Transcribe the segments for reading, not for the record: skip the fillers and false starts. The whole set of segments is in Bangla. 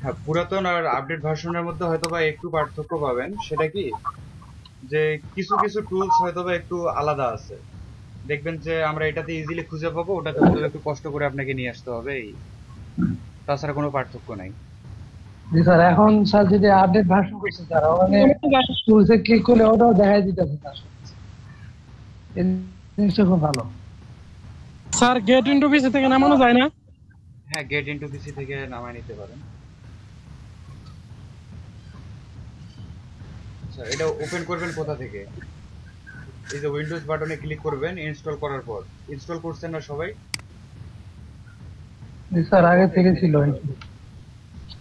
হ্যাঁ, পুরাতন আর আপডেট ভার্সনের মধ্যে হয়তোবা একটু পার্থক্য পাবেন। সেটা কি, যে কিছু কিছু টুলস হয়তোবা একটু আলাদা আছে। দেখবেন যে আমরা এটাতে ইজিলি খুঁজে পাবো, ওটাতে হয়তো একটু কষ্ট করে আপনাকে নিয়ে আসতে হবে। এই তাছাড়া কোনো পার্থক্য নাই। জি স্যার, এখন স্যার যদি আপডেট ভার্সন করছে স্যার, ওখানে টুলসে ক্লিক করলে ওটাও দেখাই দিতেছে স্যার। এই জিনিসটা খুব ভালো স্যার। গেট ইনটু পিসি থেকে নামানো যায় না? হ্যাঁ, গেট ইনটু পিসি থেকে নামায় নিতে পারেন। আচ্ছা, এটা ওপেন করবেন কোথা থেকে? এই যে উইন্ডোজ বাটনে ক্লিক করবেন ইনস্টল করার পর। ইনস্টল করছেন না সবাই? জি স্যার, আগে থেকে ছিল।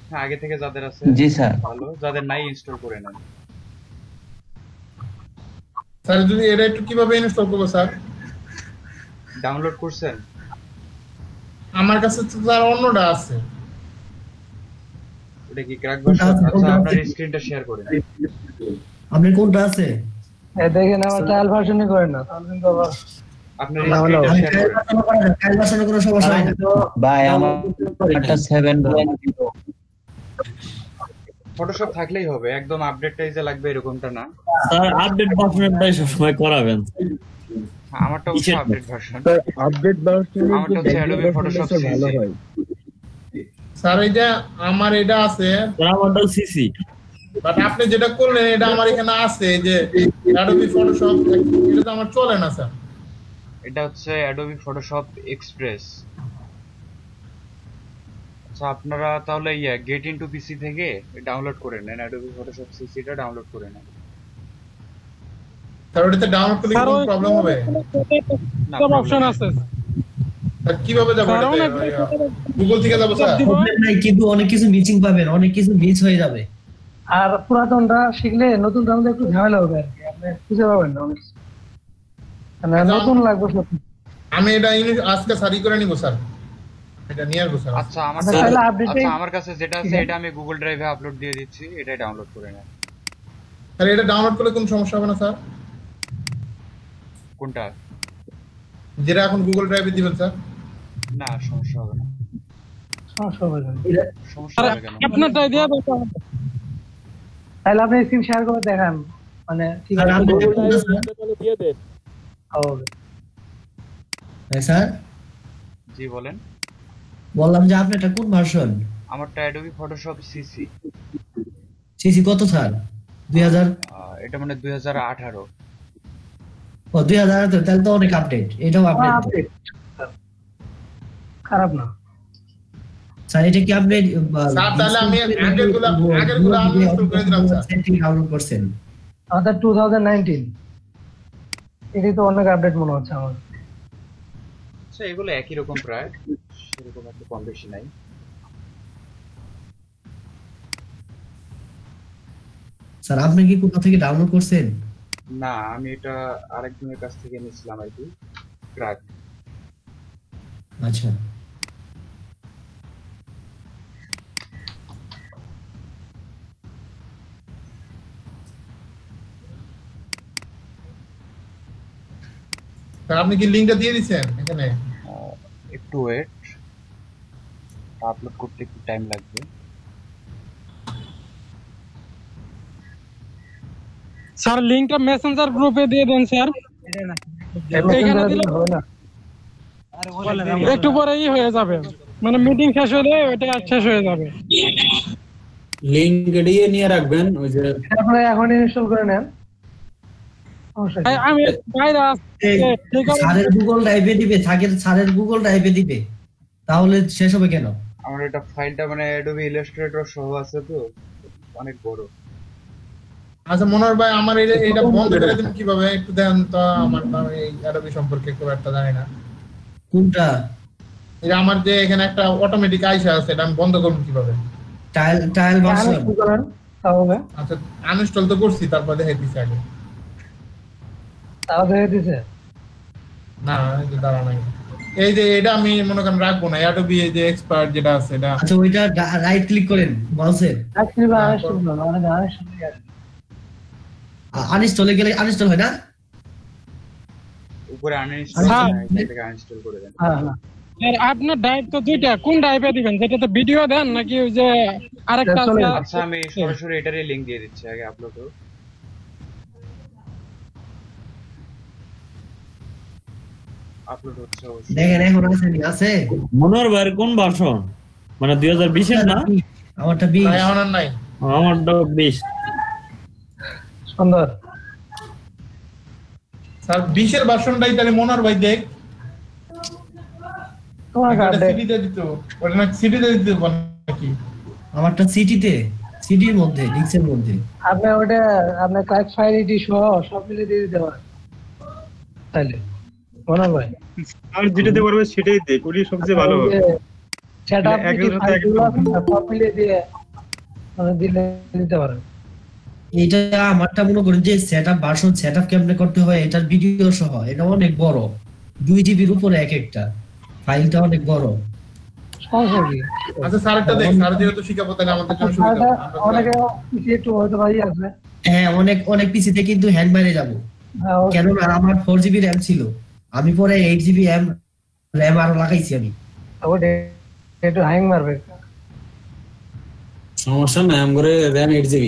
হ্যাঁ, আগে থেকে যাদের আছে জি স্যার। ভালো, যাদের নাই ইনস্টল করে নেন। স্যার যদি এটা একটু কিভাবে ইনস্টল করব স্যার? ডাউনলোড করছেন? আমার কাছে তো স্যার অন্যটা আছে। এটা কি ক্র্যাক ভার্সন? আচ্ছা, আপনার স্ক্রিনটা শেয়ার করেন। আপনি কোনটা আছে? দেখেন আমার ট্রায়াল ভার্সনই করেন না, তাহলে কিন্তু আবার আপনার স্ক্রিনটা শেয়ার করেন। ট্রায়াল ভার্সনে কোনো সমস্যা হয় না ভাই। আমার একটা 7.0 ফটোশপ থাকলেই হবে, একদম আপডেটটাই যে লাগবে এরকমটা না। স্যার আপডেট ভার্সনটাই সবসময় করাবেন। আমারটা হচ্ছে আপডেট ভার্সন। আপডেট ভার্সনে আমারটা হচ্ছে অ্যাডোবি ফটোশপ ভালো সিসি। হয়। স্যার এইটা আমার এটা আছে, আমারটাও সিসি। বাট আপনি যেটা করলেন এটা আমার এখানে আছে যে অ্যাডোবি ফটোশপ, এটা তো আমার চলে না স্যার। এটা হচ্ছে অ্যাডোবি ফটোশপ এক্সপ্রেস। আচ্ছা, আপনারা তাহলে গেট ইনটু পিসি থেকে ডাউনলোড করে নেন, অ্যাডোবি ফটোশপ সিসিটা ডাউনলোড করে নেন। স্যার ওটাতে ডাউনলোড করলে স্যার, কোনো ওই প্রবলেম হবে? না, সব problem অপশন নেই। আছে। স্যার কিভাবে যাব? স্যার, অনেক গুগল থেকে যাব স্যার? প্রবলেম নাই, কিন্তু অনেক কিছু মিসিং পাবেন, অনেক কিছু মিস হয়ে যাবে। আর পুরাতনটা শিখলে নতুনটা আমাদের একটু ঝামেলা হবে আর কি, আপনি খুঁজে পাবেন না অনেক কিছু। মানে নতুন লাগবে সব। আমি এটা আজকে সারি করে নিব স্যার, এটা নিয়ে আসবো স্যার। আচ্ছা, আমার আচ্ছা, তাহলে আপডেটে আচ্ছা, আমার কাছে যেটা আছে এটা আমি গুগল ড্রাইভে আপলোড দিয়ে দিচ্ছি, এটাই ডাউনলোড করে নেন। স্যার এটা ডাউনলোড করলে কোনো সমস্যা হবে না স্যার? কোনটা? যেটা এখন গুগল ড্রাইভে দিবেন স্যার? না, সমস্যা হবে না। সমস্যা হবে না। সমস্যা স্যার, হবে কেন? আপনারটাই দিয়ে দাও। তাহলে আপনি স্ক্রিন শেয়ার করে দেখান, মানে ঠিক আর আছে আপনি হবে। দিয়ে দেন। হ্যাঁ স্যার, জি বলেন। বললাম যে আপনারটা কোন ভার্সন? আমারটা অ্যাডোবি ফটোশপ সিসি। সিসি কত স্যার? 2000? এটা মানে 2018। ও 2000, তাহলে তো অনেক আপডেট। এটাও আপডেট আপডেট খারাপ না স্যার। এটা কি আপনি স্যার তাহলে আমি আগেরগুলো আনইনস্টল করে দিলাম স্যার। সেটিং ডাউনলোড করছেন? আমাদের 2019, এটাই তো অনেক আপডেট মনে হচ্ছে আমার। আচ্ছা, এগুলো একই রকম প্রায়, সেরকম একটু কম বেশি নাই। স্যার আপনি কি কোথা থেকে ডাউনলোড করছেন? না, আমি এটা আরেকজনের কাছ থেকে নিয়েছিলাম আর কি, ক্র্যাক। আচ্ছা, স্যার আপনি কি লিংকটা দিয়ে দিয়েছেন এখানে? একটু ওয়েট, আপলোড করতে একটু টাইম লাগবে। স্যার, লিংকটা মেসেঞ্জার গ্রুপে দিয়ে দেন স্যার। এখানে দিলে হবে না। একটু পরেই হয়ে যাবে, মানে মিটিং শেষ হলে ওটা শেষ হয়ে যাবে। লিংক দিয়ে নিয়ে রাখবেন ওই যে। আপনি এখন ইনস্টল করে নেন, সমস্যা নেই। আমি বাইরে এই স্যারের গুগল ড্রাইভে দিবে, স্যারের গুগল ড্রাইভে দিবে, তাহলে শেষ হবে কেন? আমার এটা ফাইলটা মানে অ্যাডোবি ইলাস্ট্রেটর সহ আছে তো, অনেক বড়। আচ্ছা মনোহর ভাই, আমার এটা বন্ধ করে দিন কিভাবে একটু দেন তো? আমার এই অ্যাডোবি সম্পর্কে খুব একটা জানি না। কোনটা? এটা আমার যে এখানে একটা অটোমেটিক আইসা আছে, এটা আমি বন্ধ করব কিভাবে? Trial version. কি করেন তাহলে? আচ্ছা আনইনস্টল তো করছি, তারপর দেখাই দিছি আগে। তাও দেখে দিছে? না এই যে দাঁড়া নাই, এই যে এটা আমি মনে করেন রাখবো না, অ্যাডোবি এই যে এক্সপার্ট যেটা আছে এটা। আচ্ছা, ওইটা রাইট ক্লিক করেন মাউসের। অ্যাকচুয়ালি আনইনস্টল না, মানে আনইনস্টল আছে। আনইনস্টলে গেলে আনইনস্টল হয় না? উপরে আনইনস্টল হ্যাঁ। আছে, এটা থেকে আনইনস্টল করে দেন। হ্যাঁ হ্যাঁ, আর আপনার ড্রাইভ তো দুইটা, কোন ড্রাইভে দিবেন? যেটাতে ভিডিও দেন নাকি ওই যে আরেকটা আছে? আচ্ছা আমি সরাসরি এটারই লিংক দিয়ে দিচ্ছি, আগে আপলোড হোক। আপলোড হচ্ছে অবশ্যই। দেখেন এখন আছে মনোর ভাইয়ের কোন ভার্সন? মানে 2020 এর না? আমারটা তাই 20 আমার আর নাই। আমারটা 20। সুন্দর। স্যার 20 এর ভার্সনটাই তাহলে মনোর ভাই দেখ। তোমার ওটা কার্ডে সিডিতে দিত, ওটা না সিডিতে দিত নাকি? আমারটা সিটির মধ্যে লিংকের মধ্যে। আপনি ওটা আপনার ক্লাস ফাইল ইটি সহ সব মিলে দিয়ে দিতে পারেন তাহলে মনে হয় আর যেটাতে পারবে সেটাই দেখ, ওটাই সবচেয়ে ভালো হবে। সেটআপ একই সাথে ফাইলগুলো সব মিলে দিয়ে মানে দিলে দিতে পারেন। এটা আমারটা মনে করেন যে সেটআপ কেমনে করতে হয় এটার ভিডিও সহ, এটা অনেক বড়, 2 জিবির উপরে এক একটা, ফাইলটা অনেক বড়। সমস্যা কি? আচ্ছা স্যার একটা দেখ, স্যার যেহেতু শিখাবো তাহলে আমাদের জন্য সুবিধা হবে। অনেকে কিছু একটু হয়তো ভাই আছে। হ্যাঁ অনেক পিসিতে কিন্তু হ্যান্ড মেরে যাবো, হ্যাঁ, ও- কেন না আমার 4 জিবি র্যাম ছিল, আমি পরে 8 জিবি র্যাম আরো লাগাইছি আমি। ওটা একটু হ্যাং মারবে। সমস্যা নাই, আমার RAM 8 GB।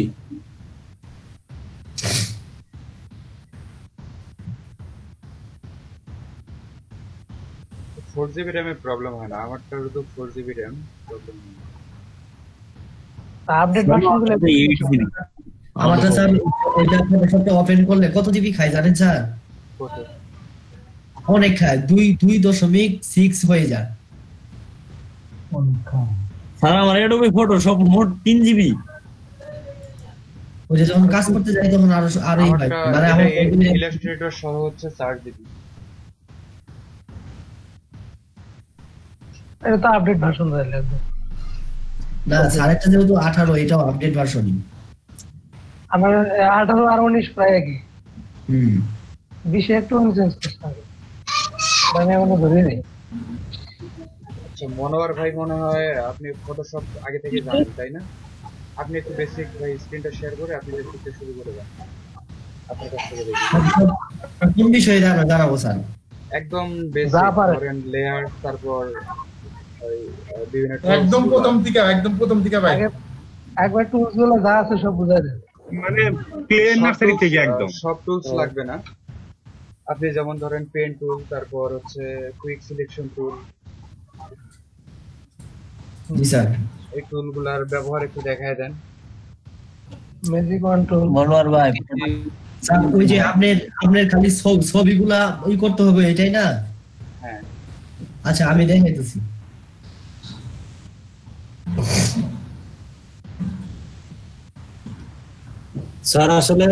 4GB RAM এ প্রবলেম হয় না, আমারটার তো 4GB RAM প্রবলেম হয় না। আপডেট ভার্সন গুলো 8GB। আমারটা স্যার এটা ফটোশপে ওপেন করলে কত জিবি খায় জানেন স্যার? কত? অনেক খায়, 2.6 হয়ে যায়। স্যার আমার Adobe Photoshop মোট 3GB। ওই যে যখন কাজ করতে যাই তখন আরোই হয়, মানে আমার ইলাস্ট্রেটর সহ হচ্ছে 4GB। এটা তো আপডেট ভার্সন দিলে না স্যারেরটা যেহেতু 18, এটাও আপডেট ভার্সনই। আমার 18 আর 19 প্রায় একই। 20 একটু চেঞ্জ করতে হবে, আমি এখনো ধরে নেই। আচ্ছা মনোয়ার ভাই মনে হয় আপনি ফটোশপ আগে থেকে জানেন তাই না? আপনি একটু বেসিক ভাই স্ক্রিনটা শেয়ার করে আপনি দেখতে শুরু করে দেন, আপনার কাছ থেকে দেখি। কোন বিষয়ে জানাবো স্যার? একদম যা বেসিক পারে। ধরেন লেয়ার, তারপর ওই বিভিন্ন একদম প্রথম থেকে ভাই। আগে একবার টুলস গুলো যা আছে সব বুঝাই দেন। মানে প্লে নার্সারি থেকে একদম সব টুলস লাগবে না, আপনি যেমন ধরেন পেন টুল, তারপর হচ্ছে কুইক সিলেকশন টুল, জি স্যার। এই টুলগুলার ব্যবহার একটু দেখায় দেন। ম্যাজিক কন্ট্রোল মনোয়ার ভাই স্যার ওই যে আপনার খালি ছবিগুলা ওই করতে হবে এটাই না? হ্যাঁ আচ্ছা আমি দেখাইতেছি। স্যার আসলে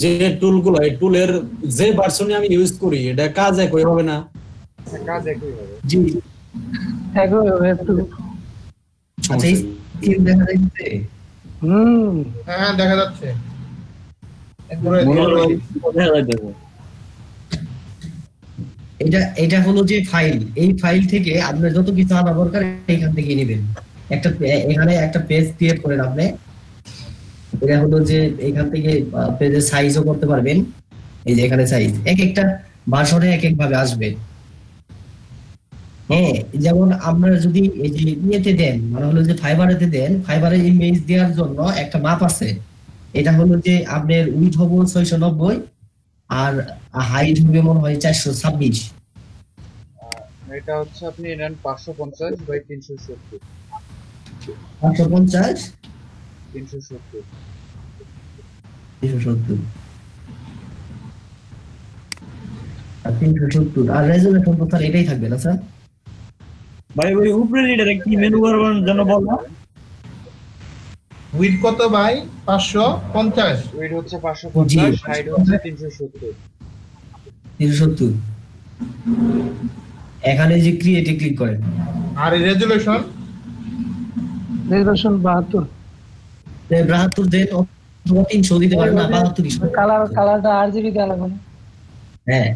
যে টুলগুলো, এই টুলের যে ভার্সনে আমি ইউজ করি এটা কাজ একই হবে না? কাজ একই হবে। জি একটু আচ্ছা স্ক্রিন দেখা যাচ্ছে? হ্যাঁ দেখা যাচ্ছে। মনোয়ার ভাই দেখা যাচ্ছে। এটা হলো যে ফাইল, এই ফাইল থেকে আপনার যত কিছু আনা দরকার এখান থেকে নেবেন। এখানে একটা পেজ ক্রিয়েট করেন আপনি, এটা হলো যে এখান থেকে পেজের সাইজও করতে পারবেন। এই যে এখানে সাইজ এক একটা ভার্সনে এক এক ভাবে আসবে। হ্যাঁ যেমন আপনারা যদি এই যে ইয়েতে দেন, মানে হলো যে ফাইবারেতে দেন, ফাইবারে ইমেজ দেওয়ার জন্য একটা মাপ আছে, এটা হলো যে আপনার উইডথ হবে 690 আর হাইট হবে মনে হয় 426। এটা হচ্ছে আপনি নেন 550 বাই 370। 550 370 370 আর 370 আর রেজোলিউশন তো স্যার এটাই থাকবে না স্যার? ভাই ওই উপরে এটা কি মেনু বারবার যেন বললাম? উইথ কত ভাই? 550। উইড হচ্ছে 550, হাইট হচ্ছে 370। 370 এখানে যে ক্রিয়েটে ক্লিক করেন। আর রেজুলেশন রেজোলিউশন 72। 72 দেন অথবা 300 দিতে পারেন না, 72 কালারটা RGB দেওয়া লাগবে না? হ্যাঁ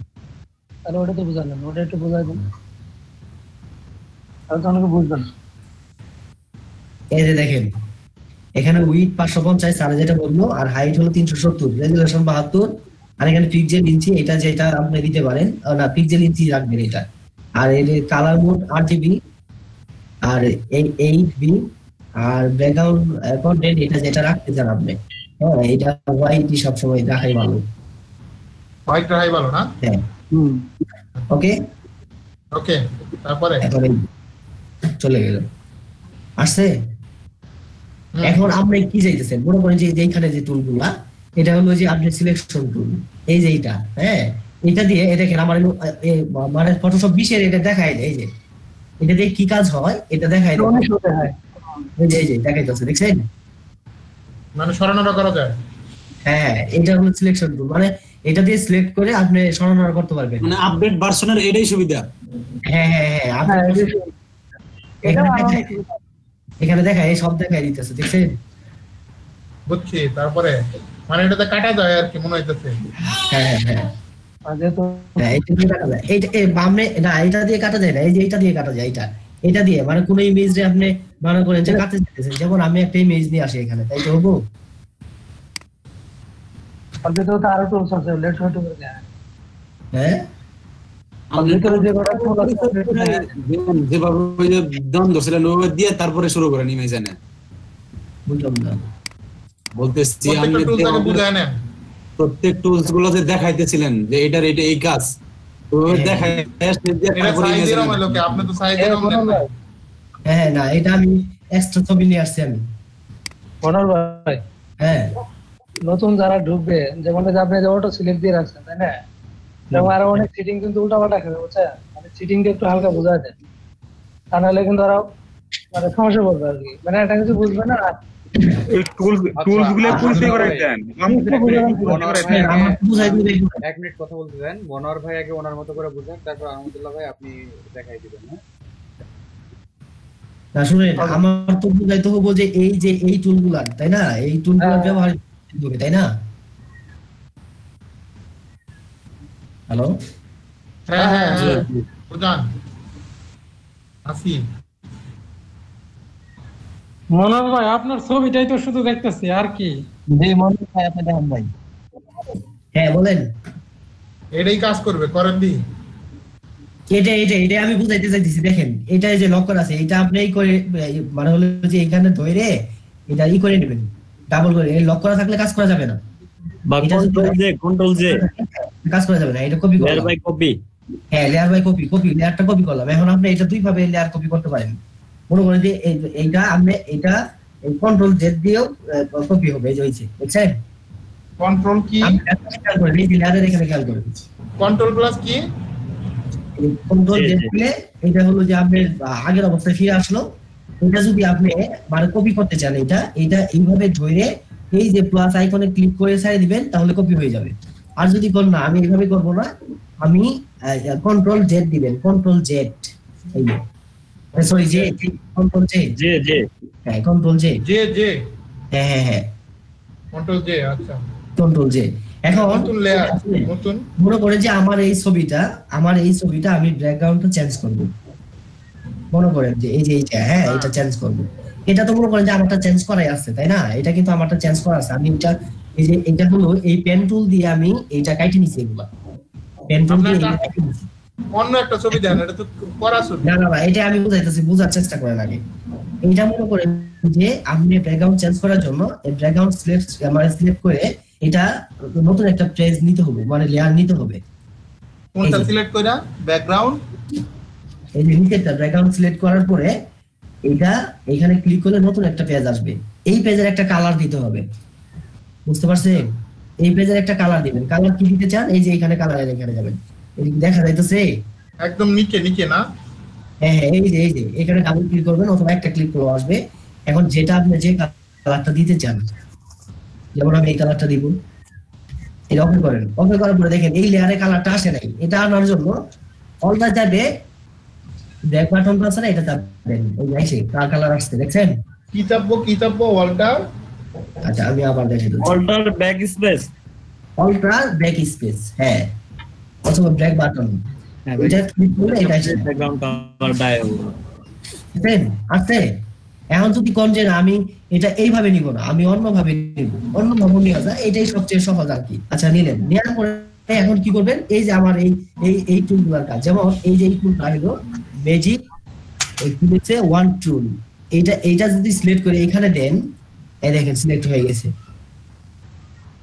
তাহলে ওটা তো বুঝালেন, ওটা একটু বুঝাই দেন, তাহলে তো অনেকে বুঝবেন। এই যে দেখেন এখানে উইথ 550 আর যেটা বললো, আর হাইট হলো 370, রেজোলিউশন 72, আর এখানে পিক্সেল ইঞ্চি, এটা যেটা আপনি দিতে পারেন, না পিক্সেল ইঞ্চি রাখবেন এটা। আর এর কালার মোড RGB আর এই 8B আর ব্যাকগ্রাউন্ড কন্টেন্ট এটা যেটা রাখতে চান আপনি, হ্যাঁ এটা হোয়াইটই সবসময় দেখাই ভালো। হোয়াইট রাখাই ভালো না? হ্যাঁ ওকে ওকে, তারপরে এখন চলে গেল, আসছে। এখন আমরা কি চাইতেছেন, মনে করেন যে এইখানে যে টুলগুলা, এটা হলো যে আপনি সিলেকশন টুল, এই যে এইটা, হ্যাঁ এটা দিয়ে দেখেন আমার মানে ফটোশপ 20 এর এটা দেখায়, এই যে এটা দিয়ে কি কাজ হয় এটা দেখায়, এই যে দেখাইতেছে, দেখছেন? মানে সরানোটা করা যায়। হ্যাঁ এটা হলো সিলেকশন টুল, মানে এটা দিয়ে সিলেক্ট করে আপনি সরানো করতে পারবেন, মানে আপডেট ভার্সনের এটাই সুবিধা। হ্যাঁ হ্যাঁ হ্যাঁ এখানে দেখায়, এই সব দেখায় দিতেছে, দেখছেন? বুঝছি। তারপরে মানে এটাতে কাটা যায় আর কি মনে হইতেছে। হ্যাঁ হ্যাঁ হ্যাঁ এটা দিয়ে কাটা যায়, এইটা বামে না, এটা দিয়ে কাটা যায় না, এই যে এটা দিয়ে কাটা যায়, এটা দিয়ে মানে কোন ইমেজ রে আপনি মনে করেন যে কাটতে চাইতেছেন, যেমন আমি একটা ইমেজ নিয়ে আসি এখানে, তাই তো হবো? অল্প তো আরো টুলস আছে, লেটস হয়তো করে দেয়। হ্যাঁ যেভাবে ওই যে দ্বন্দ্ব ছিল ওভাবে দিয়ে তারপরে শুরু করেন ইমেজ এনে। বুঝলাম না, বলতেছি আমি প্রত্যেকটা টুলসটাকে বুঝায় নেন। প্রত্যেক টুলস গুলো যে দেখাইতেছিলেন যে এটার এটা এই কাজ, ওভাবে দেখায় এটা সাইজ এরকম হলো কি? আপনি তো সাইজ এরকম নেন না। হ্যাঁ না এটা আমি এক্সট্রা ছবি নিয়ে আসছি আমি। মনোর ভাই, হ্যাঁ নতুন যারা ঢুকবে, যেমন যে আপনি যে অটো সিলেক্ট দিয়ে রাখছেন, তাই না? যেমন আরো অনেক সিটিং কিন্তু উল্টাপাল্টা খেলে, বুঝছেন? মানে সিটিংটা একটু হালকা বোঝা যায়, তা নাহলে কিন্তু আরো মানে সমস্যা পড়বে আর কি, মানে একটা কিছু বুঝবে না। এই টুলস গুলো পরিচয় করে দেন। এক মিনিট কথা বলতে দেন, মনোয়ার ভাই আগে ওনার মতো করে বুঝান, তারপর আহমদুল্লাহ ভাই আপনি দেখাই দিবেন। না শুনেন, আমার তো বুঝাইতে হবো যে এই যে এই টুলগুলা, তাই না? এই টুলগুলা ব্যবহার করতে হবে, তাই না? হ্যালো হ্যাঁ হ্যাঁ বুঝান আসি। মনোর ভাই আপনার ছবিটাই তো শুধু দেখতেছি, আর কি? জি মনোর ভাই, আপনি দেখেন ভাই। হ্যাঁ বলেন। এটাই কাজ করবে, করেন দি। এটা আমি বুঝাইতে চাইতেছি, দেখেন এটা যে লক করা আছে, এটা আপনি এই করে মানে হলো যে এখানে ধরে এটা ই করে নেবেন, ডাবল করে। এই লক করা থাকলে কাজ করা যাবে না, বা কন্ট্রোল জে কাজ করা যাবে না। এটা কপি করলাম, লেয়ার বাই কপি। হ্যাঁ লেয়ার বাই কপি, লেয়ারটা কপি করলাম। এখন আপনি এটা দুই ভাবে লেয়ার কপি করতে পারেন। মনে করেন যে এইটা আপনি এটা কন্ট্রোল জেড দিয়েও কপি হবে, এই যে হইছে, দেখছেন? কন্ট্রোল কি? খেয়াল করেন, এই যে লেয়ারের এখানে খেয়াল করেন, কন্ট্রোল প্লাস কি? কন্ট্রোল জেড দিলে এটা হলো যে আপনি আগের অবস্থায় ফিরে আসলো। এটা যদি আপনি মানে কপি করতে চান, এটা এইভাবে ধরে এই যে প্লাস আইকনে ক্লিক করে ছেড়ে দিবেন, তাহলে কপি হয়ে যাবে। আর যদি কোন না, আমি এইভাবে করব না, আমি কন্ট্রোল জেড দিবেন, কন্ট্রোল জেড, এই যে সরি জে, কন্ট্রোল জে, হ্যাঁ কন্ট্রোল জে, হ্যাঁ হ্যাঁ হ্যাঁ কন্ট্রোল জে। আচ্ছা কন্ট্রোল জে। এখন নতুন লেয়ার, নতুন মনে করে যে আমার এই ছবিটা আমি ব্যাকগ্রাউন্ডটা চেঞ্জ করব। মনে করেন যে এই যে এইটা, হ্যাঁ এটা চেঞ্জ করব। এটা তো মনে করেন যে আমারটা চেঞ্জ করাই আছে, তাই না? এটা কিন্তু আমারটা চেঞ্জ করা আছে। আমি এটা এই যে এটা হলো এই পেন টুল দিয়ে আমি এইটা কাটে নিছি, এগুলা পেন টুল দিয়ে কাটে নিছি। অন্য একটা ছবি দেন, এটা তো করা ছবি। না না এটা আমি বুঝাইতেছি, বোঝার চেষ্টা করেন আগে। এইটা মনে করেন যে আপনি ব্যাকগ্রাউন্ড চেঞ্জ করার জন্য এই ব্যাকগ্রাউন্ড সিলেক্ট করে এটা নতুন একটা পেজ নিতে হবে, মানে লেয়ার নিতে হবে। কোনটা সিলেক্ট কইরা? ব্যাকগ্রাউন্ড, এই যে নিচেরটা ব্যাকগ্রাউন্ড সিলেক্ট করার পরে এটা এখানে ক্লিক করলে নতুন একটা পেজ আসবে। এই পেজের একটা কালার দিতে হবে, বুঝতে পারছেন? এই পেজের একটা কালার দিবেন। কালার কি দিতে চান? এই যে এখানে কালারের এখানে যাবেন, এদিকে দেখা যাইতেছে একদম নিচে না? হ্যাঁ এই যে এখানে ডাবল ক্লিক করবেন অথবা একটা ক্লিক করে আসবে। এখন যেটা আপনি যে কালারটা দিতে চান, যেমন আমি এই কালারটা দিব, এটা ওপেন করেন। ওপেন করার পরে দেখেন এই লেয়ারে কালারটা আসে নাই। এটা আনার জন্য অলটা যাবে, ব্যাক বাটনটা আছে না, এটা চাপবেন, ওই আইছে কালার আসছে, দেখছেন? কি চাপবো অল্টার? আচ্ছা আমি আবার দেখাই দিচ্ছি, alter back space, alter back space, হ্যাঁ অথবা ব্যাক বাটন, এটা ক্লিক করলে এটা আসে, ব্যাকগ্রাউন্ড কালার ডায়ল, দেখছেন? আসছে। এখন যদি কোন যে আমি এটা এইভাবে নিব না, আমি অন্যভাবে নিব, অন্যভাবে নিয়ে যায়, এটাই সবচেয়ে সহজ আর কি। আচ্ছা নিলেন, নেওয়ার পরে এখন কি করবেন, এই যে আমার এই টুলগুলোর কাজ, যেমন এই যে এই টুলটা হলো ম্যাজিক হচ্ছে ওয়ান টুল, এইটা যদি সিলেক্ট করে এখানে দেন, এই দেখেন সিলেক্ট হয়ে গেছে।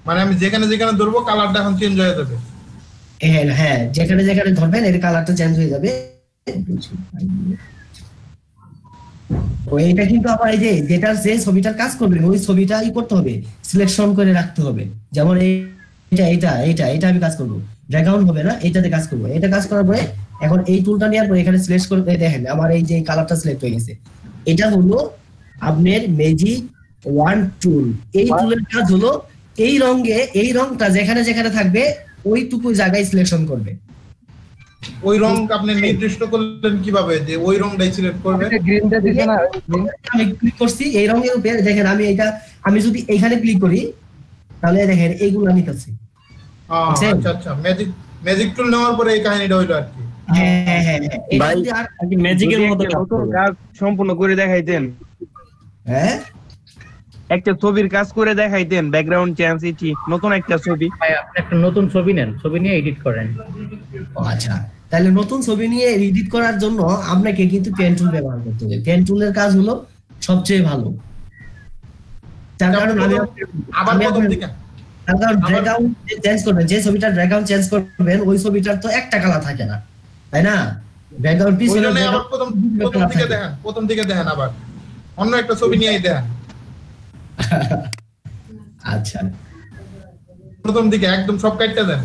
মানে আমি যেখানে যেখানে ধরবো কালারটা এখন চেঞ্জ হয়ে যাবে। হ্যাঁ, যেখানে যেখানে ধরবেন এর কালারটা চেঞ্জ হয়ে যাবে। তো এটা কিন্তু আবার এই যে যেটার যে ছবিটার কাজ করবে ওই ছবিটাই করতে হবে, সিলেকশন করে রাখতে হবে। যেমন এটা আমি কাজ করবো, ড্র্যাগ আউট হবে না, এটাতে কাজ করবো। এটা কাজ করার পরে এখন এই টুলটা নেওয়ার পরে এখানে সিলেক্ট করে দেখেন আমার এই যে কালারটা সিলেক্ট হয়ে গেছে। এটা হলো আপনার ম্যাজিক ওয়ান টুল। এই টুলের কাজ হলো এই রংটা যেখানে যেখানে থাকবে ওইটুকু জায়গায় সিলেকশন করবে। ওই রং আপনি নির্দিষ্ট করলেন কিভাবে যে ওই রংটাই সিলেক্ট করবে? গ্রিনটা দিছে না, আমি ক্লিক করছি এই রঙের উপরে, দেখেন আমি যদি এইখানে ক্লিক করি তাহলে দেখেন এইগুলো নিতেছে। আচ্ছা আচ্ছা, ম্যাজিক টুল নেওয়ার পরে এই কাহিনীটা হইলো আর কি। হ্যাঁ ভাই কি ম্যাজিকের মতো কাজ সম্পূর্ণ করে দেখাইতেন? হ্যাঁ, একটা ছবির কাজ করে দেখাইতেন, ব্যাকগ্রাউন্ড চেঞ্জ ইটি নতুন একটা ছবি। ভাই আপনি একটা নতুন ছবি নেন, ছবি নিয়ে এডিট করেন। আচ্ছা, তাহলে নতুন ছবি নিয়ে এডিট করার জন্য আপনাকে কিন্তু পেন টুল ব্যবহার করতে হবে। পেন টুলের কাজ হলো সবচেয়ে ভালো। তার কারণ আবার প্রথম থেকে ড্র্যাগ আউট চেঞ্জ করবেন, যে ছবিটা ড্র্যাগ আউট চেঞ্জ করবেন ওই ছবিটার তো একটা কালার থাকে না, তাই না? ব্যাকগ্রাউন্ড পিছনে আবার প্রথম থেকে দেখেন, আবার অন্য একটা ছবি নিয়েই দেখেন। আচ্ছা, প্রথম দিকে একদম সব কাটটা দেন,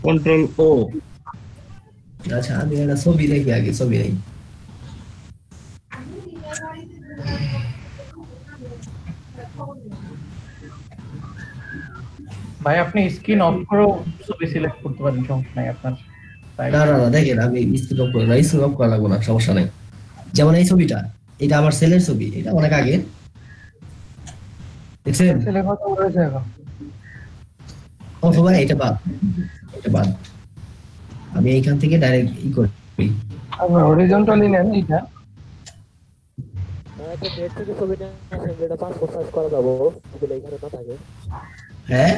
কন্ট্রোল ও। আচ্ছা, আমি একটা ছবি দেখি আগে, ছবি দেখি। ভাই আপনি স্ক্রিন অফ করে ছবি সিলেক্ট করতে পারেন, সমস্যা নাই আপনার। না দেখেন, আমি স্ক্রিন অফ করে স্ক্রিন অফ করা লাগবে না, সমস্যা নাই। যেমন এই ছবিটা, এটা আমার সেলের ছবি, এটা অনেক আগে দেখছেন। ছেলে কত রয়েছে এখন? অথবা এটা বাদ আমি এইখান থেকে ডাইরেক্ট করি। আপনি হরিজন্টালি নেন এটা, একটা নেট থেকে ছবি নেন, এটা পাসপোর্ট সাইজ করা যাবে যদি এখানে না থাকে। হ্যাঁ,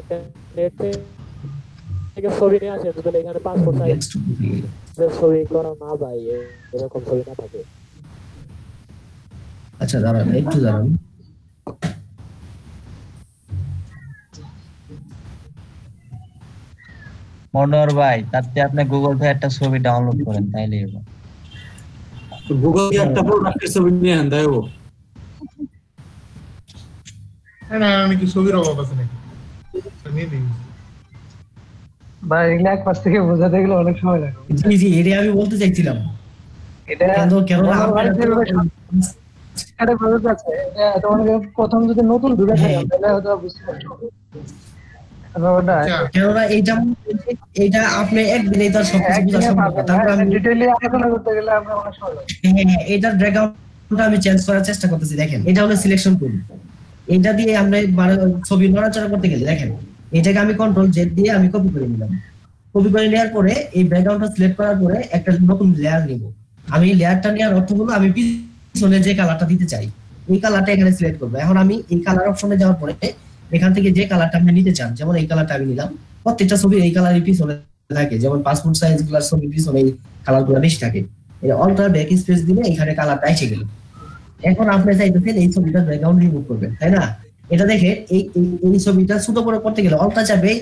একটা নেট থেকে ছবি নিয়ে আসেন যদি এখানে পাসপোর্ট সাইজ ছবি করা না যায়, এরকম ছবি না থাকে। আচ্ছা দাঁড়ান, একটু দাঁড়ান। মনোহর ভাই, তাতে আপনি গুগল থেকে একটা ছবি ডাউনলোড করেন, তাইলে হবে। গুগল থেকে একটা প্রোডাক্টের ছবি নিয়ে আন দাও। না আমি কি ছবির অভাব আছে নাকি? নিয়ে দিই ভাই, এগুলো এক পাশ থেকে বোঝাতে গেলে অনেক সময় লাগে। জি, এটা আমি বলতে চাইছিলাম। এটা প্রথম যদি নতুন ঢুকে থাকে তাহলে হয়তো বুঝতে পারছো। কেননা এইটা আপনি একদিনেই তার সবকিছু বোঝা সম্ভব না। তারপর আমি ডিটেইলি আলোচনা করতে গেলে আমরা অনেক সময় লাগে। হ্যাঁ, এটা ড্র্যাগ আউটটা আমি চেঞ্জ করার চেষ্টা করতেছি। দেখেন, এটা হলো সিলেকশন টুল। এটা দিয়ে আমরা ছবি নড়াচড়া করতে গেলে দেখেন, এটাকে আমি কন্ট্রোল জেড দিয়ে আমি কপি করে নিলাম। কপি করে নেওয়ার পরে এই ব্যাকগ্রাউন্ডটা সিলেক্ট করার পরে একটা নতুন লেয়ার নিব। আমি লেয়ারটা নেওয়ার অর্থ হলো আমি পিছনে যে কালারটা দিতে চাই এই কালারটা এখানে সিলেক্ট করবো। এখন আমি এই কালার অপশনে যাওয়ার পরে এখান থেকে যে কালারটা আপনি নিতে চান, যেমন এই কালারটা আমি নিলাম। প্রত্যেকটা ছবি এই কালারের পিছনে থাকে, যেমন পাসপোর্ট সাইজ গুলার ছবির পিছনে এই কালারগুলো বেশি থাকে। অল্টার ব্যাক স্পেস দিলে এখানে কালারটা এসে গেল। এখন আপনি চাইতেছেন এই ছবিটা ব্যাকগ্রাউন্ড রিমুভ করবেন, তাই না? এটা দেখে এই ছবিটা ছোট বড় করতে গেলে অল্টার চাপে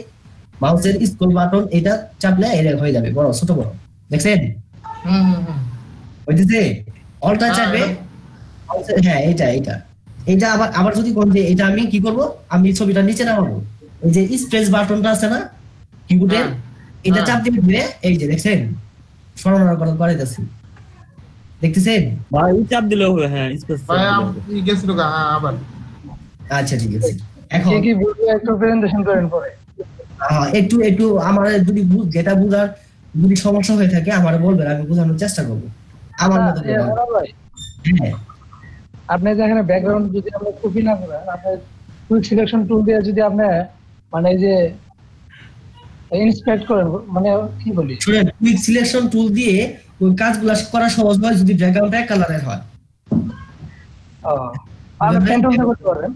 মাউসের স্ক্রল বাটন এটা চাপলে এর হয়ে যাবে বড় ছোট বড়। দেখছেন হইতেছে? অল্টার চাপে হ্যাঁ, এটা আবার যদি কোন যে এটা আমি কি করব, আমি ছবিটা নিচে নামাবো। এই যে স্পেস বাটনটা আছে না কিবোর্ডে, এটা চাপ দিয়ে এই যে দেখছেন সরানোর করে দিতেছি, দেখতেছেন ভাই? চাপ দিলে হবে। হ্যাঁ, স্পেস ভাই আমি গেছিল আবার। আচ্ছা ঠিক আছে। এখন কি বলবো, একটু প্রেজেন্টেশন করেন পরে। হ্যাঁ, একটু আমার যদি যেটা বুঝার যদি সমস্যা হয়ে থাকে আমারে বলবেন, আমি বোঝানোর চেষ্টা করব আমার মতো করে। হ্যাঁ, আপনি যেখানে ব্যাকগ্রাউন্ড যদি আমরা কপি না করেন, আপনি কুইক সিলেকশন টুল দিয়ে যদি আপনি মানে এই যে ইন্সপেক্ট করেন, মানে কি বলি, শুনেন, কুইক সিলেকশন টুল দিয়ে ওই কাজগুলো করা সহজ হয় যদি ব্যাকগ্রাউন্ডটা এক কালারের হয়। আপনি পেন্টুল দিয়ে করতে পারবেন।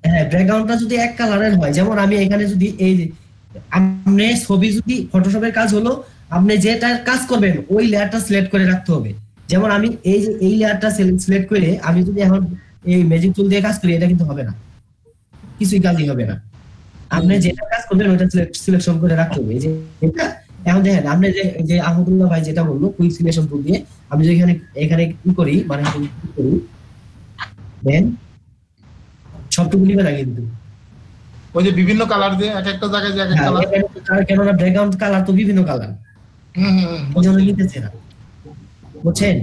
হ্যাঁ, ব্যাকগ্রাউন্ডটা যদি এক কালারের হয়, যেমন আমি এখানে যদি এই যে আপনি ছবি যদি ফটোশপের কাজ হলো আপনি যেটার কাজ করবেন ওই লেয়ারটা সিলেক্ট করে রাখতে হবে। যেমন আমি এই যে এই লেয়ারটা সিলেক্ট করে আমি যদি এখন এই ম্যাজিক টুল দিয়ে কাজ করি, এটা কিন্তু হবে না, কিছুই কাজই হবে না। আপনি যেটা কাজ করবেন ওইটা সিলেকশন করে রাখতে হবে। এই যে এটা এখন দেখেন আপনি যে আহমদুল্লাহ ভাই যেটা বললো কুইক সিলেকশন টুল দিয়ে আমি যদি এখানে কি করি, মানে কি করি দেন সবটুকু নিবে না, কিন্তু ওই যে বিভিন্ন কালার দিয়ে এক একটা জায়গায় এক একটা কালার, কেননা ব্যাকগ্রাউন্ড কালার তো বিভিন্ন কালার, ওই জন্য নিতেছে না, বুঝছেন?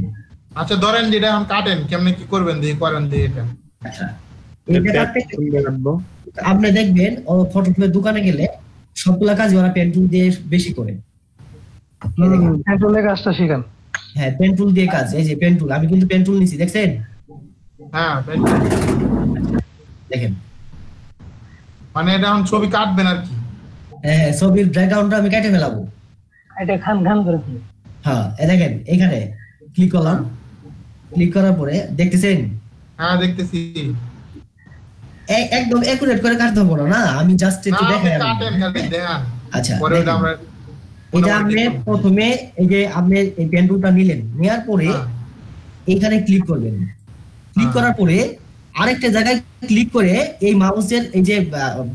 আচ্ছা ধরেন যেটা এখন কাটেন কেমনে কি করবেন দিয়ে করেন দিয়ে এটা। আচ্ছা এটা কাটতে আপনি দেখবেন ও ফটোশপের দোকানে গেলে সবগুলা কাজ ওরা পেন টুল দিয়ে বেশি করে। পেন টুলের কাজটা শিখেন। হ্যাঁ, পেন টুল দিয়ে কাজ। এই যে পেন টুল, আমি কিন্তু পেন টুল নিছি, দেখছেন? হ্যাঁ পেন টুল দেখেন, মানে এটা এখন ছবি কাটবেন আর কি। হ্যাঁ, ছবির ব্যাকগ্রাউন্ডটা আমি কেটে ফেলাবো, এটা খান খান করে দিই। হ্যাঁ, এই দেখেন এখানে ক্লিক করলাম, ক্লিক করার পরে দেখতেছেন? হ্যাঁ দেখতেছি। একদম একুরেট করে কাটতে হবে না, আমি জাস্ট একটু দেখাই। কাটেন খালি দেন। আচ্ছা, পরে ওটা আমরা এটা আপনি প্রথমে এই যে আপনি এই পেন টুলটা নিলেন, নেওয়ার পরে এইখানে ক্লিক করবেন। ক্লিক করার পরে আরেকটা জায়গায় ক্লিক করে এই মাউসের এই যে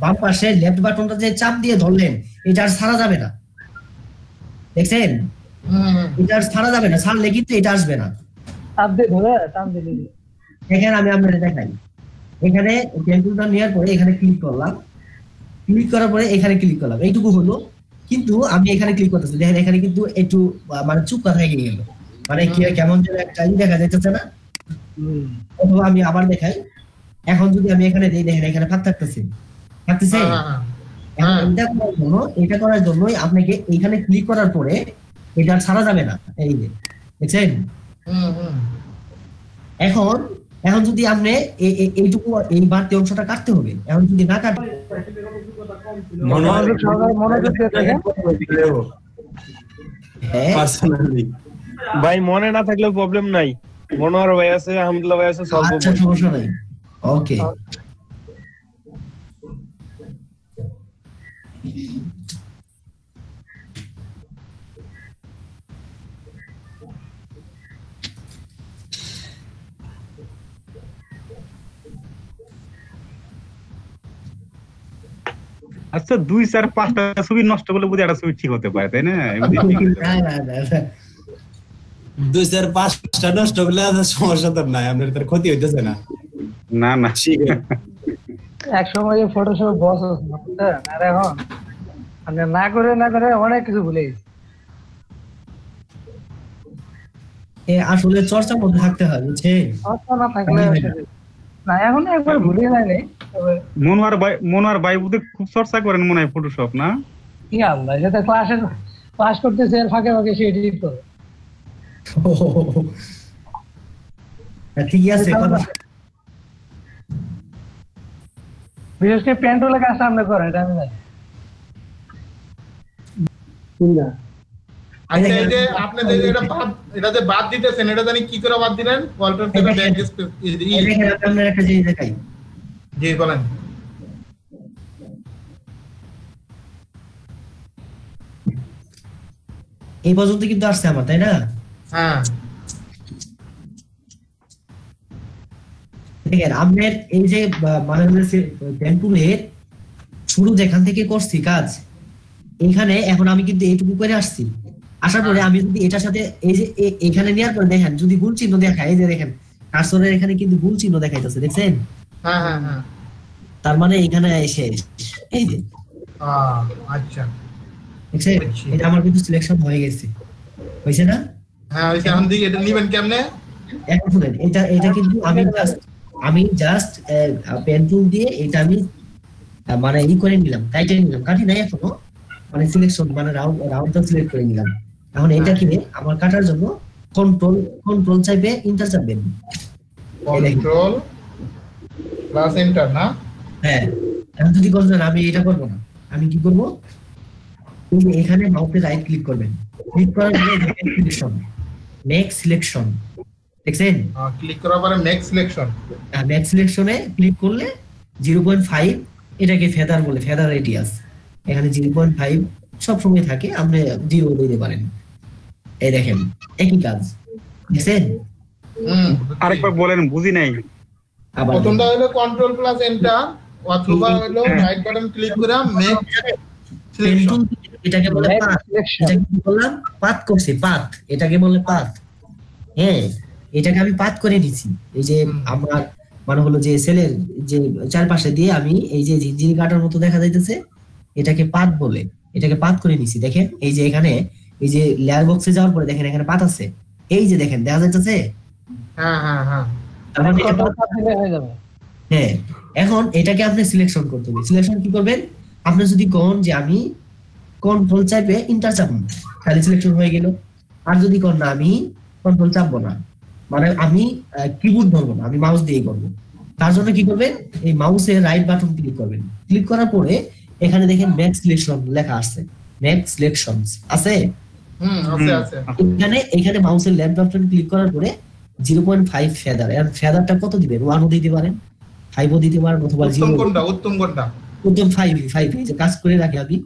বাম পাশে লেফট বাটনটা যে চাপ দিয়ে ধরলেন, এটা আর ছাড়া যাবে না, দেখছেন? এটা আর ছাড়া যাবে না, ছাড়লে কিন্তু এটা আসবে না। চাপ দিয়ে ধরে টান দিয়ে দিবি। এখানে আমি আপনাদের দেখাই, এখানে পেন টুলটা নেওয়ার পরে এখানে ক্লিক করলাম, ক্লিক করার পরে এখানে ক্লিক করলাম, এইটুকু হলো। কিন্তু আমি এখানে ক্লিক করতেছি, দেখেন এখানে কিন্তু একটু মানে চুপ কথা হয়ে গেল, মানে কি কেমন যেন একটা দেখা যাচ্ছে না। অথবা আমি আবার দেখাই, এখন যদি আমি এখানে দেই, দেখেন এখানে ফাঁক থাকতেছে। এটা করার জন্যই আপনাকে এইখানে ক্লিক করার পরে এটা ছাড়া যাবে না, এই যে দেখছেন? এখন যদি আপনি এইটুকু এই বাড়তি অংশটা কাটতে হবে, এখন যদি না কাটেন ভাই মনে না থাকলেও প্রবলেম নাই, মনোহর ভাই আছে, আহমদুল্লাহ ভাই আছে, সব সমস্যা নাই। ওকে, আচ্ছা 2-4-5টা ছবি নষ্ট করলে বুঝি একটা ছবি ঠিক হতে পারে, তাই না? 2-4-5টা নষ্ট করলে সমস্যা তো নাই, আপনার তার ক্ষতি হইতেছে না। না না, এক সময় ফটোশপ বস আছে, আর এখন মানে না করে অনেক কিছু ভুলে গেছি। আসলে চর্চার মধ্যে থাকতে হয়, বুঝছেন? চর্চা না থাকলে না, এখন একবার ভুলে যায়নি। মনোয়ার ভাই বুঝে খুব চর্চা করেন মনে হয় ফটোশপ, না? কি আল্লাহ, সেটা ক্লাস করতেছে এর ফাঁকে ফাঁকে সে এডিট করে। ঠিকই আছে, বিশেষ করে পেন টুলের কাজ সামনে করে, এটা আমি জানি। আচ্ছা এই যে আপনি যে এটাতে বাদ দিতেছেন, এটা জানি কি করে বাদ দিলেন? অল্টার থেকে ব্যাক স্পেস এখানে আপনাদের একটা জিনিস দেখাই। জি বলেন। এই পর্যন্ত কিন্তু আসছে আমার, তাই না? হ্যাঁ, দেখেন আপনার এই যে মানে পেন টুলের শুরু যেখান থেকে করছি কাজ, এখানে এখন আমি কিন্তু এইটুকু করে আসছি, আসার পরে আমি যদি এটার সাথে এই যে এখানে নেওয়ার পরে দেখেন যদি গুণ চিহ্ন দেখায়, এই যে দেখেন কার্সরের এখানে কিন্তু গুণ চিহ্ন দেখাইতেছে, দেখছেন? হ্যাঁ হ্যাঁ হ্যাঁ, তার মানে এখানে এসে এই যে আচ্ছা দেখছেন, এটা আমার কিন্তু সিলেকশন হয়ে গেছে, হইছে না? হ্যাঁ হইছে। এখন দিকে এটা নেবেন কেমনে? এখন শুনেন, এটা কিন্তু আমি জাস্ট পেন টুল দিয়ে এটা আমি মানে ই করে নিলাম, কাটে নিলাম, কাটি নাই এখনো, মানে সিলেকশন মানে রাউন্ডটা সিলেক্ট করে নিলাম। এখন এটা কি আমার কাটার জন্য কন্ট্রোল চাইবে, এন্টার চাপবেন, কন্ট্রোল প্লাস এন্টার না? হ্যাঁ, এখন যদি বলেন আমি এটা করব না, আমি কি করব? এখানে মাউসে রাইট ক্লিক করবেন, ক্লিক করার পরে সিলেকশন, নেক্সট সিলেকশন, দেখছেন? ক্লিক করার পরে ম্যাক্স সিলেকশন, ম্যাক্স সিলেকশনে ক্লিক করলে 0.5 এটাকে ফেদার বলে, ফেদার রেডিয়াস। এখানে 0.5 সব সময় থাকে, আপনি 0 দিতে পারেন। এই দেখেন একই কাজ, দেখছেন? আরেকবার বলেন, বুঝি নাই। প্রথমটা হলো কন্ট্রোল প্লাস এন্টার, অথবা হলো রাইট বাটন ক্লিক করে মেক সিলেকশন, এটাকে বলে পাথ। এটাকে কি বললাম? পাথ করছি, পাথ, এটাকে বলে পাথ। হ্যাঁ, এটাকে আমি পাথ করে নিছি। এই যে আমার মানে হলো যে সেলের যে চারপাশে দিয়ে আমি এই যে ঝিনঝিনি কাটার মতো দেখা যাইতেছে, এটাকে পাথ বলে, এটাকে পাথ করে নিছি। দেখেন এই যে এখানে এই যে লেয়ার বক্সে যাওয়ার পরে দেখেন এখানে পাথ আছে, এই যে দেখেন দেখা যাইতেছে। হ্যাঁ হ্যাঁ হ্যাঁ, হ্যাঁ, এখন এটাকে আপনি সিলেকশন করতে হবে। সিলেকশন কি করবেন? আপনি যদি কোন যে আমি কন্ট্রোল চাপে ইন্টার চাপবো, তাহলে সিলেকশন হয়ে গেল। আর যদি কোন না আমি কন্ট্রোল চাপবো না, মানে আমি কিবোর্ড ধরবো না, আমি মাউস দিয়ে করবো, তার জন্য কি করবেন? এই মাউসের রাইট বাটন ক্লিক করবেন। ক্লিক করার পরে এখানে দেখেন ম্যাক্স সিলেকশন লেখা আছে, ম্যাক্স সিলেকশনস আছে। আছে আছে। এখানে মাউসের লেফট বাটন ক্লিক করার পরে 0.5 ফেদার, এর ফেদারটা কত দিবেন? 1 ও দিতে পারেন, 5 ও দিতে পারেন, অথবা 0। উত্তম কোনটা? উত্তম 5 এই যে কাজ করে রাখি আমি।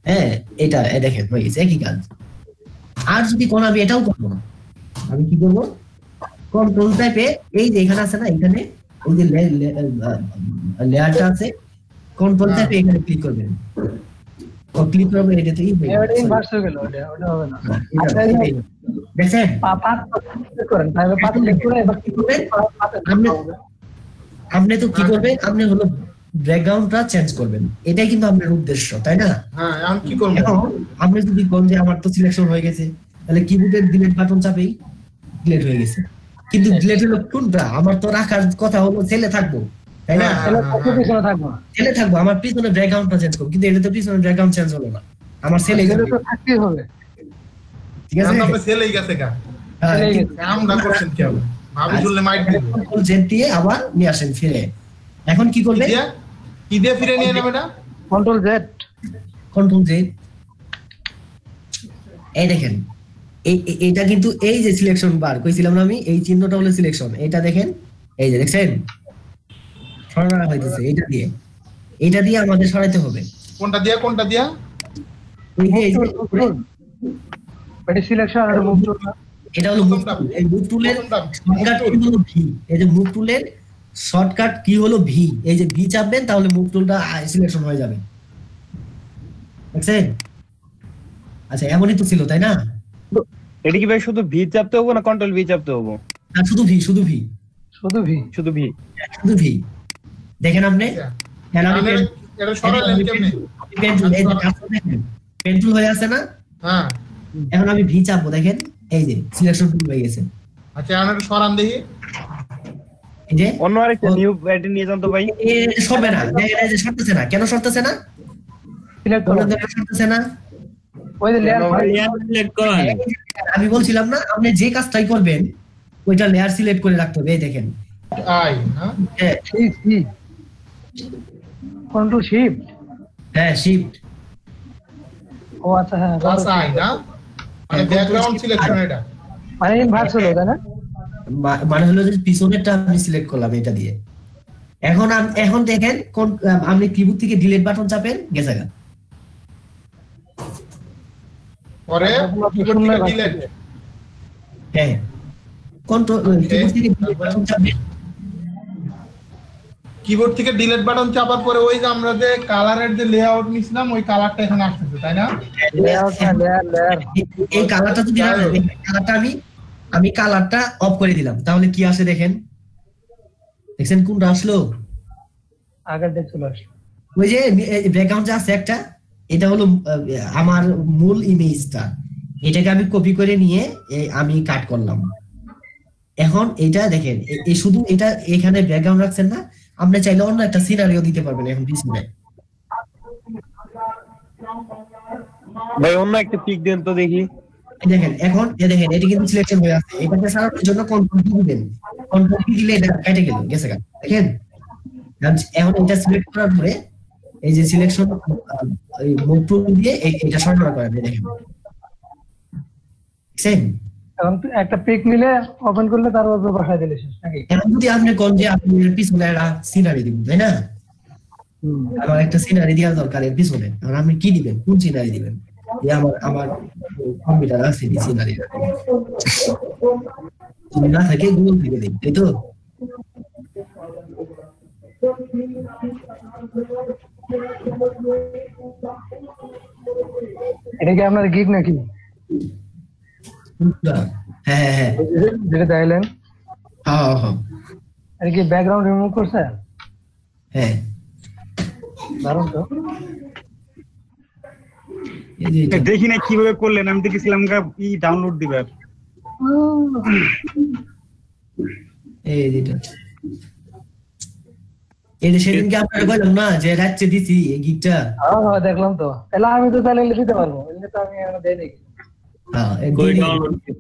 হ্যাঁ, এটা দেখেন হয়ে গেছে, একই কাজ। আর যদি কোন আমি এটাও করবো না, আমি কি করবো? কন্ট্রোল টাইপে এই যে এখানে আছে না, এখানে এই যে লেয়ারটা আছে, কন্ট্রোল টাইপে এখানে ক্লিক করবেন। ক্লিক করবেন, এটা তো এটা ইনভার্স হয়ে গেল, ওটা হবে না। দেখেন পাথ করেন, তাহলে পাথ ক্লিক করে এবার কি করবেন? আপনি তো কি করবেন? আপনি হলো ব্যাকগ্রাউন্ডটা চেঞ্জ করবেন, এটাই কিন্তু আপনার উদ্দেশ্য, তাই না? হ্যাঁ, আমি কি করব? এখন আপনি যদি কোন যে আমার তো সিলেকশন হয়ে গেছে, তাহলে কিবোর্ডের ডিলিট বাটন চাপেই ডিলিট হয়ে গেছে। কিন্তু ডিলিট হলো কোনটা? আমার তো রাখার কথা হলো ছেলে থাকবো, তাই না? পিছনে থাকবো না, ছেলে থাকবো, আমার পিছনে ব্যাকগ্রাউন্ডটা চেঞ্জ করব, কিন্তু এটা তো পিছনে ব্যাকগ্রাউন্ড চেঞ্জ হলো না, আমার ছেলে তো থাকতেই হবে। ঠিক আছে, আমরা ছেলেই গেছে কা আমরা করছেন কি হবে? ভাবি শুনলে মাইট দিব। কন্ট্রোল জেড দিয়ে আবার নিয়ে আসেন ফিরে। এখন কি করবে? কি দিয়ে ফিরে নিয়ে নেবে না? Control Z, control Z. এই দেখেন এইটা কিন্তু এই যে সিলেকশন বার কইছিলাম না আমি, এই চিহ্নটা হলো সিলেকশন। এটা দেখেন, এই যে দেখছেন সরানো হইতেছে, এটা দিয়ে আমাদের সরাইতে হবে। কোনটা দিয়া? কোনটা দিয়া? এই যে এটা সিলেকশন আর মুভ টুল, এটা হলো মুভ টুল। এই মুভ টুলের শর্টকাট কি হলো? ভি। এই যে মুভ টুলের শর্টকাট কি হলো? ভি। এই যে ভি চাপবেন, তাহলে মুভ টুলটা সিলেকশন হয়ে যাবে, দেখছেন? আচ্ছা, এমনই তো ছিল, তাই না? এটা কি ভাই শুধু ভি চাপতে হবে না কন্ট্রোল ভি চাপতে হবে? না, শুধু ভি, শুধু ভি, শুধু ভি, শুধু ভি, শুধু ভি। দেখেন আপনি, এটা সরালেন কেমনে? পেন্টুল হয়ে আছে না? হ্যাঁ, এখন আমি ভি চাপবো, দেখেন এই যে সিলেকশন টুল হয়ে গেছে। আচ্ছা, এখন এটা সরান দেখি। এই যে অন্য আরেকটা নিউ ব্যাটে নিয়ে যান তো ভাই। সরবে না, দেখেন এই যে সরতেছে না। কেন সরতেছে না? সিলেক্ট করুন, সরতেছে না। ওই যে লেয়ার সিলেক্ট করেন। আমি বলছিলাম না, আপনি যে কাজটাই করবেন ওইটা লেয়ার সিলেক্ট করে রাখতে হবে। এই দেখেন আই, হ্যাঁ, কন্ট্রোল শিফট, হ্যাঁ শিফট। ও আচ্ছা, হ্যাঁ প্লাস আই না, মানে ব্যাকগ্রাউন্ড সিলেকশন। এটা মানে ইনভার্স হলো, তাই না? মানে হলো যে পিছনেরটা আমি সিলেক্ট করলাম এটা দিয়ে। এখন দেখেন কোন আপনি কিবোর্ড থেকে ডিলিট বাটন চাপেন, গেছে গা। পরে কিবোর্ড থেকে ডিলিট, হ্যাঁ, কন্ট্রোল কিবোর্ড থেকে ডিলিট বাটন চাপেন। কিবোর্ড থেকে ডিলিট বাটন চাপার পরে ওই যে আমরা যে কালারের যে লেআউট নিছিলাম, ওই কালারটা এখানে আসছে, তাই না? লেয়ার এই কালারটা যদি কালারটা আমি কালারটা অফ করে দিলাম, তাহলে কি আসে দেখেন? দেখছেন কোনটা আসলো? আগের দিকে চলে আসলো। ওই যে ব্যাকগ্রাউন্ড যে আছে একটা, এটা হলো আমার মূল ইমেজটা। এটাকে আমি কপি করে নিয়ে আমি কাট করলাম। এখন এটা দেখেন, এই শুধু এটা এখানে ব্যাকগ্রাউন্ড রাখছেন না, আপনি চাইলে অন্য একটা সিনারিও দিতে পারবেন এখন পিছনে। ভাই অন্য একটা পিক দেন তো দেখি। দেখেন এখন দেখেন এটা কিন্তু সিলেকশন হয়ে আছে। এটাকে সারানোর জন্য কন্ট্রোল কি দিবেন? কন্ট্রোল কি দিলে এটা কেটে গেল, গেছে গা। দেখেন এখন এটা সিলেক্ট করার পরে এই যে সিলেকশন মুভ টুল দিয়ে এটা সরানো করেন, দেখেন দেখছেন? এখন একটা পিক নিলে ওপেন করলে তার উপর বসায় দিলে শেষ নাকি? এখন যদি আপনি কোন যে আপনি এর পিছনে একটা সিনারি দিবেন তাই না? আমার একটা সিনারি দেওয়া দরকার এর পিছনে। আর আপনি কি দিবেন? কোন সিনারি দিবেন? যে আমার কম্পিউটার আছে এই সিনারি। তুমি না থাকে গুগল থেকে দিন, তাই তো? এটা কি আপনার গিগ নাকি? হ্যাঁ হ্যাঁ যেটা চাইলেন। হ্যাঁ হ্যাঁ এটা কি ব্যাকগ্রাউন্ড রিমুভ করছে? হ্যাঁ দারুণ তো। দেখি না কিভাবে করলেন, আমি দেখেছিলাম ই ডাউনলোড দিবার। এই যেটা এই সেদিনকে আপনারা বললাম না যে রাত্রে দিছি এই গিগটা। হ্যাঁ দেখলাম তো। তাহলে আমি তো তাহলে দিতে পারবো, এমনি তো আমি এখনো দেই নাই। হ্যাঁ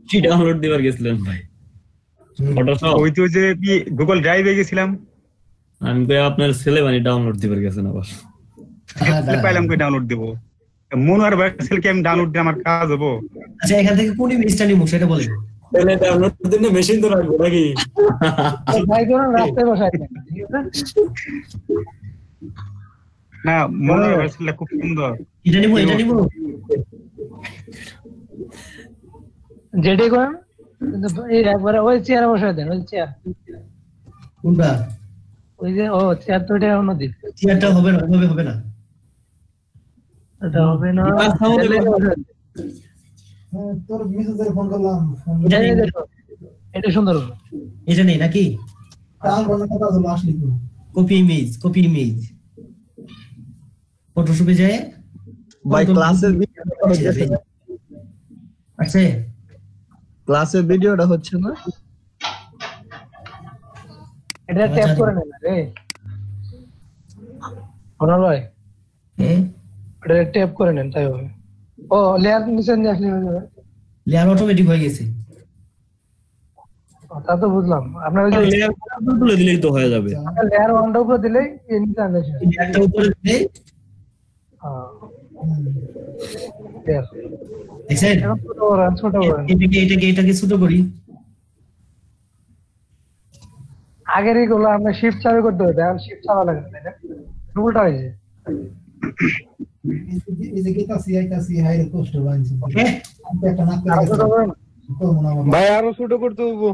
কি ডাউনলোড দিবার গেছিলেন ভাই? ফটোশপ ওই তো যে গুগল ড্রাইভে গেছিলাম। আমি তো আপনার ছেলে বানি ডাউনলোড দিবার গেছেন আবার। পাইলাম কই ডাউনলোড দেব? মনোয়ার ভার্সেলকে আমি ডাউনলোড দিয়ে আমার কাজ হবো? আচ্ছা এখান থেকে কোন ইমেজটা নিব সেটা বলেন। তাহলে ডাউনলোড দিন না, মেশিন তো রাখবো নাকি? ভাই কোন রাস্তায় বসাই দেন, ঠিক আছে? না মনোয়ার ভার্সেলটা খুব সুন্দর। এটা নিব যেটাই করেন কিন্তু এই একবারে ওই চেয়ারে বসাই দেন। ওই চেয়ার কোনটা? ওই যে ও চেয়ার তো এটা অন্য দিক। চেয়ারটা হবে না, হবে না। এটা হবে না। তোর মিসেসের ফোন করলাম, এটা সুন্দর। এটা নেই নাকি? তার বলে কথা হলো আসলি তো। কপি ইমেজ ফটোশপে যায় ভাই ক্লাসের আছে ক্লাসের ভিডিওটা হচ্ছে না, এটা ট্যাপ করে নেন রে অনর ভাই। এটা ট্যাপ করে নেন তাই হবে। ও লেয়ার নিচে নিয়ে আসলে হয়ে যাবে। লেয়ার অটোমেটিক হয়ে গেছে। তা তো বুঝলাম। আপনার ওই যে লেয়ার তুলে দিলেই তো হয়ে যাবে। লেয়ার ওয়ানটা উপরে দিলেই নিচে আনলে লেয়ারটা উপরে দিলে এটাকে ছোট করি। আগের এগুলো আমরা শিফট চালু করতে হতো, এখন শিফট চালা লাগে তাই না? উল্টা হয়েছে। ভাই আরো ছোট করতে হবো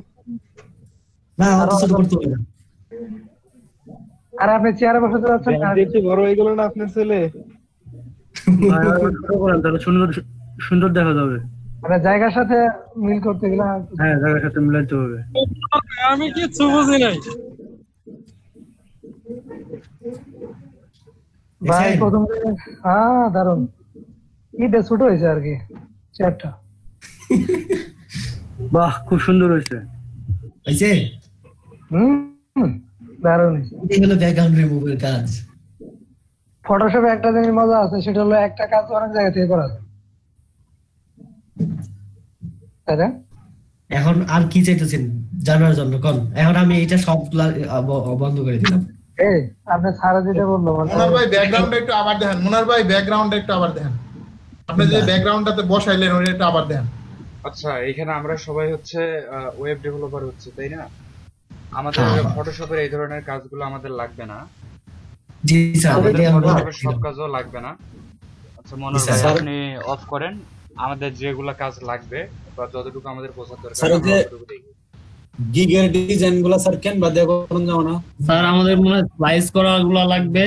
না, অত ছোট করতে হবে না। আর আপনি চেয়ারে বসে যাচ্ছেন, দেখছি বড় হয়ে গেল না আপনার ছেলে। তাহলে সুন্দর দেখা যাবে। মানে জায়গার সাথে মিল করতে গেলে হ্যাঁ জায়গার সাথে মিলাইতে হবে। আমি কিছু বুঝি নাই ভাই প্রথম। হ্যাঁ দারুন, এটা ছোট হয়েছে আর কি চেয়ারটা। বাহ খুব সুন্দর হয়েছে। দারুন। এই হলো ব্যাকগ্রাউন্ড রিমুভের কাজ। ফটোশপে একটা জিনিস মজা আছে, সেটা হলো একটা কাজ অনেক জায়গা থেকে করা যায়, তাই না? এখন আর কি চাইতেছেন জানার জন্য কোন? এখন আমি এটা সব বন্ধ করে দিলাম। এই আপনি সারা যেটা বললো মনোয়ার ভাই ব্যাকগ্রাউন্ডটা একটু আবার দেখেন। মনোয়ার ভাই ব্যাকগ্রাউন্ডটা একটু আবার দেখেন। আপনি যে ব্যাকগ্রাউন্ডটাতে বসাইলেন ওইটা একটু আবার দেখেন। আচ্ছা এখানে আমরা সবাই হচ্ছে ওয়েব ডেভেলপার হচ্ছে তাই না? আমাদের ফটোশপের এই ধরনের কাজগুলো আমাদের লাগবে না। জি স্যার, ফটোশপের সব কাজও লাগবে না। আচ্ছা মনোয়ার ভাই আপনি অফ করেন, আমাদের যেগুলো কাজ লাগবে বা যতটুকু আমাদের বোঝার দরকার স্যার গিগের ডিজাইনগুলো স্যার ক্যানভা দিয়ে করুন যাও না স্যার? আমাদের মনে হয় স্লাইস করাগুলো লাগবে,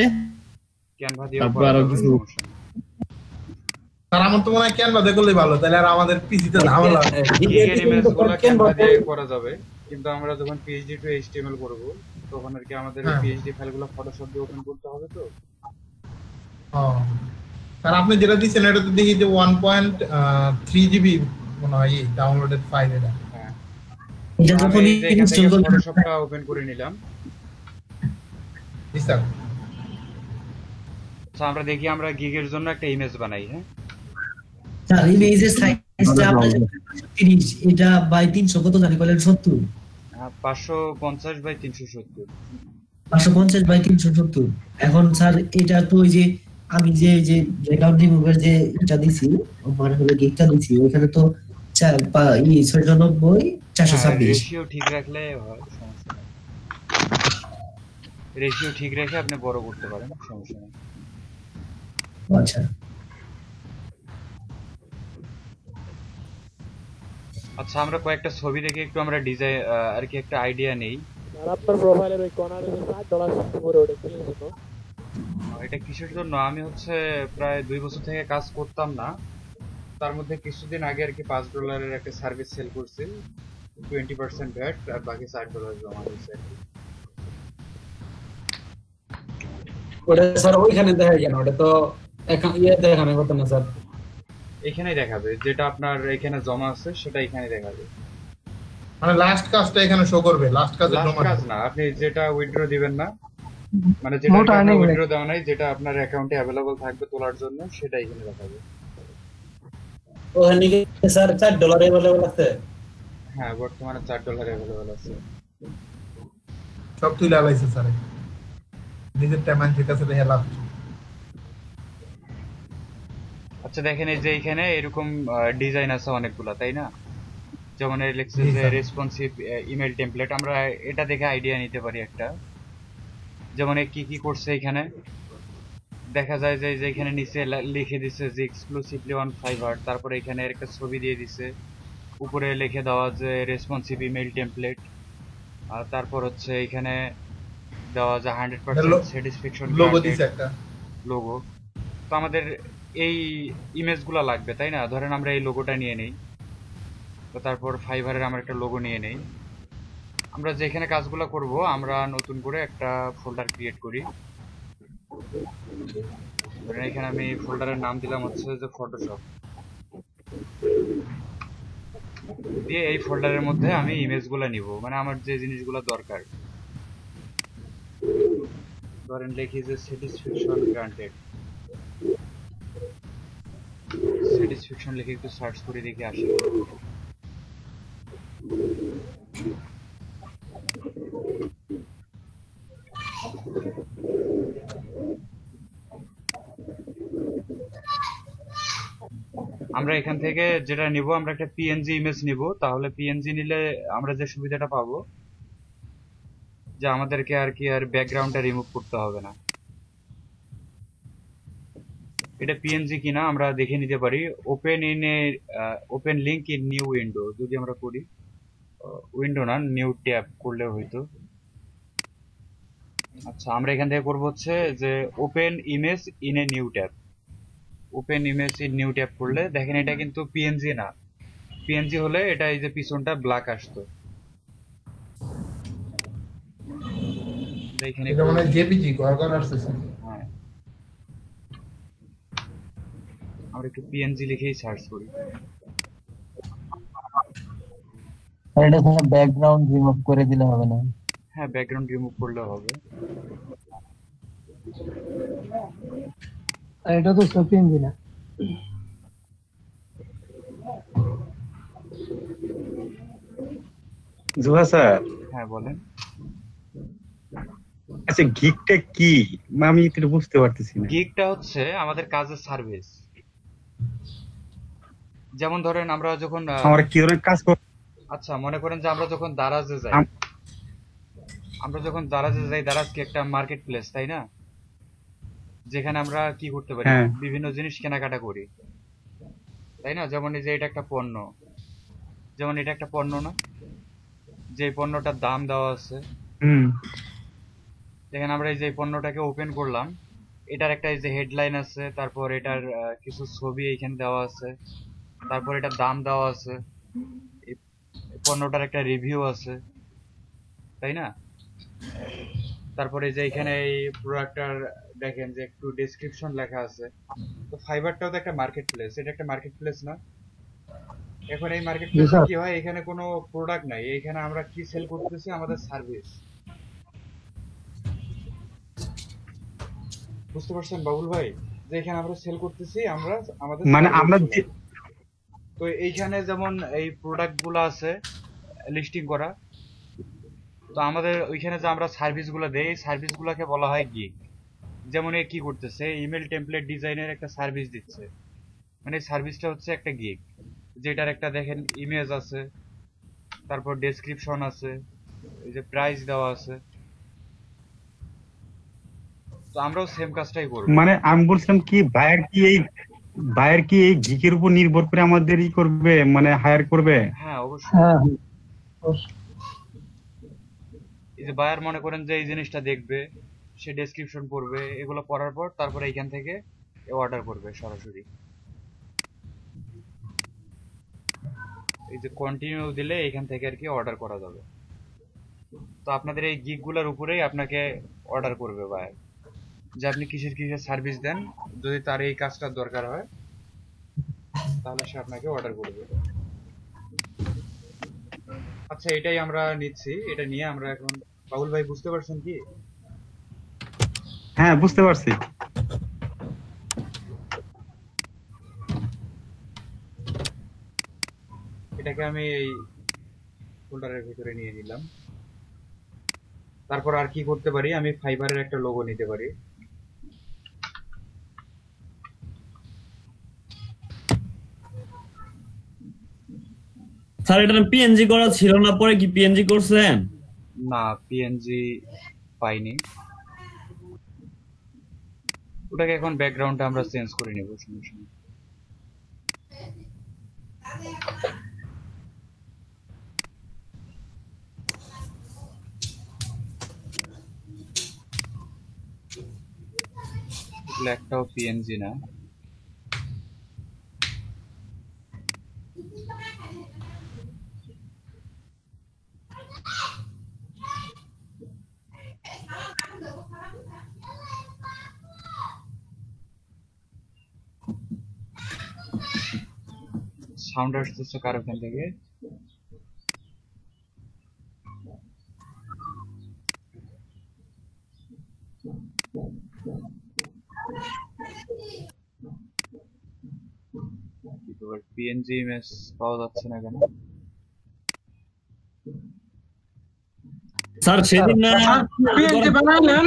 ক্যানভা দিয়ে তারপর আরো কিছু। স্যার আমার তো মনে হয় ক্যানভা দিয়ে করলেই ভালো, তাহলে আর আমাদের পিসিতে ঝামেলা হবে। গিগের ইমেজগুলো ক্যানভা দিয়ে করা যাবে, কিন্তু আমরা যখন পিএইচডি টু এইচটিএমএল করব তখন আর কি আমাদের পিএইচডি ফাইলগুলো ফটোশপ দিয়ে ওপেন করতে হবে তো। স্যার আপনি যেটা দিচ্ছেন এটা তো দেখি যে 1.3 জিবি মনে হয় ডাউনলোডেড ফাইল। এটা এটা যখন ইনস্টল করব ফটোশপটা ওপেন করে নিলাম। জি স্যার। তো আমরা দেখি আমরা গিগের জন্য একটা ইমেজ বানাই। হ্যাঁ স্যার ইমেজের সাইজটা আমরা 30 এটা বাই 300 কত জানি বলেন? 70 550 বাই 370 550 বাই 370। এখন স্যার এটা তো ওই যে আমি যে ব্যাকগ্রাউন্ড রিমুভার যে এটা দিছি মানে হলো গিগটা দিছি, ওখানে তো রেশিও ঠিক রাখলে হয়, সমস্যা নেই। রেশিও ঠিক রেখে আপনি বড় করতে পারেন, সমস্যা নেই। আচ্ছা আচ্ছা, আমরা কয়েকটা ছবি দেখে একটু আমরা ডিজাইন আর কি একটা আইডিয়া নেই। আর আপনার প্রোফাইলের ওই কর্নারে যে $7 করে ওটা কি জন্য? এটা কিসের জন্য? আমি হচ্ছে প্রায় 2 বছর থেকে কাজ করতাম না, তার মধ্যে কিছুদিন আগে আর কি $5 একটা সার্ভিস সেল করছি, 20% ভ্যাট আর বাকি $60 জমা হয়েছে। ওটা স্যার ওইখানে দেখা কেন? ওটা তো এখন দেখানো কথা না স্যার। এখানেই দেখাবে, যেটা আপনার এখানে জমা আছে সেটা এখানে দেখাবে। মানে লাস্ট কাজটা এখানে শো করবে, লাস্ট কাজ না, আপনি যেটা উইথড্র দিবেন না, মানে যেটা উইথড্র দেওয়া নাই, যেটা আপনার অ্যাকাউন্টে অ্যাভেলেবল থাকবে তোলার জন্য, সেটা এখানে দেখাবে। ওখানে কি স্যার $4 अवेलेबल আছে? হ্যাঁ, বর্তমানে $4 অ্যাভেলেবল আছে। সব তুই লাগাইছে স্যার, নিজের টাইমান ঠিক আছে দেখে লাভ। আচ্ছা দেখেন, এই যে এখানে এরকম ডিজাইন আছে অনেকগুলা, তাই না? যেমন এই লেখছে যে রেসপন্সিভ ইমেল টেমপ্লেট, আমরা এটা দেখে আইডিয়া নিতে পারি একটা। যেমন কি কি করছে এখানে দেখা যায় যে এখানে নিচে লিখে দিছে যে এক্সক্লুসিভলি অন ফাইবার, তারপরে এখানে একটা ছবি দিয়ে দিছে, উপরে লিখে দেওয়া যে রেসপন্সিভ ইমেল টেমপ্লেট, আর তারপর হচ্ছে এখানে দেওয়া যে 100% স্যাটিসফ্যাকশন লোগো দিছে একটা লোগো। তো আমাদের এই ইমেজগুলো লাগবে, তাই না? ধরেন আমরা এই লোগোটা নিয়ে নেই, তো তারপর ফাইবারের আমরা একটা লোগো নিয়ে নেই। আমরা যেখানে কাজগুলো করব, আমরা নতুন করে একটা ফোল্ডার ক্রিয়েট করি। ধরেন এখানে আমি ফোল্ডারের নাম দিলাম হচ্ছে যে ফটোশপ, দিয়ে এই ফোল্ডারের মধ্যে আমি ইমেজগুলো নিব, মানে আমার যে জিনিসগুলো দরকার। ধরেন লিখি যে স্যাটিসফ্যাকশন গ্রান্টেড, স্যাটিসফ্যাকশন লিখে একটু সার্চ করে দেখি আসে। আমরা এখান থেকে যেটা নিব, আমরা একটা পিএনজি ইমেজ নিব। তাহলে পিএনজি নিলে আমরা যে সুবিধাটা পাবো যে আমাদেরকে আর কি আর ব্যাকগ্রাউন্ডটা রিমুভ করতে হবে না। এটা পিএনজি কিনা আমরা দেখে নিতে পারি। Open link in new window যদি আমরা করি, উইন্ডো না নিউ ট্যাব করলে হয়তো। আচ্ছা, আমরা এখান থেকে করব হচ্ছে যে open image in a new tab. Open image in new tab করলে দেখেন এটা কিন্তু পিএনজি না। পিএনজি হলে এটা এই যে পিছনটা ব্ল্যাক আসতো, এখানে এটা মানে জেপিজি গরগর আসছে। হ্যাঁ, আমরা একটু পিএনজি লিখেই সার্চ করি। আর এটা কোনো ব্যাকগ্রাউন্ড রিমুভ করে দিলে হবে না? হ্যাঁ, ব্যাকগ্রাউন্ড রিমুভ করলে হবে। এটা তো পিএনজি না। জুহা স্যার। হ্যাঁ বলেন। আচ্ছা, গিগটা কি? আমি এটা বুঝতে পারতেছি না। গিগটা হচ্ছে আমাদের কাজের সার্ভিস। যেমন ধরেন আমরা যখন আমরা কি ধরনের কাজ করি? আচ্ছা, মনে করেন যে আমরা যখন দারাজে যাই, দারাজ কি একটা মার্কেট প্লেস, তাই না? যেখানে আমরা কি করতে পারি, বিভিন্ন জিনিস কেনাকাটা করি, তাই না? যেমন এই যে এটা একটা পণ্য, যেমন এটা একটা পণ্য না, যে পণ্যটার দাম দেওয়া আছে। দেখেন আমরা এই যে পণ্যটাকে ওপেন করলাম, এটার একটা এই যে হেডলাইন আছে, তারপর এটার কিছু ছবি এখানে দেওয়া আছে, তারপর এটার দাম দেওয়া আছে, পণ্যটার একটা রিভিউ আছে, তাই না? তারপরে যে এখানে এই প্রোডাক্টটার দেখেন যে একটু ডেসক্রিপশন লেখা আছে। তো ফাইবারটাও তো একটা মার্কেট প্লেস, এটা একটা মার্কেট প্লেস না? এখন এই মার্কেট প্লেসে কি হয়, এখানে কোনো প্রোডাক্ট নাই, এখানে আমরা কি সেল করতেছি, আমাদের সার্ভিস। বুঝতে পারছেন বাবুল ভাই, যে এখানে আমরা সেল করতেছি আমরা আমাদের, মানে আমরা তো এইখানে যেমন এই প্রোডাক্ট গুলো আছে লিস্টিং করা, তো আমাদের ওইখানে যে আমরা সার্ভিস গুলো দেই, এই সার্ভিস গুলাকে বলা হয় গিগ। যেমন এ কি করতেছে, ইমেল টেমপ্লেট ডিজাইনের একটা সার্ভিস দিচ্ছে, মানে সার্ভিসটা হচ্ছে একটা গিগ। যেটার একটা দেখেন ইমেজ আছে, তারপর ডেসক্রিপশন আছে, এই যে প্রাইস দেওয়া আছে। তো আমরাও সেম কাজটাই করব। মানে আমি বলছিলাম কি ভাইয়ের কি এই গিকের উপর নির্ভর করে আমাদের ই করবে, মানে হায়ার করবে? হ্যাঁ অবশ্যই। হ্যাঁ এই যে বায়ার মনে করেন যে এই জিনিসটা দেখবে, সে ডেসক্রিপশন পড়বে, এগুলো পড়ার পর তারপরে এইখান থেকে অর্ডার করবে সরাসরি। এই যে কন্টিনিউ দিলে এখান থেকে আর কি অর্ডার করা যাবে। তো আপনাদের এই গিগ গুলার উপরেই আপনাকে অর্ডার করবে বায়ার, যে আপনি কিসের কিসের সার্ভিস দেন। যদি তার এই কাজটার দরকার হয় তাহলে সে আপনাকে অর্ডার করবে। আচ্ছা এটাই আমরা নিচ্ছি, এটা নিয়ে আমরা এখন, বাবুল ভাই বুঝতে পারছেন কি? হ্যাঁ বুঝতে পারছি। এটাকে আমি এই ফোল্ডারের ভিতরে নিয়ে নিলাম। তারপর আর কি করতে পারি, আমি ফাইবারের একটা লোগো নিতে পারি। স্যার এটা পিএনজি করা ছিল না, পরে কি পিএনজি করছেন? না পিএনজি পাইনি, ওটাকে এখন ব্যাকগ্রাউন্ডটা আমরা চেঞ্জ করে নেব, সমস্যা নেই। একটাও পিএনজি না। সাউন্ড আসতেছে কার ওখান থেকে? পিএনজি ইমেজ পাওয়া যাচ্ছে না কেন? স্যার সেদিন না পিএনজি বানাইলেন,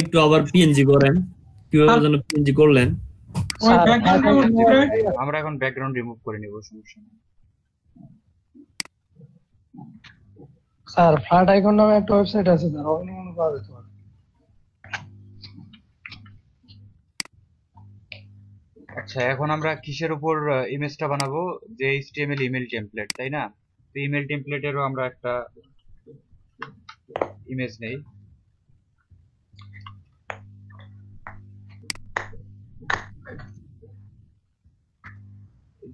একটু আবার পিএনজি করেন, কিভাবে যেন পিএনজি করলেন? আমরা এখন ব্যাকগ্রাউন্ড রিমুভ করে নিব, সমস্যা নেই। স্যার ফ্ল্যাট আইকন নামে একটা ওয়েবসাইট আছে স্যার, ওখানে মনে পাওয়া যেতে পারে। আচ্ছা এখন আমরা কিসের উপর ইমেজটা বানাবো? যে এইচটিএমএল ইমেল টেমপ্লেট, তাই না? তো ইমেল টেমপ্লেটেরও আমরা একটা ইমেজ নেই।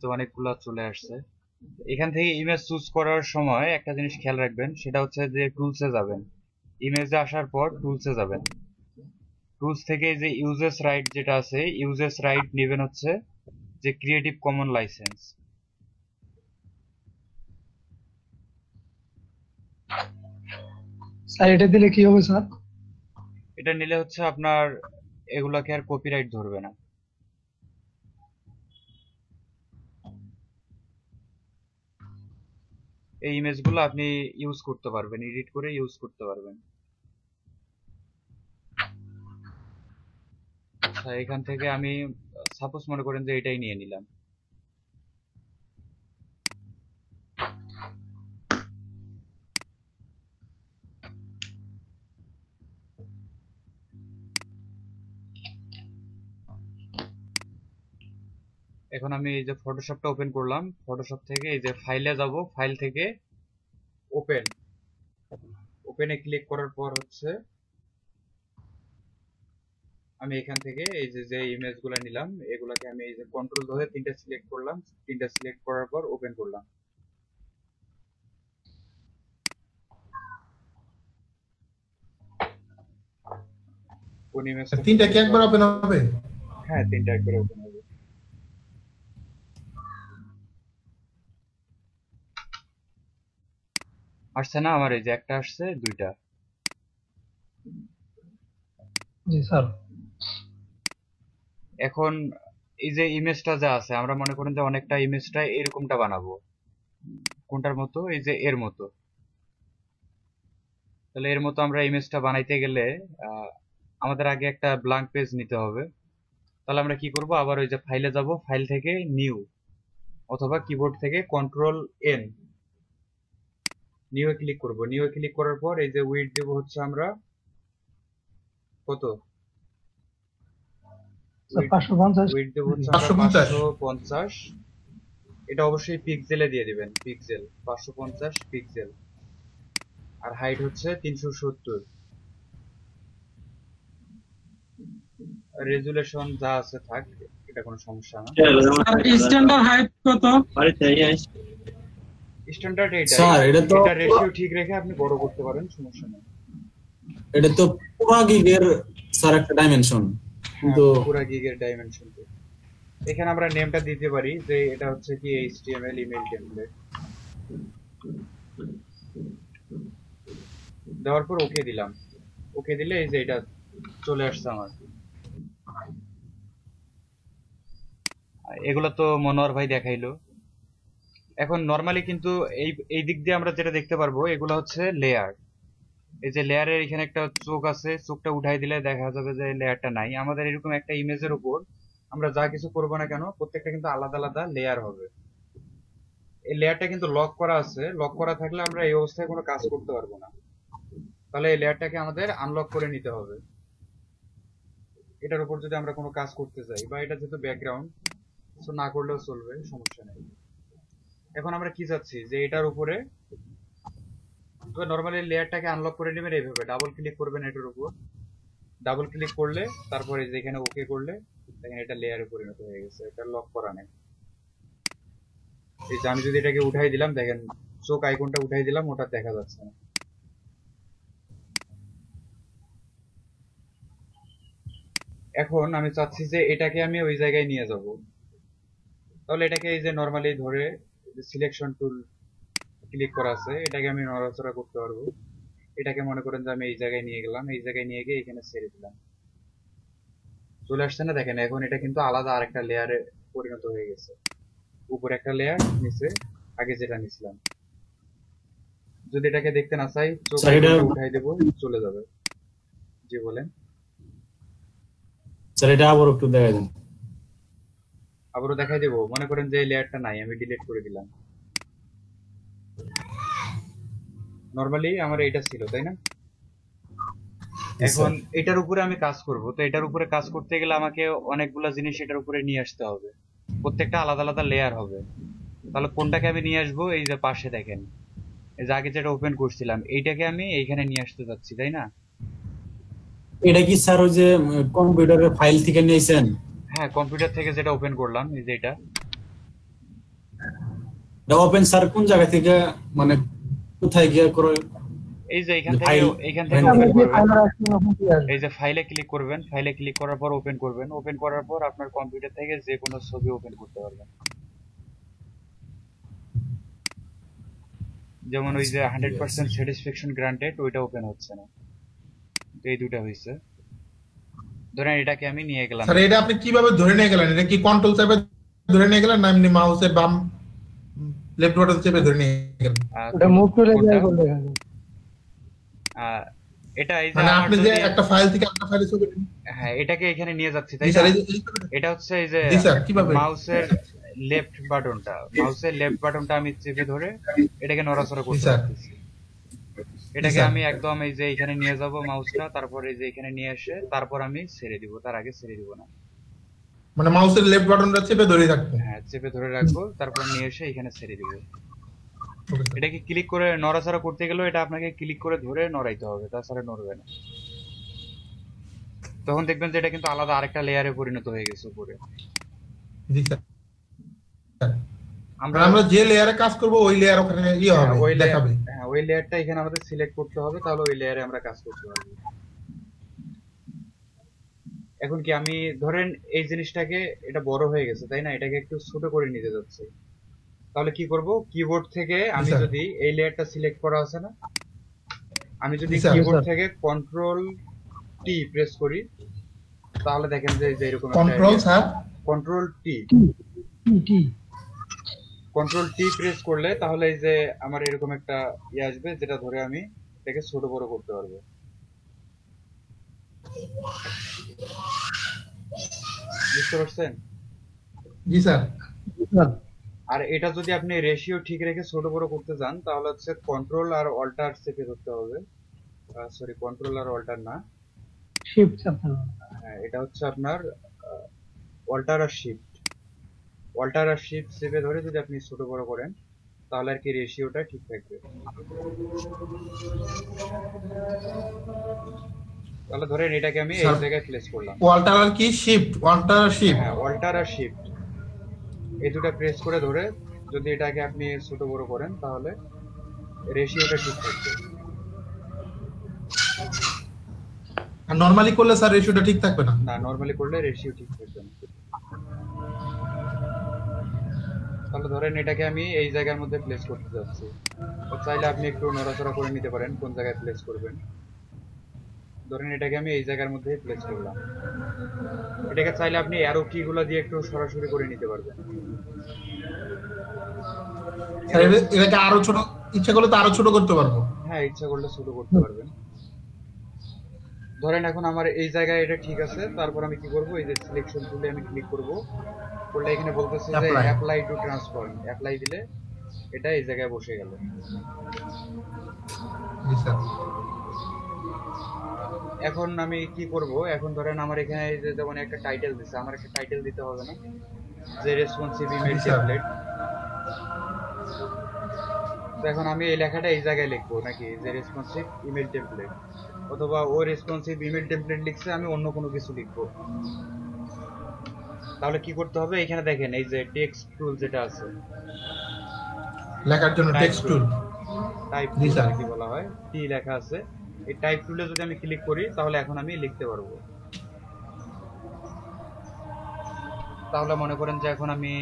তো অনেকগুলো চলে আসছে। এখান থেকে ইমেজ চুজ করার সময় একটা জিনিস খেয়াল রাখবেন, সেটা হচ্ছে যে টুলসে যাবেন, ইমেজে আসার পর টুলসে যাবেন। টুলস থেকে যে ইউজেস রাইট যেটা আছে, ইউজেস রাইট নেবেন হচ্ছে যে ক্রিয়েটিভ কমন লাইসেন্স। স্যার এটা দিলে কি হবে স্যার? এটা নিলে হচ্ছে আপনার এগুলাকে আর কপিরাইট ধরবে না। এই ইমেজগুলো আপনি ইউজ করতে পারবেন, এডিট করে ইউজ করতে পারবেন। আচ্ছা এখান থেকে আমি সাপোজ মনে করেন যে এটাই নিয়ে নিলাম। এখন আমি এই যে ফটোশপটা ওপেন করলাম, ফটোশপ থেকে এই যে ফাইলে যাব, ফাইল থেকে ওপেন, ওপেনে ক্লিক করার পর হচ্ছে আমি এখান থেকে এই যে যে ইমেজগুলো নিলাম এগুলাকে আমি এই যে কন্ট্রোল ধরে তিনটা সিলেক্ট করলাম, তিনটা সিলেক্ট করার পর ওপেন করলাম। কোন ইমেজটা? তিনটা কি একবার ওপেন হবে? হ্যাঁ তিনটা একবার ওপেন হবে। আসছে না আমার? এই যে একটা আসছে, দুইটা। জি স্যার। এখন এই যে ইমেজটা যা আছে, আমরা মনে করেন যে অনেকটা ইমেজটা এরকমটা বানাবো। কোনটার মতো? এই যে এর মতো। তাহলে এর মতো আমরা ইমেজটা বানাইতে গেলে আমাদের আগে একটা ব্ল্যাঙ্ক পেজ নিতে হবে। তাহলে আমরা কি করব, আবার ওই যে ফাইলে যাব, ফাইল থেকে নিউ, অথবা কিবোর্ড থেকে কন্ট্রোল এন, নিউ এ ক্লিক করব। নিউ এ ক্লিক করার পর এই যে উইডথ দেব হচ্ছে আমরা কত, 550 উইডথ দেব হচ্ছে আমরা 550। এটা অবশ্যই পিক্সেলে দিয়ে দিবেন, পিক্সেল 550 পিক্সেল। আর হাইট হচ্ছে 370। রেজুলেশন যা আছে থাক, এটা কোনো সমস্যা না। আর স্ট্যান্ডার্ড হাইট কত? স্ট্যান্ডার্ড স্যার, এটা তো এটা রেশিও ঠিক রেখে আপনি বড় করতে পারেন, সমস্যা নেই। এটা তো পুরো গিগের স্যার একটা ডাইমেনশন, কিন্তু পুরো গিগের ডাইমেনশন। এখানে আমরা নেমটা দিতে পারি যে এটা হচ্ছে কি HTML ইমেল টেমপ্লেট। দেওয়ার পর ওকে দিলাম। ওকে দিলে এই যে এটা চলে আসছে আমার। এগুলো তো মনোয়ার ভাই দেখাইলো। এখন নরমালি কিন্তু এই দিক দিয়ে আমরা যেটা দেখতে পারবো এগুলো হচ্ছে লেয়ার। এই যে লেয়ারের এখানে একটা চোখ আছে, চোখটা উঠাই দিলে দেখা যাবে যে লেয়ারটা নাই। আমাদের এরকম একটা ইমেজের উপর আমরা যা কিছু করবো না কেন প্রত্যেকটা কিন্তু আলাদা আলাদা লেয়ার হবে। এই লেয়ারটা কিন্তু লক করা আছে, লক করা থাকলে আমরা এই অবস্থায় কোনো কাজ করতে পারবো না। তাহলে এই লেয়ারটাকে আমাদের আনলক করে নিতে হবে। এটার উপর যদি আমরা কোনো কাজ করতে চাই, বা এটা যেহেতু ব্যাকগ্রাউন্ড, সো না করলেও চলবে, সমস্যা নেই। এখন আমরা কি চাচ্ছি যে এটার উপরে নরমালি লেয়ারটাকে আনলক করে নেবেন এইভাবে, ডাবল ক্লিক করবেন এটার উপর। ডাবল ক্লিক করলে তারপরে যেখানে ওকে করলে দেখেন এটা লেয়ারে পরিণত হয়ে গেছে, এটা লক করা নেই। এই যে আমি যদি এটাকে উঠাই দিলাম, দেখেন চোখ আইকনটা উঠাই দিলাম, ওটা দেখা যাচ্ছে না। এখন আমি চাচ্ছি যে এটাকে আমি ওই জায়গায় নিয়ে যাব। তাহলে এটাকে এই যে নরমালি ধরে সিলেকশন টুল ক্লিক করা আছে, এটাকে আমি নড়াচড়া করতে পারবো। এটাকে মনে করেন যে আমি এই জায়গায় নিয়ে গেলাম, এই জায়গায় নিয়ে গিয়ে এখানে ছেড়ে দিলাম, চলে আসছে না? দেখেন এখন এটা কিন্তু আলাদা আরেকটা লেয়ারে পরিণত হয়ে গেছে। উপরে একটা লেয়ার, নিচে আগে যেটা নিছিলাম। যদি এটাকে দেখতে না চাই, চোখ উঠাই দেবো, চলে যাবে। জি বলেন স্যার, এটা আবার একটু দেখাই দেন। আবারও দেখাই দেবো। মনে করেন যে এই লেয়ারটা নাই, আমি ডিলিট করে দিলাম। নরমালি আমার এটা ছিল, তাই না? এখন এটার উপরে আমি কাজ করব, তো এটার উপরে কাজ করতে গেলে আমাকে অনেকগুলা জিনিস এটার উপরে নিয়ে আসতে হবে, প্রত্যেকটা আলাদা আলাদা লেয়ার হবে। তাহলে কোনটাকে আমি নিয়ে আসবো? এই যে পাশে দেখেন, এই যে আগে যেটা ওপেন করছিলাম, এইটাকে আমি এইখানে নিয়ে আসতে যাচ্ছি, তাই না? এটা কি স্যার ওই যে কম্পিউটারের ফাইল থেকে নিয়েছেন? হ্যাঁ, কম্পিউটার থেকে যেটা ওপেন করলাম, এই যে এটা ওপেন স্যার কোন জায়গা থেকে, মানে কোথায় গিয়ে করে? এই যে এখান থেকে ওপেন করবেন। এই যে ফাইলে ক্লিক করবেন, ফাইলে ক্লিক করার পর ওপেন করবেন। ওপেন করার পর আপনার কম্পিউটার থেকে যে কোনো ছবি ওপেন করতে পারবেন। যেমন ওই যে 100% স্যাটিসফ্যাকশন গ্রান্টেড, ওইটা ওপেন হচ্ছে না, এই দুটো হইছে। ধরেন এটাকে আমি নিয়ে গেলাম। স্যার এটা আপনি কিভাবে ধরে নিয়ে গেলেন? এটা কি কন্ট্রোল চেপে ধরে নিয়ে গেলেন না এমনি মাউসের বাম লেফট বাটন চেপে ধরে নিয়ে গেলেন? এটা মুভ করে যায় করলে এটা এই যে মানে আপনি যে একটা ফাইল থেকে একটা ফাইলে ছবি, হ্যাঁ, এটাকে এখানে নিয়ে যাচ্ছি, তাই না? এটা হচ্ছে এই যে মাউসের লেফট বাটনটা আমি চেপে ধরে এটাকে নড়াচড়া করতে পারতেছি। এটাকে আমি একদম এই যে এখানে নিয়ে যাব মাউসটা, তারপর এই যে এখানে নিয়ে এসে তারপর আমি ছেড়ে দিব, তার আগে ছেড়ে দিব না। মানে মাউসের লেফট বাটনটা চেপে ধরে রাখবো? হ্যাঁ, চেপে ধরে রাখবো, তারপর নিয়ে এসে এখানে ছেড়ে দিব। এটাকে ক্লিক করে নড়াচড়া করতে গেলেও এটা আপনাকে ক্লিক করে ধরে নড়াইতে হবে, তাছাড়া নড়বে না। তখন দেখবেন যে এটা কিন্তু আলাদা আরেকটা লেয়ারে পরিণত হয়ে গেছে উপরে। জি স্যার, আমরা যে লেয়ারে কাজ করব ওই লেয়ার ওখানে হবে, দেখাবে। হ্যাঁ, ওই লেয়ারটা এখানে আমাদের সিলেক্ট করতে হবে, তাহলে ওই লেয়ারে আমরা কাজ করতে পারবো। এখন কি আমি ধরেন এই জিনিসটাকে, এটা বড় হয়ে গেছে, তাই না? এটাকে একটু ছোট করে নিতে যাচ্ছি। তাহলে কি করব? কিবোর্ড থেকে আমি যদি এই লেয়ারটা সিলেক্ট করা আছে না, আমি যদি কিবোর্ড থেকে কন্ট্রোল টি প্রেস করি, তাহলে দেখেন যে এরকম কন্ট্রোল টি প্রেস করলে তাহলে এই যে আমার এরকম একটা আসবে, যেটা ধরে আমি এটাকে ছোট বড় করতে পারবো। বুঝতে পারছেন? জি স্যার। আর এটা যদি আপনি রেশিও ঠিক রেখে ছোট বড় করতে চান তাহলে হচ্ছে কন্ট্রোল আর অল্টার চেপে ধরতে হবে। সরি, কন্ট্রোল আর অল্টার না, শিফট চাপতে হবে। হ্যাঁ, এটা হচ্ছে আপনার অল্টার আর শিফট। অল্টার আর শিফট চেপে ধরে যদি আপনি ছোট বড় করেন তাহলে আর কি রেশিওটা ঠিক থাকবে। তাহলে ধরেন এটাকে আমি এই জায়গায় প্লেস করলাম। অল্টার আর কি শিফট? অল্টার আর শিফট, হ্যাঁ, অল্টার আর শিফট এই দুটো প্রেস করে ধরে যদি এটাকে আপনি ছোট বড় করেন তাহলে রেশিওটা ঠিক থাকবে। আর নরমালি করলে স্যার রেশিওটা ঠিক থাকবে না? না, নরমালি করলে রেশিও ঠিক থাকবে না। তাহলে ধরেন এটাকে আমি এই জায়গার মধ্যে প্লেস করতে যাচ্ছি, চাইলে আপনি একটু নড়াচড়া করে নিতে পারেন কোন জায়গায় প্লেস করবেন। ধরেন এটাকে আমি এই জায়গার মধ্যে প্লেস করলাম। এটাকে চাইলে আপনি অ্যারো কি গুলো দিয়ে একটু সরাসরি করে নিতে পারবেন। এটাকে আরো ছোট ইচ্ছা করলে তো আরো ছোট করতে পারবো। হ্যাঁ, ইচ্ছা করলে ছোট করতে পারবেন। ধরেন এখন আমার এই জায়গায় এটা ঠিক আছে, তারপর আমি কি করব, এই যে সিলেকশন টুলে আমি ক্লিক করব, করলে এখানে বলতেছে যে অ্যাপ্লাই টু ট্রান্সফর্ম। অ্যাপ্লাই দিলে এটা এই জায়গায় বসে গেল। এখন আমি কি করব, এখন ধরেন আমার এখানে এই যে যেমন একটা টাইটেল দিছে, আমার একটা টাইটেল দিতে হবে না, যে রেসপন্সিভ ইমেল টেমপ্লেট। তো এখন আমি এই লেখাটা এই জায়গায় লিখবো নাকি, যে রেসপন্সিভ ইমেল টেমপ্লেট, অথবা ও রেসপন্সিভ ইমেল টেমপ্লেট লিখছে আমি অন্য কোনো কিছু লিখবো। তাহলে কি করতে হবে, এখানে দেখেন এই যে টেক্সট টুল যেটা আছে লেখার জন্য টেক্সট টুল, টাইপ টুল কি বলা হয়, টি লেখা আছে। এই টাইপ টুলে যদি আমি ক্লিক করি তাহলে এখন আমি লিখতে পারবো। তাহলে মনে করেন যে এখন আমি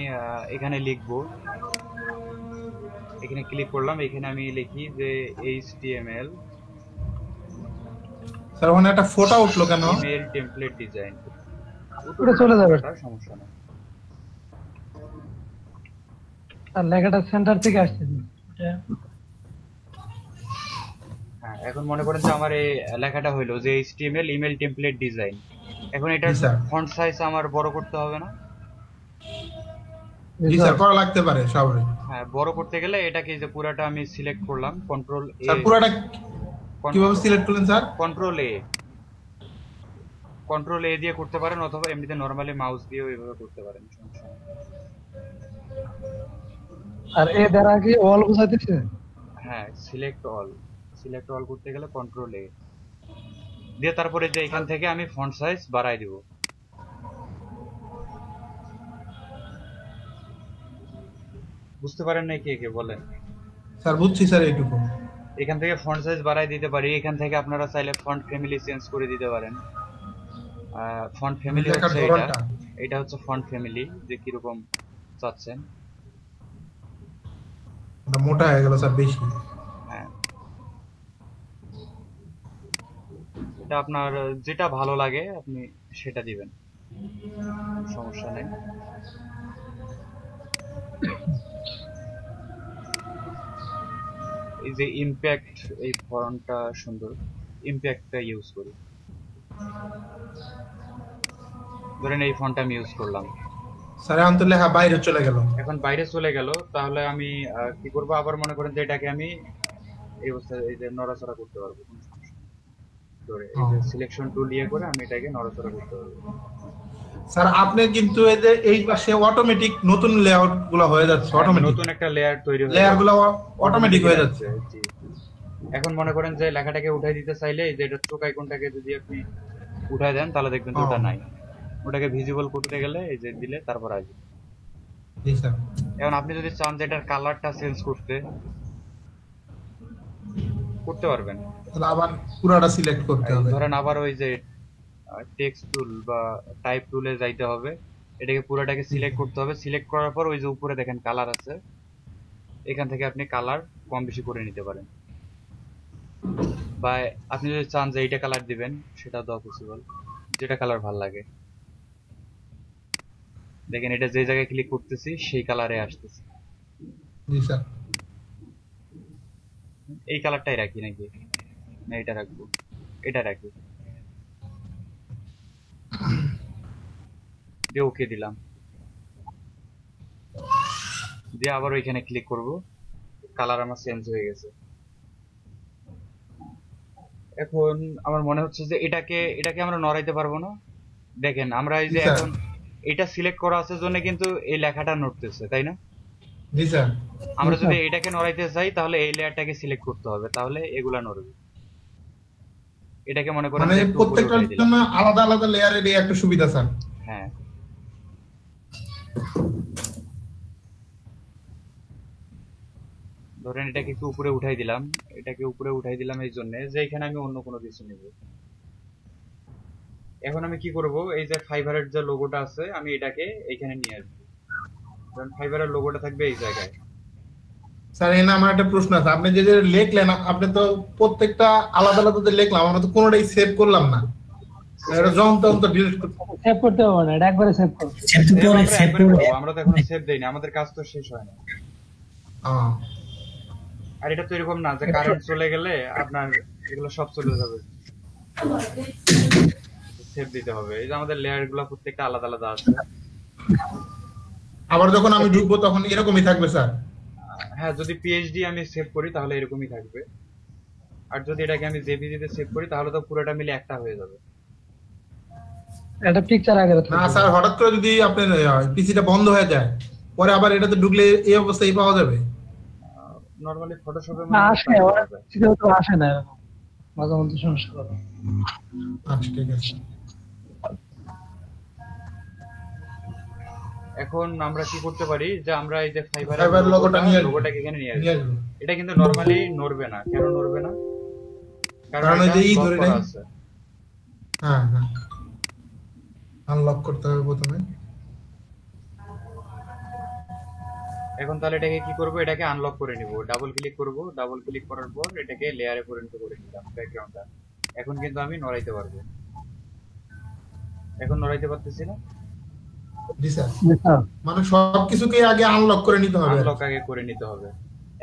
এখানে লিখবো, এখানে ক্লিক করলাম, এখানে আমি লিখি যে HTML। স্যার ওখানে একটা ফটো উঠলো কেন? Email template design. পুরো চলে যাবে, সমস্যা নেই। আর লেখাটা সেন্টার থেকে আসছে। হ্যাঁ, এখন মনে করেন যে আমার এই লেখাটা হইলো যে HTML ইমেল টেমপ্লেট ডিজাইন। এখন এটা ফন্ট সাইজ আমার বড় করতে হবে না? জি স্যার, করা লাগতে পারে সবাই। হ্যাঁ, বড় করতে গেলে এটাকে যে পুরাটা আমি সিলেক্ট করলাম, কন্ট্রোল এ। স্যার পুরাটা কিভাবে সিলেক্ট করলেন স্যার? কন্ট্রোল এ, কন্ট্রোল এ দিয়ে করতে পারেন, অথবা এমনিতে নরমালি মাউস দিয়েও এইভাবে করতে পারেন, সমস্যা নেই। আর এ দ্বারা কি অল বোঝাইতেছে? হ্যাঁ, সিলেক্ট অল করতে গেলে কন্ট্রোল এ দিয়ে তারপরে যে এখান থেকে আমি ফন্ট সাইজ বাড়াই দিব। বুঝতে পারেন নাই কে বলেন? স্যার বুঝছি স্যার এইটুকু। এখান থেকে ফন্ট সাইজ বাড়াই দিতে পারি, এখান থেকে আপনারা চাইলে ফন্ট ফ্যামিলি চেঞ্জ করে দিতে পারেন। ফন্ট ফ্যামিলি হচ্ছে এটা হচ্ছে ফন্ট ফ্যামিলি, যে কিরকম চাচ্ছেন। এটা মোটা হয়ে গেল স্যার বেশি। হ্যাঁ, এটা আপনার যেটা ভালো লাগে আপনি সেটা দিবেন, সমস্যা নেই। এই যে ইমপ্যাক্ট, এই ফন্টটা সুন্দর, ইমপ্যাক্টটা ইউজ করি। ধরেন এই ফন্টটা আমি ইউজ করলাম, স্যার এখন তো লেখা বাইরে চলে গেল। এখন বাইরে চলে গেল, তাহলে আমি কি করব, আবার মনে করেন যে এটাকে আমি এই অবস্থায় এই যে নড়াচড়া করতে পারবো, ধরে এই যে সিলেকশন টুল দিয়ে করে আমি এটাকে নড়াচড়া করতে পারবো। স্যার আপনি কিন্তু এই যে এই পাশে অটোমেটিক নতুন লেআউট গুলো হয়ে যাচ্ছে, অটোমেটিক নতুন একটা লেয়ার তৈরি হয়ে লেয়ার গুলো অটোমেটিক হয়ে যাচ্ছে। এখন মনে করেন যে লেখাটাকে উঠাই দিতে চাইলে এই যে এটা চোখ আইকনটাকে যদি আপনি উঠাই দেন তাহলে দেখবেন যে ওটা নাই। ওটাকে ভিজিবল করতে গেলে এই যে দিলে তারপর আসবে। জি স্যার। এখন আপনি যদি চান যে এটার কালারটা চেঞ্জ করতে পারবেন, তাহলে আবার পুরোটা সিলেক্ট করতে হবে। ধরেন আবার ওই যে টেক্সট টুল বা টাইপ টুলে যাইতে হবে, এটাকে পুরোটাকে সিলেক্ট করতে হবে। সিলেক্ট করার পর ওই যে উপরে দেখেন কালার আছে, এখান থেকে আপনি কালার কম বেশি করে নিতে পারেন, বা আপনি যদি চান যে এইটা কালার দিবেন সেটা দেওয়া পসিবল, যেটা কালার ভালো লাগে। দেখেন এটা যে জায়গায় ক্লিক করতেছি সেই কালারে আসতেছে। জি স্যার। এই কালারটাই রাখি নাকি না এটা রাখবো? এটা রাখি, দিয়ে ওকে দিলাম। দিয়ে আবার ওইখানে ক্লিক করব, কালার আমার চেঞ্জ হয়ে গেছে। এখন আমার মনে হচ্ছে যে এটাকে আমরা নড়াইতে পারবো না। দেখেন আমরা এই যে এখন এটা সিলেক্ট করা আছে জন্য কিন্তু এই লেখাটা নড়তেছে, তাই না? জি স্যার। আমরা যদি এটাকে নড়াইতে চাই তাহলে এই লেয়ারটাকে সিলেক্ট করতে হবে, তাহলে এগুলা নড়বে। এটাকে মনে করেন মানে প্রত্যেকটার জন্য আলাদা আলাদা লেয়ারের এই একটা সুবিধা স্যার। হ্যাঁ, ধরেন এটাকে একটু উপরে উঠাই দিলাম, এই জন্য যে এখানে আমি অন্য কোনো কিছু নেব। এখন আমি কি করব, এই যে ফাইবারের যে লোগোটা আছে আমি এটাকে এইখানে নিয়ে আসবো। কারণ ফাইবারের লোগোটা থাকবে এই জায়গায়। স্যার এখানে আমার একটা প্রশ্ন আছে, আপনি যে যে লিখলেন আপনি তো প্রত্যেকটা আলাদা আলাদা যে লিখলাম আমরা তো কোনোটাই সেভ করলাম না, এটা যখন তখন তো ডিলিট করতে সেভ করতে হবে না, এটা একবারে সেভ করব। আমরা তো এখনো সেভ দেইনি, আমাদের কাজ তো শেষ হয় না। আর এটা তো এরকম না যে কারেন্ট চলে গেলে আপনার এগুলো সব চলে যাবে, সেভ দিতে হবে। এই যে আমাদের লেয়ার গুলো প্রত্যেকটা আলাদা আলাদা আছে। আবার যখন আমি ঢুকবো তখন এরকমই থাকবে স্যার? হ্যাঁ, যদি পিএইচডি আমি সেভ করি তাহলে এরকমই থাকবে, আর যদি এটাকে আমি জেপিজি তে সেভ করি তাহলে তো পুরোটা মিলে একটা হয়ে যাবে। এটা পিকচার আগে না স্যার, হঠাৎ করে যদি আপনার পিসিটা বন্ধ হয়ে যায় পরে আবার এটাতে ঢুকলে এই অবস্থায় পাওয়া যাবে? নরমালি ফটোশপে আসে, ওরা সেটা তো আসে না, মাঝে মধ্যে সমস্যা করে। আচ্ছা ঠিক আছে। এখন আমরা কি করতে পারি যে আমরা এই যে ফাইবার লোগোটাকে এখানে নিয়ে আসবো। এটা কিন্তু নরমালি নড়বে না। কেন নড়বে না? কারণ এই যে এই ধরে নাই। হ্যাঁ হ্যাঁ, আনলক করতে হবে প্রথমে। এখন তাহলে এটাকে কি করব, এটাকে আনলক করে নিব। ডাবল ক্লিক করব, ডাবল ক্লিক করার পর এটাকে লেয়ারে পরিণত করে নিলাম ব্যাকগ্রাউন্ডটা। এখন কিন্তু আমি নড়াইতে পারবো। এখন নড়াইতে পারতেছি না? জি স্যার। মানে সবকিছুকে আগে আনলক করে নিতে হবে। আনলক আগে করে নিতে হবে।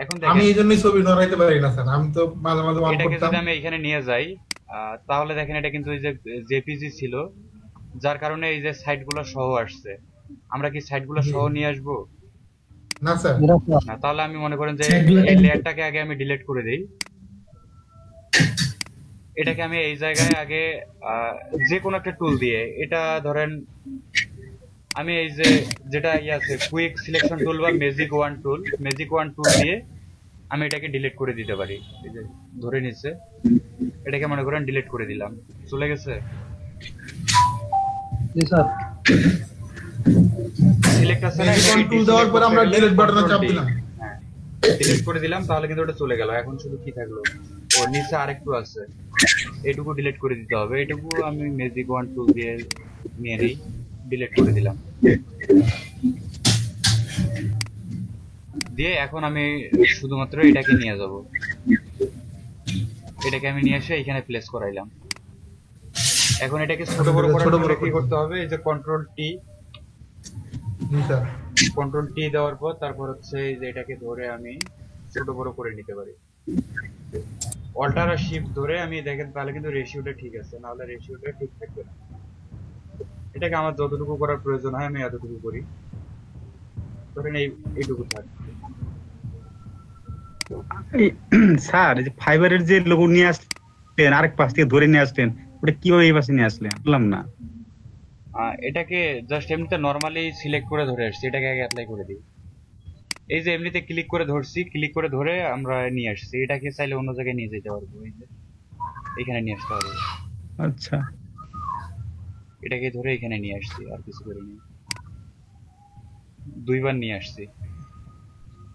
এখন দেখেন আমি এইজন্যই ছবি নড়াইতে পারি না স্যার, আমি তো মাঝে মাঝে অন এটাকে করতাম। যদি আমি এখানে নিয়ে যাই তাহলে দেখেন এটা কিন্তু এই যে জেপিজি ছিল, যার কারণে এই যে সাইটগুলো সহ আসছে। আমরা কি সাইটগুলো সহ নিয়ে আসব? না স্যার। না, তাহলে আমি মনে করেন যে এই লেয়ারটাকে আগে আমি ডিলিট করে দেই। এটাকে আমি এই জায়গায় আগে যে কোনো একটা টুল দিয়ে, এটা ধরেন আমি এই যে যেটা আছে কুইক সিলেকশন টুল বা ম্যাজিক ওয়ান টুল দিয়ে আমি এটাকে ডিলিট করে দিতে পারি। এই যে ধরে নিচ্ছে, এটাকে মনে করেন ডিলিট করে দিলাম, চলে গেছে। জি স্যার। সিলেক্ট আছে না, ম্যাজিক টুল দেওয়ার পর আমরা ডিলিট বাটনে চাপ দিলাম। হ্যাঁ, ডিলিট করে দিলাম, তাহলে কিন্তু ওটা চলে গেল। এখন শুধু কি থাকলো, ওর নিচে আরেকটু আছে, এইটুকু ডিলিট করে দিতে হবে। এইটুকু আমি ম্যাজিক ওয়ান টুল দিয়ে নিয়ে নেই, ডিলিট করে দিলাম। দিয়ে এখন আমি শুধুমাত্র এটাকে নিয়ে যাব, এটাকে আমি নিয়ে এসে এখানে প্লেস করাইলাম। এখন এটাকে ছোট বড় করার কি করতে হবে, এই যে কন্ট্রোল টি দেওয়ার পর তারপর হচ্ছে এই যে এটাকে ধরে আমি ছোট বড় করে নিতে পারি। অল্টার আর শিফট ধরে আমি দেখেন, তাহলে কিন্তু রেশিওটা ঠিক আছে, নাহলে রেশিওটা ঠিক থাকবে না। এটাকে আমার যতটুকু করার প্রয়োজন হয় আমি এতটুকু করি। ধরেন এইটুকু থাক। স্যার এই যে ফাইবারের যে লোগো নিয়ে আসলেন আরেক পাশ থেকে ধরে নিয়ে আসলেন, ওটা কিভাবে এই পাশে নিয়ে আসলেন বললাম না? এটাকে জাস্ট এমনিতে নরমালি সিলেক্ট করে ধরে আসছি, এটাকে আগে অ্যাপ্লাই করে দিই। এই যে এমনিতে ক্লিক করে ধরছি, ক্লিক করে ধরে আমরা নিয়ে আসছি। এটাকে চাইলে অন্য জায়গায় নিয়ে যেতে পারবো, এই যে এখানে নিয়ে আসতে পারবো। আচ্ছা, এটাকে ধরে এখানে নিয়ে আসছি, আর কিছু করিনি। দুইবার নিয়ে আসছি,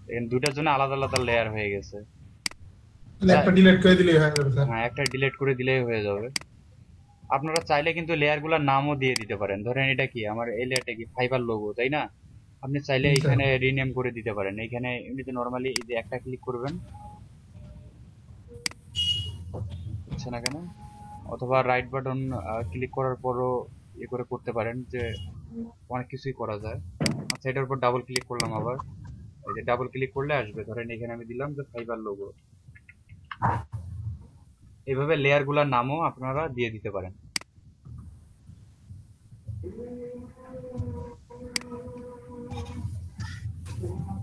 এখানে দুটার জন্য আলাদা আলাদা লেয়ার হয়ে গেছে। একটা ডিলিট করে দিলেই হয়ে যাবে স্যার। হ্যাঁ, একটা ডিলিট করে দিলেই হয়ে যাবে। আপনারা চাইলে কিন্তু লেয়ারগুলোর নামও দিয়ে দিতে পারেন। ধরেন এটা কি, আমার এই লেয়ারটা কি ফাইবার লোগো, তাই না? আপনি চাইলে এখানে রিনেম করে দিতে পারেন। এখানে এমনিতে নরমালি এই যে একটা ক্লিক করবেন, হচ্ছে না কেন, অথবা রাইট বাটন ক্লিক করার পরও ইয়ে করে করতে পারেন, যে অনেক কিছুই করা যায়। আচ্ছা, এটার উপর ডাবল ক্লিক করলাম, আবার এই যে ডাবল ক্লিক করলে আসবে। ধরেন এখানে আমি দিলাম যে ফাইবার লোগো। এইভাবে লেয়ারগুলোর নামও আপনারা দিয়ে দিতে পারেন।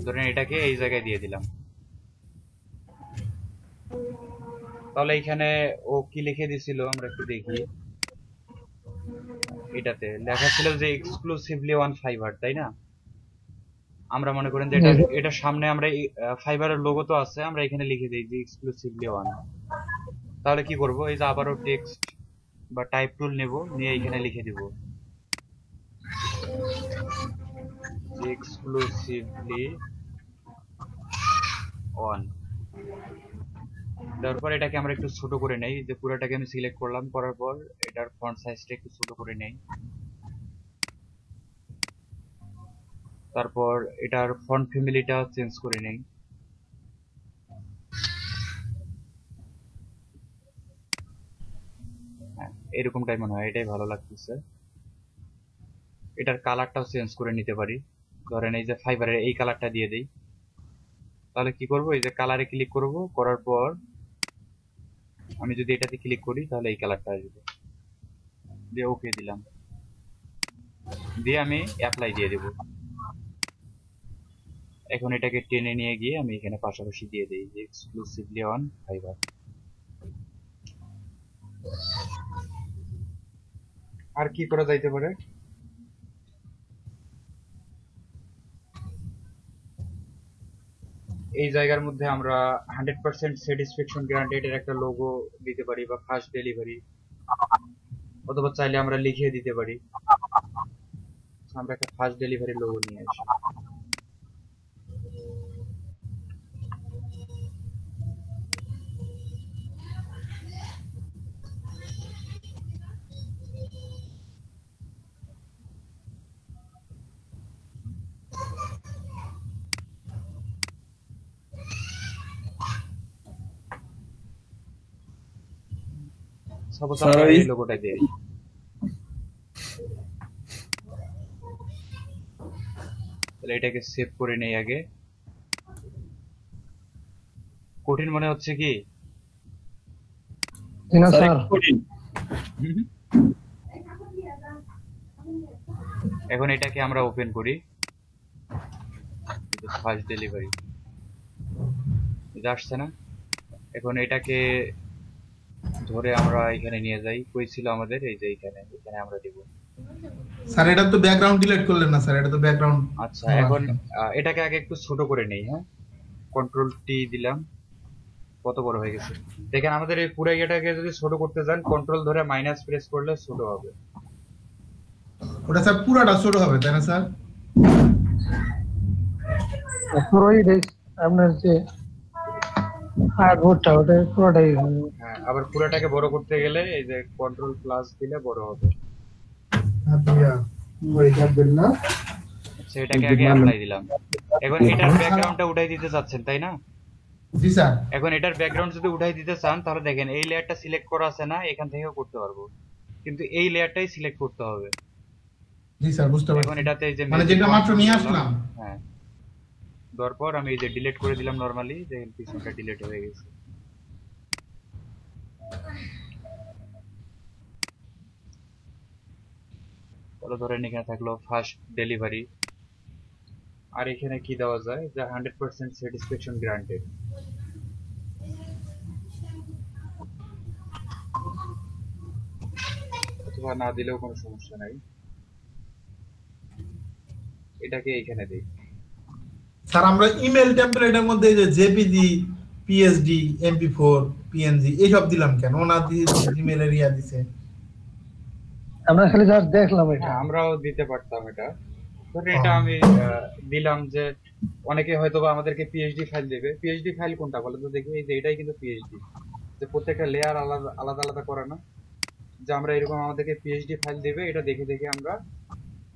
ধরেন এটাকে এই জায়গায় দিয়ে দিলাম। তাহলে এখানে ও কি লিখে দিছিল আমরা একটু দেখি। এটাতে লেখা ছিল যে এক্সক্লুসিভলি অন ফাইবার, তাই না? আমরা মনে করেন যে এটা সামনে আমরা ফাইবারের লোগো তো আছে, আমরা এখানে লিখে দিই যে এক্সক্লুসিভলি অন। তাহলে কি করব, এই যে আবারও টেক্সট বা টাইপ টুল নেব, নিয়ে এখানে লিখে দিব এক্সক্লুসিভলি অন। তারপর এটাকে আমরা একটু ছোট করে নেই, যে পুরোটাকে আমি সিলেক্ট করলাম, করার পর এটার ফন্ট সাইজটা একটু ছোট করে নেই। তারপর এটার ফন্ট ফ্যামিলিটা চেঞ্জ করে নেই। এরকমটাই মনে হয়, এটাই ভালো লাগতেছে। এটার কালারটাও চেঞ্জ করে নিতে পারি, ধরেন এই যে ফাইবারের এই কালারটা দিয়ে দেই। তাহলে কি করব, এই যে কালারে ক্লিক করব, করার পর আমি যদি এটাতে ক্লিক করি তাহলে এই কালারটা আসবে, দিয়ে ওকে দিলাম, দিয়ে আমি অ্যাপ্লাই দিয়ে দেব। এখন এটাকে টেনে নিয়ে গিয়ে আমি এখানে পাশাপাশি দিয়ে দেই যে এক্সক্লুসিভলি অন ফাইবার। আর কি করা যাইতে পারে? এই জায়গার মধ্যে আমরা 100% স্যাটিসফ্যাকশন গ্যারান্টেড এর একটা লোগো দিতে পারি, বা ফার্স্ট ডেলিভারি, অথবা চাইলে আমরা লিখে দিতে পারি। আমরা একটা ফার্স্ট ডেলিভারি লোগো নিয়ে আসি। সাপোজ আমরা এই লোগোটা দিই। তাহলে এটাকে সেভ করে নেই আগে। কঠিন মনে হচ্ছে কি? এখন এটাকে আমরা ওপেন করি, ফার্স্ট ডেলিভারি আসছে না? এখন এটাকে ধরে আমরা এখানে নিয়ে যাই, কই ছিল আমাদের, এই যে এখানে আমরা দেব। স্যার এটা তো ব্যাকগ্রাউন্ড ডিলিট করলেন না স্যার, এটা তো ব্যাকগ্রাউন্ড। আচ্ছা, এখন এটাকে আগে একটু ছোট করে নেই। হ্যাঁ, কন্ট্রোল টি দিলাম, কত বড় হয়ে গেছে দেখেন। আমাদের এই পুরো এটাকে যদি ছোট করতে যান, কন্ট্রোল ধরে মাইনাস প্রেস করলে ছোট হবে। ওটা স্যার পুরোটা ছোট হবে, তাই না স্যার? পুরোই আপনার যে হার্ডবোর্ডটা ওটা পুরোটাই হবে। হ্যাঁ, আবার পুরোটাকে বড় করতে গেলে এই যে কন্ট্রোল প্লাস দিলে বড় হবে। সেটাকে আগে অ্যাপ্লাই দিলাম। এখন এটার ব্যাকগ্রাউন্ডটা উঠাই দিতে চাচ্ছেন, তাই না? জি স্যার। এখন এটার ব্যাকগ্রাউন্ড যদি উঠাই দিতে চান, তাহলে দেখেন এই লেয়ারটা সিলেক্ট করা আছে না, এখান থেকেও করতে পারবো, কিন্তু এই লেয়ারটাই সিলেক্ট করতে হবে। জি স্যার, বুঝতে পারছি। এখন এটাতে এই যে মানে যেটা মাত্র নিয়ে আসলাম, হ্যাঁ, তারপর আমি এই যে ডিলিট করে দিলাম নরমালি, দেখেন পিছনটা ডিলিট হয়ে গেছে। তাহলে ধরেন এখানে থাকলো ফার্স্ট ডেলিভারি, আর এখানে কি দেওয়া যায়, যে 100% স্যাটিসফ্যাকশন গ্রান্টেড। অথবা না দিলেও কোনো সমস্যা নাই, এটাকে এখানে দেই। স্যার আমরা ইমেল টেমপ্লেটের মধ্যে যে জেপিজি, পিএসডি, এমপি4, পিএনজি এইসব দিলাম কেন? ওনা দিয়ে জিমেল এরিয়া দিছে, আমরা খালি জাস্ট দেখলাম এটা। আমরাও দিতে পারতাম এটা। ধরেন এটা আমি দিলাম যে অনেকে হয়তোবা আমাদেরকে পিএইচডি ফাইল দেবে। পিএইচডি ফাইল কোনটা বলেন তো দেখি? এই যে এটাই কিন্তু পিএইচডি, যে প্রত্যেকটা লেয়ার আলাদা আলাদা আলাদা করা না, যে আমরা এরকম আমাদেরকে পিএইচডি ফাইল দেবে, এটা দেখে দেখে আমরা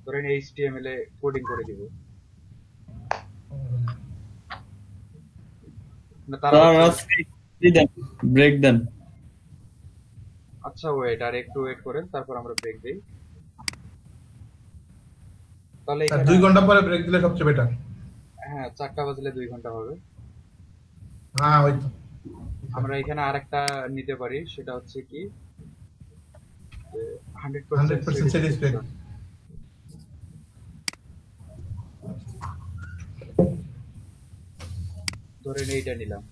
ধরেন এইচটিএমএল এ কোডিং করে দিব। ব্রেক দেন। আচ্ছা, ওয়েট, আর একটু ওয়েট করেন, তারপর আমরা ব্রেক দেই। তাহলে 2 ঘন্টা পরে ব্রেক দিলে সবচেয়ে বেটার। হ্যাঁ, 4টা বাজলে 2 ঘন্টা হবে। হ্যাঁ, ওই তো। আমরা এখানে আরেকটা নিতে পারি, সেটা হচ্ছে কি 100% স্যাটিসফ্যাকশন। ধরেন এইটা নিলাম,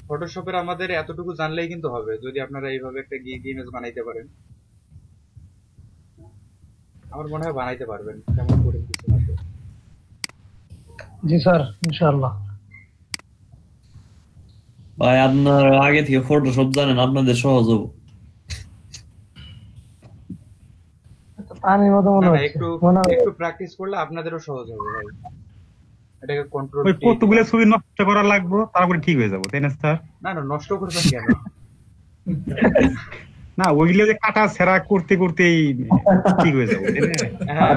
ফটোশপের আমাদের এতটুকু জানলেই কিন্তু হবে, যদি আপনারা এইভাবে একটা গিগ ইমেজ বানাইতে পারেন। আমার মনে হয় বানাইতে পারবেন, কেমন করে কিছু না। জি স্যার, ইনশাআল্লাহ। ভাই আপনার আগে থেকে ফটোশপ জানেন, আপনাদের সহজ হবে। পানির মতো মনে হচ্ছে, একটু প্র্যাকটিস করলে আপনাদেরও সহজ হবে ভাই। এটাকে কন্ট্রোল ওই কতগুলো ছবি নষ্ট করা লাগবে, তারপরে ঠিক হয়ে যাবে, তাই না স্যার? না না, নষ্ট করবেন কেন? না, ওইগুলো যে কাটা ছেঁড়া করতে করতেই ঠিক হয়ে যাবে, তাই না? হ্যাঁ,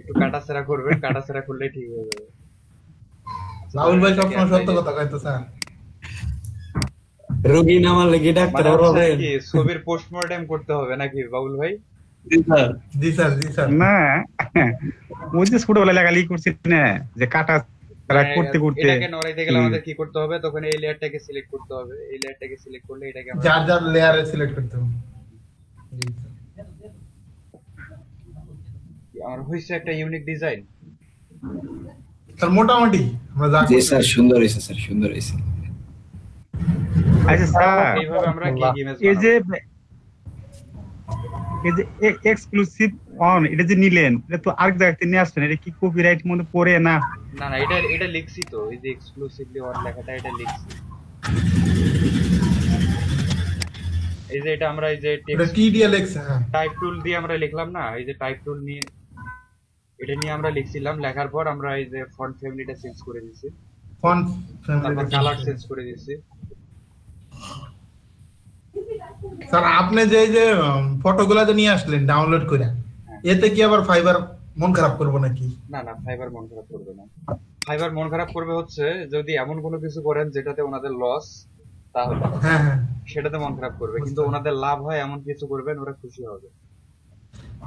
একটু কাটা ছেঁড়া করবেন, কাটা ছেঁড়া করলেই ঠিক হয়ে যাবে। রাহুল ভাই সবসময় সত্য কথা কইতো স্যার। রোগী নামার লাগি ডাক্তার হবে কি ছবির পোস্টমর্টেম করতে হবে নাকি বাবুল ভাই? জি স্যার, জি স্যার। না, ওই যে ছোটবেলা লেখালেখি করছি না, যে কাটা ছেঁড়া করতে করতে এটাকে নড়াইতে গেলে আমাদের কি করতে হবে? তখন এই লেয়ারটাকে সিলেক্ট করতে হবে, এই লেয়ারটাকে সিলেক্ট করলে এটাকে আমরা যার যার লেয়ারে সিলেক্ট করতে হবে। আর হইছে একটা ইউনিক ডিজাইন। স্যার মোটামুটি আমরা যা জি স্যার, সুন্দর হইছে স্যার, সুন্দর হইছে। আচ্ছা স্যার, এইভাবে আমরা কি ইমেজ এই যে এক্সক্লুসিভ অন এটা যে নিলেন, এটা তো আরেক জায়গা থেকে নিয়ে আসছেন, এটা কি কপিরাইট মধ্যে পড়ে না? না না, এটা লিখছি তো, এই যে এক্সক্লুসিভলি অন লেখাটা এটা লিখছি। এই যে এটা আমরা এই যে টেক্সট টাইপ টুল দিয়ে আমরা লিখলাম না, এই যে টাইপ টুল নিয়ে এটা নিয়ে আমরা লিখছিলাম, লেখার পর আমরা এই যে ফন্ট ফ্যামিলিটা চেঞ্জ করে দিয়েছি, ফন্ট ফ্যামিলিটা কালার চেঞ্জ করে দিয়েছি। স্যার আপনি যে এই যে ফটোগুলো যে নিয়ে আসলেন ডাউনলোড করে, এতে কি আবার ফাইবার মন খারাপ করবে নাকি? না না, ফাইবার মন খারাপ করবে না। ফাইবার মন খারাপ করবে হচ্ছে যদি এমন কোনো কিছু করেন যেটাতে ওনাদের লস, তাহলে সেটাতে মন খারাপ করবে, কিন্তু ওনাদের লাভ হয় এমন কিছু করবেন, ওরা খুশি হবে।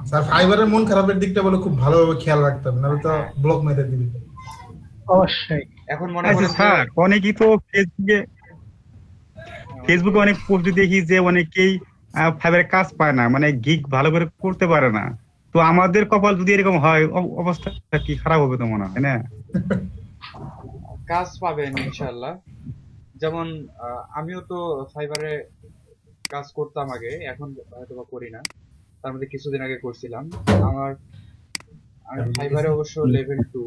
স্যার ফাইবারের মন খারাপের দিকটা বলে খুব ভালোভাবে খেয়াল রাখতে হবে, নাহলে তো ব্লক মেরে দিবে। অবশ্যই। এখন মনে করেন স্যার, অনেকেই তো ফেসবুকে অনেক পোস্ট দেখি যে অনেকেই ফাইবারের কাজ পায় না, মানে গিগ ভালো করে করতে পারে না। তো আমাদের কপাল যদি এরকম হয়, অবস্থা কি খারাপ হবে তো মনে হয় না? কাজ পাবেন ইনশাআল্লাহ। যেমন আমিও তো ফাইবারে কাজ করতাম আগে, এখন হয়তো বা করি না, তার মধ্যে কিছুদিন আগে করছিলাম। আমার ফাইবারে অবশ্য লেভেল 2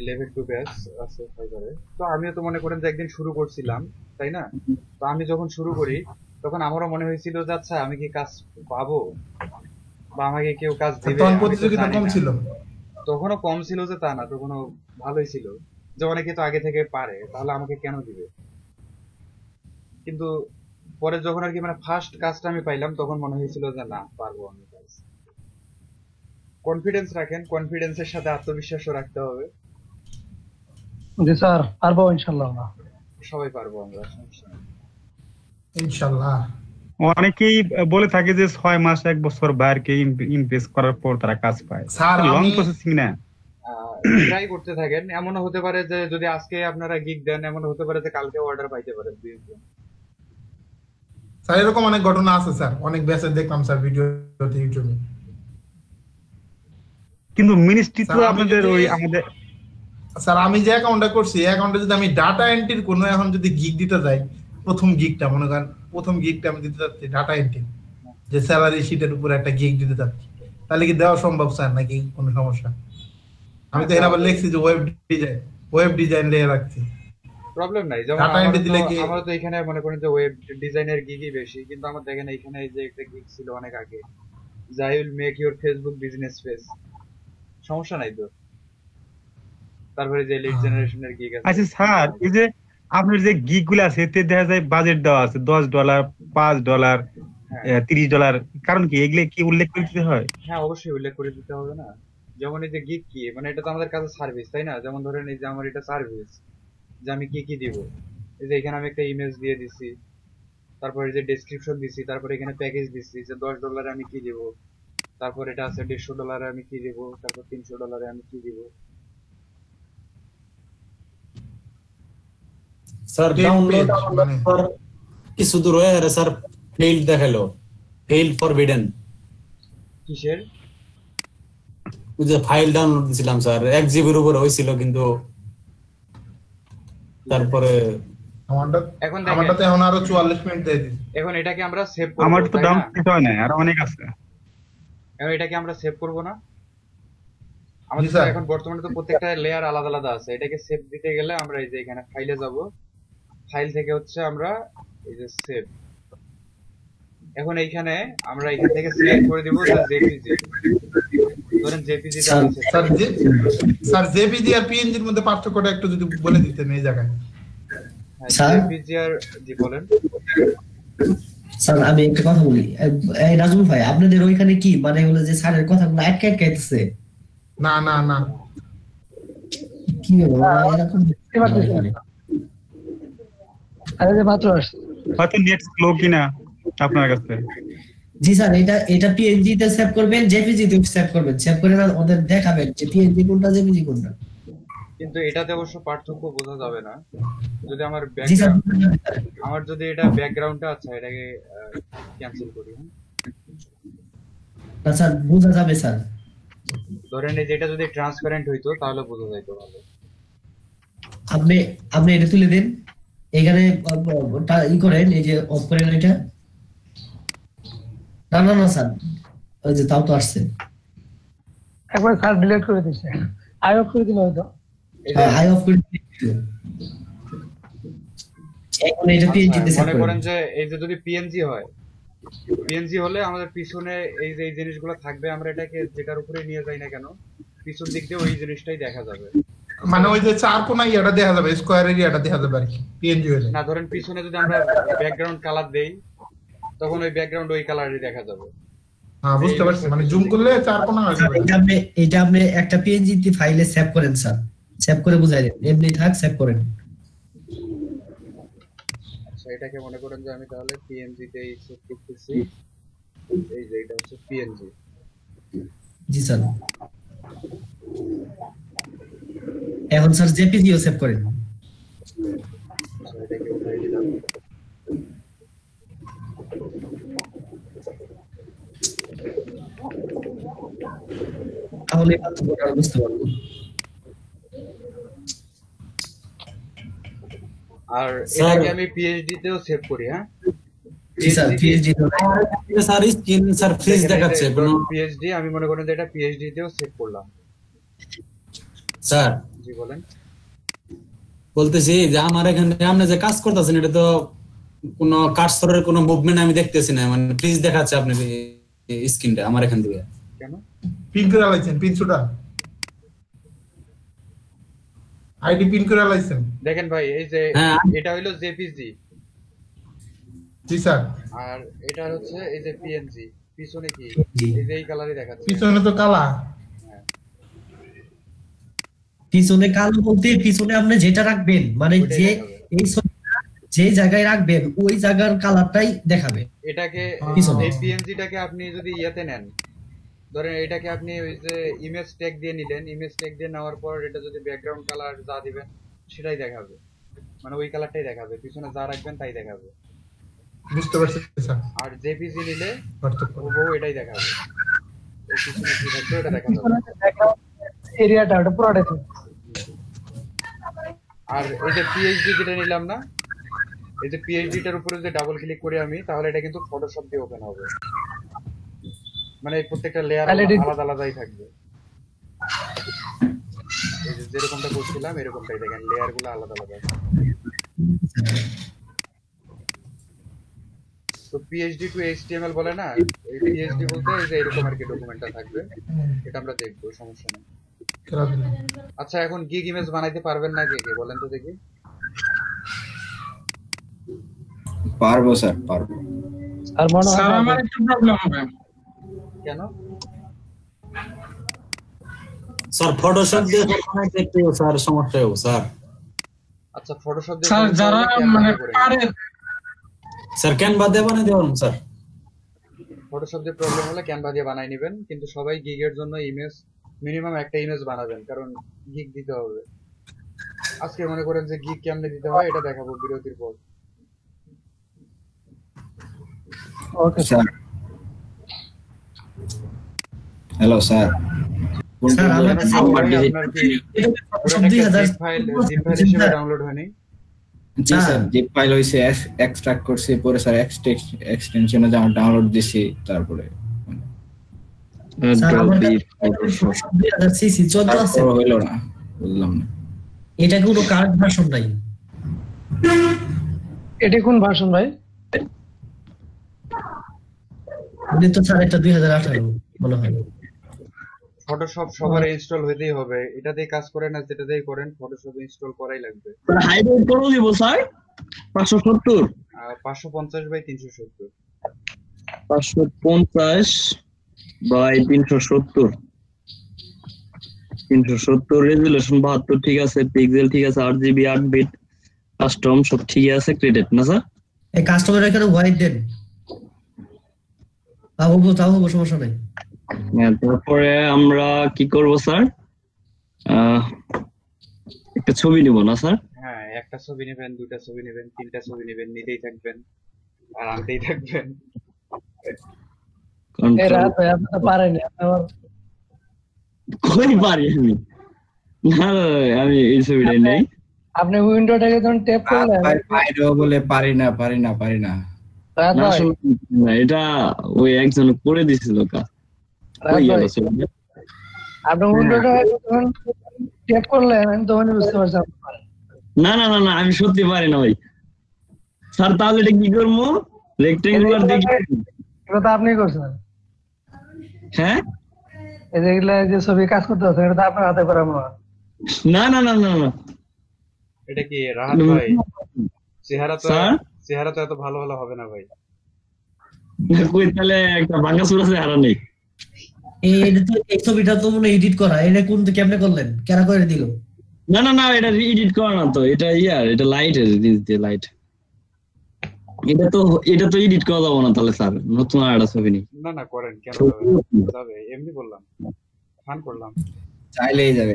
লেভেল 2 ব্যাচ আছে ফাইবারে। তো আমিও তো মনে করেন যে একদিন শুরু করছিলাম, তাই না? তো আমি যখন শুরু করি তখন আমারও মনে হয়েছিল যে আচ্ছা আমি কি কাজ পাবো বা আমাকে কেউ কাজ দিবে। তখন প্রতিযোগিতা কম ছিল, তখনও কম ছিল যে তা না, তখনও ভালোই ছিল, যে অনেকে তো আগে থেকে পারে, তাহলে আমাকে কেন দিবে। কিন্তু পরে যখন আর কি মানে ফার্স্ট কাজটা আমি পাইলাম, তখন মনে হয়েছিল যে না, পারবো আমি কাজ। কনফিডেন্স রাখেন, কনফিডেন্সের সাথে আত্মবিশ্বাসও রাখতে হবে। জি স্যার, পারবো ইনশাআল্লাহ। সবাই পারবো আমরা, ইনশাআল্লাহ। অনেকেই বলে থাকে যে 6 মাস 1 বছর বাইরকে ইমপ্রেস করার পর তারা কাজ পায়। স্যার লং প্রসেসিং না, ট্রাই করতে থাকেন। এমনও হতে পারে যে যদি আজকে আপনারা গিগ দেন, এমনও হতে পারে যে কালকে অর্ডার পাইতে পারেন। স্যার এরকম অনেক ঘটনা আছে স্যার, অনেক ব্যাচে দেখলাম স্যার ভিডিওতে ইউটিউবে। কিন্তু মিনিস্ট্রি তো আপনাদের ওই আমাদের স্যার আমি যে অ্যাকাউন্টটা করছি, অ্যাকাউন্টে যদি আমি ডাটা এন্ট্রির কোনো এখন যদি গিগ দিতে যাই, প্রথম গিগটা মনে করেন, প্রথম গিগটা আমি দিতে যাচ্ছি ডাটা এন্ট্রি, যে স্যালারি শিটের উপর একটা গিগ দিতে যাচ্ছি, তাহলে কি দেওয়া সম্ভব স্যার নাকি কোনো সমস্যা? আমি তো এর আবার লিখছি যে ওয়েব ডিজাইন লিখে রাখছি, প্রবলেম নাই। যেমন আমরা তো এখানে মনে করেন যে ওয়েব ডিজাইনের গিগই বেশি, কিন্তু আমার দেখেন এখানে এই যে একটা গিগ ছিল অনেক আগে, যাই will make your Facebook business page, সমস্যা নাই তো। তারপরে যে লিড জেনারেশনের গিগ আছে। আচ্ছা স্যার, এই যে আপনার যে গিগ গুলো আছে এতে দেখা যায় বাজেট দেওয়া আছে $10, $5, $30, কারণ কি এগুলো কি উল্লেখ করে দিতে হয়? হ্যাঁ অবশ্যই উল্লেখ করে দিতে হবে না। যেমন এই যে গিগ কি, মানে এটা তো আমাদের কাছে সার্ভিস, তাই না? যেমন ধরেন এই যে আমার এটা সার্ভিস, যে আমি কি কি দিব। এই যে এখানে আমি একটা ইমেজ দিয়ে দিছি, তারপর এই যে ডেসক্রিপশন দিছি, তারপর এখানে প্যাকেজ দিছি যে $10 আমি কি দিব, তারপর এটা আছে $150 আমি কি দিব, তারপর $300 আমি কি দিব। স্যার ডাউনলোড কিছু দূর হয়ে স্যার ফেইল দেখালো, ফেইল ফরবিডেন। কিসের? ওই যে ফাইল ডাউনলোড দিছিলাম স্যার 1 জিবির উপরে হইছিল, কিন্তু তারপরে আমারটাতে এখন আরো 44 মিনিট দিয়ে দিছি। এখন এটাকে আমরা সেভ করব। আমার তো দাম দিতে হয় না, আর অনেক আছে। এখন এটাকে আমরা সেভ করব না? আমাদের তো এখন বর্তমানে তো প্রত্যেকটা লেয়ার আলাদা আলাদা আছে। এটাকে সেভ দিতে গেলে আমরা এই যে এখানে ফাইলে যাব, ফাইল থেকে হচ্ছে আমরা এই যে সেভ, এখন এইখানে আমরা এখান থেকে সিলেক্ট করে দিব জেপিজি। ধরেন জেপিজি টা আছে। স্যার জেপিজি আর পিএনজি এর মধ্যে পার্থক্যটা একটু যদি বলে দিতেন এই জায়গায়। জেপিজি আর জি বলেন স্যার। আমি একটা কথা বলি, এই নাজমুল ভাই আপনাদের ওইখানে কি মানে হলো যে স্যারের কথাগুলো আটকে আটকাইতেছে? না না না, কি এরকম আরে যে মাত্র আসছে, হয়তো নেট স্লো কিনা আপনার কাছে। জি স্যার, এটা পিএনজি তে সেভ করবেন, জেপিজি তে সেভ করবেন, সেভ করে ওদের দেখাবেন যে পিএনজি কোনটা জেপিজি কোনটা। কিন্তু এটাতে অবশ্য পার্থক্য বোঝা যাবে না যদি আমার আমার যদি এটা ব্যাকগ্রাউন্ডটা আচ্ছা এটাকে ক্যান্সেল করি। না স্যার বোঝা যাবে স্যার। ধরেন এই যে এটা যদি ট্রান্সপারেন্ট হইতো তাহলে বোঝা যাইতো ভালো। আপনি এটা তুলে দেন, এখানে ই করেন, এই যে অফ করেন এটা। না না না স্যার, ওই যে তাও তো আসছে। একবার স্যার ডিলিট করে দিয়েছে, আই অফ করে দিল হয়তো। আই অফ করে দিয়েছে। এখন এটা পিএনজি তে সেভ মনে করেন। করেন যে এই যে যদি পিএনজি হয়, পিএনজি হলে আমাদের পিছনে এই যে এই জিনিসগুলো থাকবে, আমরা এটাকে যেটার উপরে নিয়ে যাই না কেন পিছন দিক দিয়ে ওই জিনিসটাই দেখা যাবে। মানে ওই যে চার কোণা ইয়াটা দেখা যাবে, স্কয়ার এরিয়াটা দেখা যাবে আর কি পিএনজি হলে। না ধরেন পিছনে যদি আমরা ব্যাকগ্রাউন্ড কালার দেই তখন ওই ব্যাকগ্রাউন্ড ওই কালারই দেখা যাবে। হ্যাঁ বুঝতে পারছি, মানে জুম করলে চার কোণা আসবে। এটা আপনি একটা পিএনজি তে ফাইলে সেভ করেন স্যার, সেভ করে বুঝাই দেন, এমনি থাক সেভ করেন। আচ্ছা এটাকে মনে করেন যে আমি তাহলে পিএনজি তেই সেভ করতেছি। এই যে এটা হচ্ছে পিএনজি। জি স্যার। এখন স্যার জেপিজি ও সেভ করেন। আচ্ছা এটাকে উঠাই দিলাম। তাহলে পার্থক্যটা বুঝতে পারবো। আর এটাকে আমি পিএইচডি তেও সেভ করি। হ্যাঁ জি স্যার, পিএইচডি তো স্যার স্ক্রিন স্যার ফ্রিজ দেখাচ্ছে কোনো পিএইচডি আমি মনে করেন যে এটা পিএইচডি তেও সেভ করলাম। স্যার জি বলেন। বলতেছি যে আমার এখানে আপনি যে কাজ করতেছেন এটা তো কোনো কার্সরের কোনো মুভমেন্ট আমি দেখতেছি না, মানে ফ্রিজ দেখাচ্ছে আপনার স্ক্রিনটা আমার এখান থেকে। কেন পিন করে লাইছেন? পিনসুটা আইডি পিন করে লাইছেন? দেখেন ভাই এই যে এটা হলো জেপিজি। জি স্যার। আর এটা হচ্ছে এই যে পিএনজি। পিছনে কি এই যে এই কালারই দেখাচ্ছে। পিছনে তো কালা। পিছনে কালো বলতে পিছনে আপনি যেটা রাখবেন, মানে যে এই যে জায়গায় রাখবেন ওই জায়গার কালারটাই দেখাবে। এটাকে এই পিএনজিটাকে আপনি যদি ইয়েতে নেন, ধরেন এটাকে আপনি ওই যে ইমেজ ট্যাগ দিয়ে নিলেন, ইমেজ ট্যাগ দিয়ে নেওয়ার পর এটা যদি ব্যাকগ্রাউন্ড কালার যা দিবেন সেটাই দেখাবে, মানে ওই কালারটাই দেখাবে, পিছনে যা রাখবেন তাই দেখাবে। বুঝতে পারছি স্যার। আর জেপিজি নিলে পার্থক্য এটাই দেখাবে, এই পিছনে কি থাকবে এটা দেখা যাবে। এরিয়াটা ওটা পুরোটাই। আর এই যে পিএইচডি যেটা নিলাম না, এই যে পিএইচডিটার উপরে যদি ডাবল ক্লিক করি আমি, তাহলে এটা কিন্তু ফটোশপ দিয়ে ওপেন হবে, মানে প্রত্যেকটা লেয়ার আলাদা আলাদাই থাকবে। এই যে যেরকমটা করছিলাম এরকমটাই দেখেন, লেয়ার গুলো আলাদা আলাদা। তো পিএইচডি টু এইচটিএমএল বলে না, এই পিএইচডি বলতে এই যে এরকম আর কি ডকুমেন্টটা থাকবে, এটা আমরা দেখবো, সমস্যা নেই। আচ্ছা এখন গিগ ইমেজ বানাইতে পারবেন না কে বলেন তো দেখি? পারবো স্যার, পারবো। আর মনে হয় আমার একটু প্রবলেম হবে। কেন স্যার? ফটোশপ দিয়ে বানাইতে একটু স্যার সমস্যা হবে স্যার। আচ্ছা ফটোশপ দিয়ে স্যার যারা মানে পারে স্যার ক্যানভা দিয়ে বানাইতে পারুন স্যার। ফটোশপ দিয়ে প্রবলেম হলে ক্যানভা দিয়ে বানাই নেবেন, কিন্তু সবাই গিগের জন্য ইমেজ মিনিমাম একটা ইমেজ বানাবেন, কারণ গিগ দিতে হবে। আজকে মনে করেন যে গিগ কেমনে দিতে হয় এটা দেখাবো বিরতির পর। Okay sir hello sir sir আমাদের আপনার কি সব 2000 ফাইল জিপ ফাইল হিসেবে ডাউনলোড হয়নি? জি স্যার জিপ ফাইল হইছে এক্সট্রাক্ট করছি পরে স্যার এক্সটেনশনে যা ডাউনলোড দিছি তারপরে স্যার আমাদের 2000 সিসি 14 আছে হইলো না বুঝলাম না এটা কোনো কার্ড ভার্সন নাই এটা কোন ভার্সন ভাই? আপনি তো স্যার এটা 2018 মনে হয় ফটোশপ সবার ইনস্টল হইতেই হবে, এটাতেই কাজ করেন না যেটাতেই করেন ফটোশপ ইনস্টল করাই লাগবে। হাইড্রোড করে দিব স্যার 570 550 বাই 370 550 বাই 370 370 রেজোলিউশন 72 ঠিক আছে, পিক্সেল ঠিক আছে, 8GB 8 বিট, কাস্টম সব ঠিক আছে, ক্রেডিট না স্যার? এই কাস্টমার এখানে হোয়াইট দেন তাও সমস্যা নাই। তারপরে আমরা কি করব স্যার? একটা ছবি নিব না স্যার? হ্যাঁ, একটা ছবি নেবেন, দুইটা ছবি নেবেন, তিনটা ছবি নেবেন, নিতেই থাকবেন আর আনতেই থাকবেন। এই রাত ভাই আপনি তো পারেননি, আমার কই পারি আমি না, আমি এই ছবিটা নেই। আপনি উইন্ডোটাকে যখন ট্যাপ করলেন পাইরো বলে পারি না না, আসলে না, এটা ওই একজন করে দিছিল কাজ। কই গেল ছবিটা? আপনি উইন্ডোটাকে যখন ট্যাপ করলেন আমি তখন বুঝতে পারছি আপনি পারেন। না না না না, আমি সত্যি পারি না ভাই স্যার। তাহলে এটা কি করবো? রেক্টেঙ্গুলার দেখি। এটা তো আপনি করছেন। হ্যাঁ, এই যেগুলা যে ছবি কাজ করতে হচ্ছে এটা তো আপনার হাতে করা মনে হয়। না না না না না, এটা কি রাহাত ভাই? চেহারা তো এত ভালো ভালো হবে না ভাই। কই তাহলে একটা ভাঙা চূড়া চেহারা নেই। এই ছবিটা তো মনে এডিট করা, এটা কোন কেমনে করলেন, কেন করে দিল? না না না, এটা এডিট করা না তো, এটা এটা লাইট লাইট। এটা তো এডিট করা যাবে না তাহলে স্যার, নতুন আর একটা ছবি নেই। না না করেন, কেন যাবে? এমনি বললাম, ফান করলাম। চাইলেই যাবে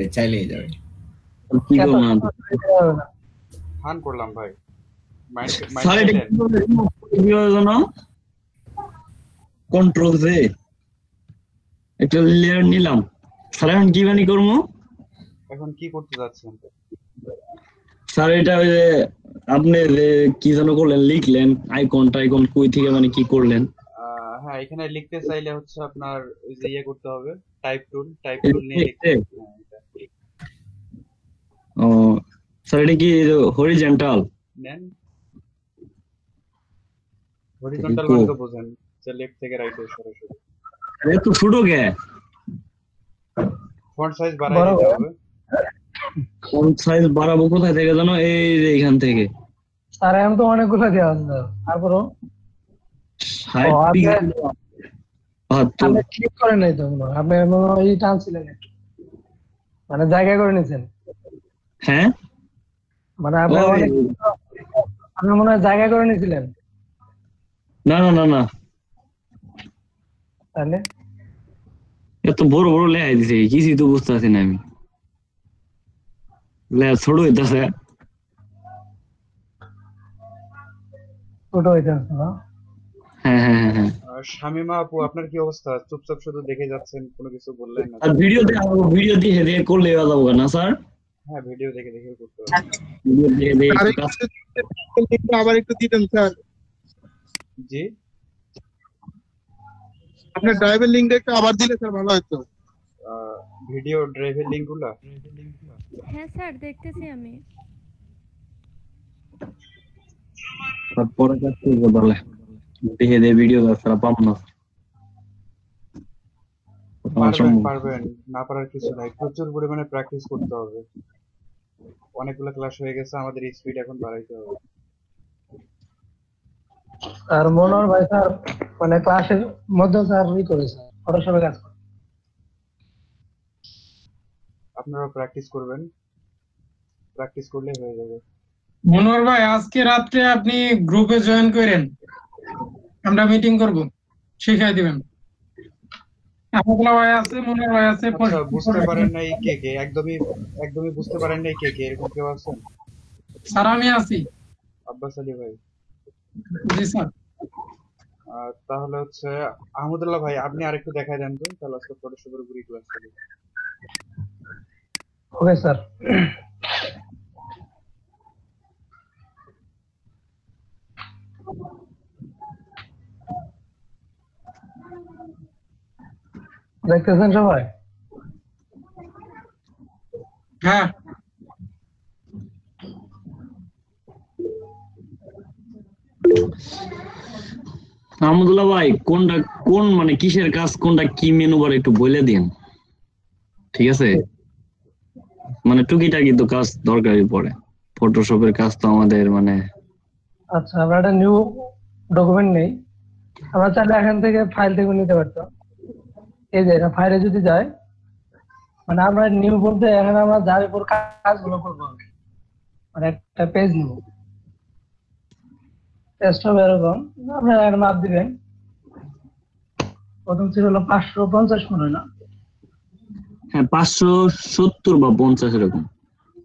কি করব না, ফান করলাম ভাই। স্যার এটা কি জানো, কন্ট্রোল জে একটা লেয়ার নিলাম স্যার। এখন কি বানি করবো? এখন কি করতে যাচ্ছেন স্যার? এটা ওই যে আপনি যে কি যেন করলেন, লিখলেন আইকন কই থেকে মানে কি করলেন? হ্যাঁ, এখানে লিখতে চাইলে হচ্ছে আপনার ওই যে করতে হবে, টাইপ টুল নিয়ে লিখতে। ও স্যার, এটা কি হরিজন্টাল নেন? হরিজন্টাল মানে তো বুঝেন যে লেফট থেকে রাইটে সরাসরি। আরে তো ছোট কে, ফন্ট সাইজ বাড়াই দিতে হবে। ফন্ট সাইজ বাড়াবো কোথায় থেকে জানো? এই যে এখান থেকে। স্যার আমি তো অনেকগুলো দেওয়া আছে, তারপরও আপনি ক্লিক করেন নাই তো, আপনি এই টানছিলেন মানে জায়গা করে নিয়েছেন। হ্যাঁ, মানে আপনি মনে হয় জায়গা করে নিয়েছিলেন। না না না না, তাহলে এত বড় বড় লেখা দিছে, কিছুই তো বুঝতে পারছি না আমি। ছোট হইতেছে, ছোট হইতেছে না? হ্যাঁ হ্যাঁ হ্যাঁ হ্যাঁ। শামিমা আপু, আপনার কি অবস্থা? চুপচাপ শুধু দেখে যাচ্ছেন, কোনো কিছু বললেন না। আর ভিডিও দেখে করলে যাবো না স্যার? হ্যাঁ, ভিডিও দেখে করতে হবে। ভিডিও দেখে আবার একটু দিতেন স্যার। জি, আপনার ড্রাইভের লিংকটা একটু আবার দিলে স্যার ভালো হতো। ভিডিও ড্রাইভের লিংকগুলো? হ্যাঁ স্যার, দেখতেছি আমি। পরে কাজ করবো তাহলে, দেখে দে ভিডিও তারা পাবো না। পারবেন, না পারার কিছু নাই, প্রচুর পরিমাণে প্র্যাকটিস করতে হবে। অনেকগুলো ক্লাস হয়ে গেছে, আমাদের স্পিড এখন বাড়াইতে হবে। আর মনোহর ভাই স্যার মানে ক্লাসের মধ্যে স্যার করেছে ফটোশপে কাজ করে। আপনারা প্র্যাকটিস করবেন, প্র্যাকটিস করলে হয়ে যাবে। মনোহর ভাই আজকে রাত্রে আপনি গ্রুপে জয়েন করেন, আমরা মিটিং করব, শিখাই দিবেন। আপনার ভাই আছে, মনোহর ভাই আছে। বুঝতে পারেন নাই কে? একদমই বুঝতে পারেন নাই কে? এরকম কেউ আছেন? স্যার আমি আছি। আব্বাস আলী ভাই। জি স্যার। তাহলে হচ্ছে আহমদুল্লাহ ভাই আপনি আরেকটু দেখাই দেন তো, তাহলে আজকে ফটোশপের উপরই ক্লাস করি। Okay sir. দেখতেছেন সবাই? হ্যাঁ আহমদুল্লাহ ভাই কোনটা কোন মানে কিসের কাজ কোনটা কি মেনু বার একটু বলে দিন, ঠিক আছে? মানে টুকিটাকি তো কাজ দরকারই পড়ে, ফটোশপের কাজ তো আমাদের মানে। আচ্ছা, আমরা একটা নিউ ডকুমেন্ট নেই, আমরা চাইলে এখান থেকে ফাইল থেকে নিতে পারতাম। এই যে এটা ফাইলে যদি যায়, মানে আমরা নিউ বলতে এখানে আমরা যার উপর কাজগুলো করবো আর কি। মানে একটা পেজ নিব, পেজটা এরকম আপনারা এর মাপ দিবেন। প্রথম ছিল হলো 550 মনে হয় না? হ্যাঁ 570 বা 50 এরকম।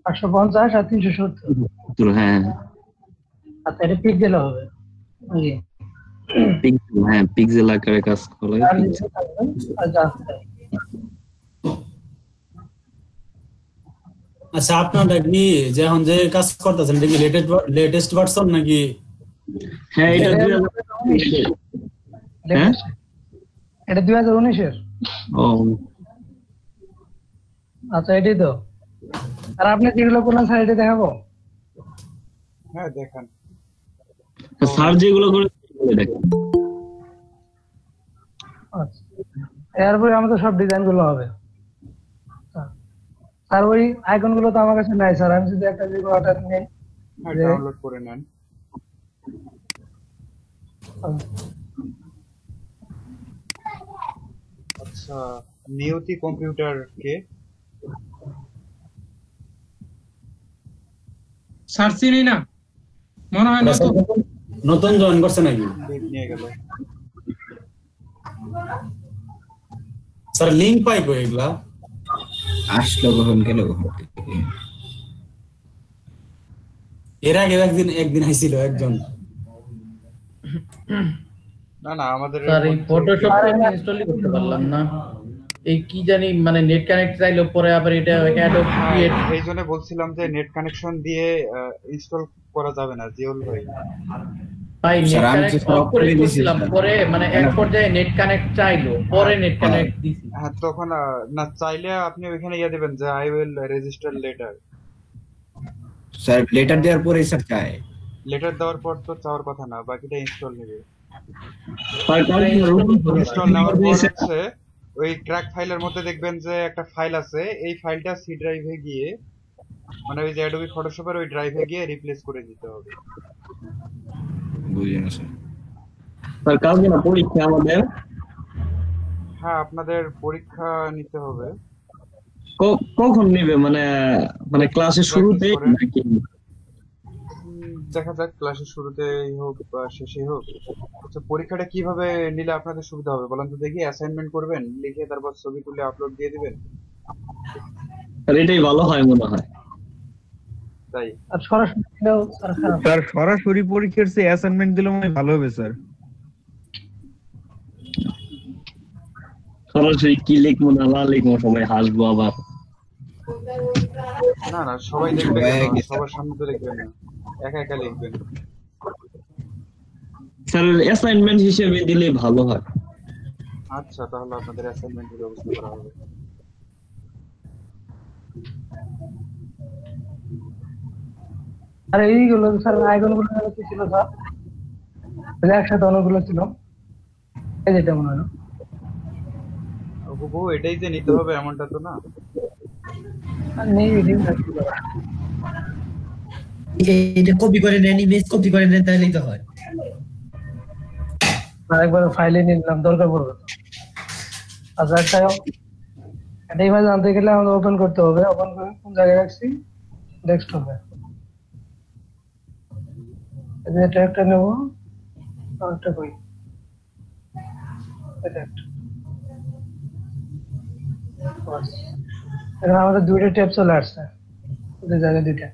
550 আর 370। হ্যাঁ আচ্ছা, এটা পিক্সেল হবে নাকি? পিক্সেল, হ্যাঁ পিক্সেল আকারে কাজ করে। আচ্ছা আপনারা কি যে এখন যে কাজ করতেছেন এটা কি লেটেস্ট ভার্সন নাকি? হ্যাঁ এটা 2019 এর। ও আচ্ছা, এটাই তো। আর আপনি যেগুলো কোন সাইডে দেখাবো? হ্যাঁ দেখান স্যার যেগুলো করে দেখেন। আচ্ছা, এরপরে আমাদের সব ডিজাইন গুলো হবে। স্যার ওই আইকন গুলো তো আমার কাছে নাই স্যার, আমি যদি একটা যেগুলো অর্ডার নেই ডাউনলোড করে নেন। আচ্ছা, নিয়তি কম্পিউটার কে? স্যার চিনি না, মনে হয় নতুন জয়েন করছে নাকি? নিয়ে গেল স্যার লিংক পাই কই এগুলা? আসলো কখন গেল কখন? এর আগে একদিন আইছিল একজন। না না আমাদের স্যার এই ফটোশপ ইনস্টলই করতে পারলাম না, এই কি জানি মানে নেট কানেক্ট চাইলো, পরে আবার এটা অ্যাডব ক্রিয়েট। এই জন্য বলছিলাম যে নেট কানেকশন দিয়ে ইনস্টল করা যাবে না জিওল ভাই। ভাই নেট কানেক্ট অফ করে দিয়েছিলাম, পরে মানে এক পর্যায়ে নেট কানেক্ট চাইলো, পরে নেট কানেক্ট দিছি। হ্যাঁ তখন না চাইলে আপনি ওখানে ইয়া দিবেন যে I will register letter. Sir letter দেওয়ার পরে স্যার চাই, লেটার দেওয়ার পর তো চাওয়ার কথা না, বাকিটা ইনস্টল নেবে। ইনস্টল নেওয়ার পর হচ্ছে ওই ট্র্যাক ফাইলের মধ্যে দেখবেন যে একটা ফাইল আছে, এই ফাইলটা সি ড্রাইভে গিয়ে মানে ওই যে অ্যাডোবি ফটোশপের ওই ড্রাইভে গিয়ে রিপ্লেস করে দিতে হবে। বুঝলেন স্যার? স্যার কালকে না পরীক্ষা আমাদের। হ্যাঁ আপনাদের পরীক্ষা নিতে হবে। কখন নেবে মানে মানে ক্লাসের শুরুতে নাকি? দেখা যাক ক্লাসের শুরুতেই হোক বা শেষেই হোক। আচ্ছা পরীক্ষাটা কিভাবে নিলে আপনাদের সুবিধা হবে বলেন তো দেখি? অ্যাসাইনমেন্ট করবেন, লিখে তারপর ছবি তুলে আপলোড দিয়ে দিবেন? এটাই ভালো হয় মনে হয়। তাই আর সরাসরি দিলেও স্যার খারাপ। স্যার সরাসরি পরীক্ষার চেয়ে অ্যাসাইনমেন্ট দিলে মনে হয় ভালো হবে স্যার। সরাসরি কি লিখবো না লিখবো সবাই হাসবো আবার। না না সবাই দেখবে, সবার সামনে তো লিখবেন না, একা একা লিখবেন। স্যার অ্যাসাইনমেন্ট হিসেবে দিলে ভালো হয়। আচ্ছা তাহলে আপনাদের অ্যাসাইনমেন্টের ব্যবস্থা করা হবে। আর এইগুলো স্যার আইকন গুলো কি ছিল স্যার? একসাথে অনেকগুলো ছিল, এই যেটা মনে হয় হুবহু এটাই যে নিতে হবে এমনটা তো না। নেই এটা কপি করে নেন, ইমেজ কপি করে নেন, তাহলেই তো হয়। আরেকবার ফাইলে নিলাম, দরকার পড়বে। আচ্ছা একটা ইমেজ আনতে গেলে আমাদের ওপেন করতে হবে। ওপেন করে কোন জায়গায় রাখছি? ডেস্কটপে। এটা একটা নেব, আরেকটা কই? এটা একটা। এখন আমাদের দুইটা ট্যাব চলে আসছে, দুই জায়গায় দুইটা।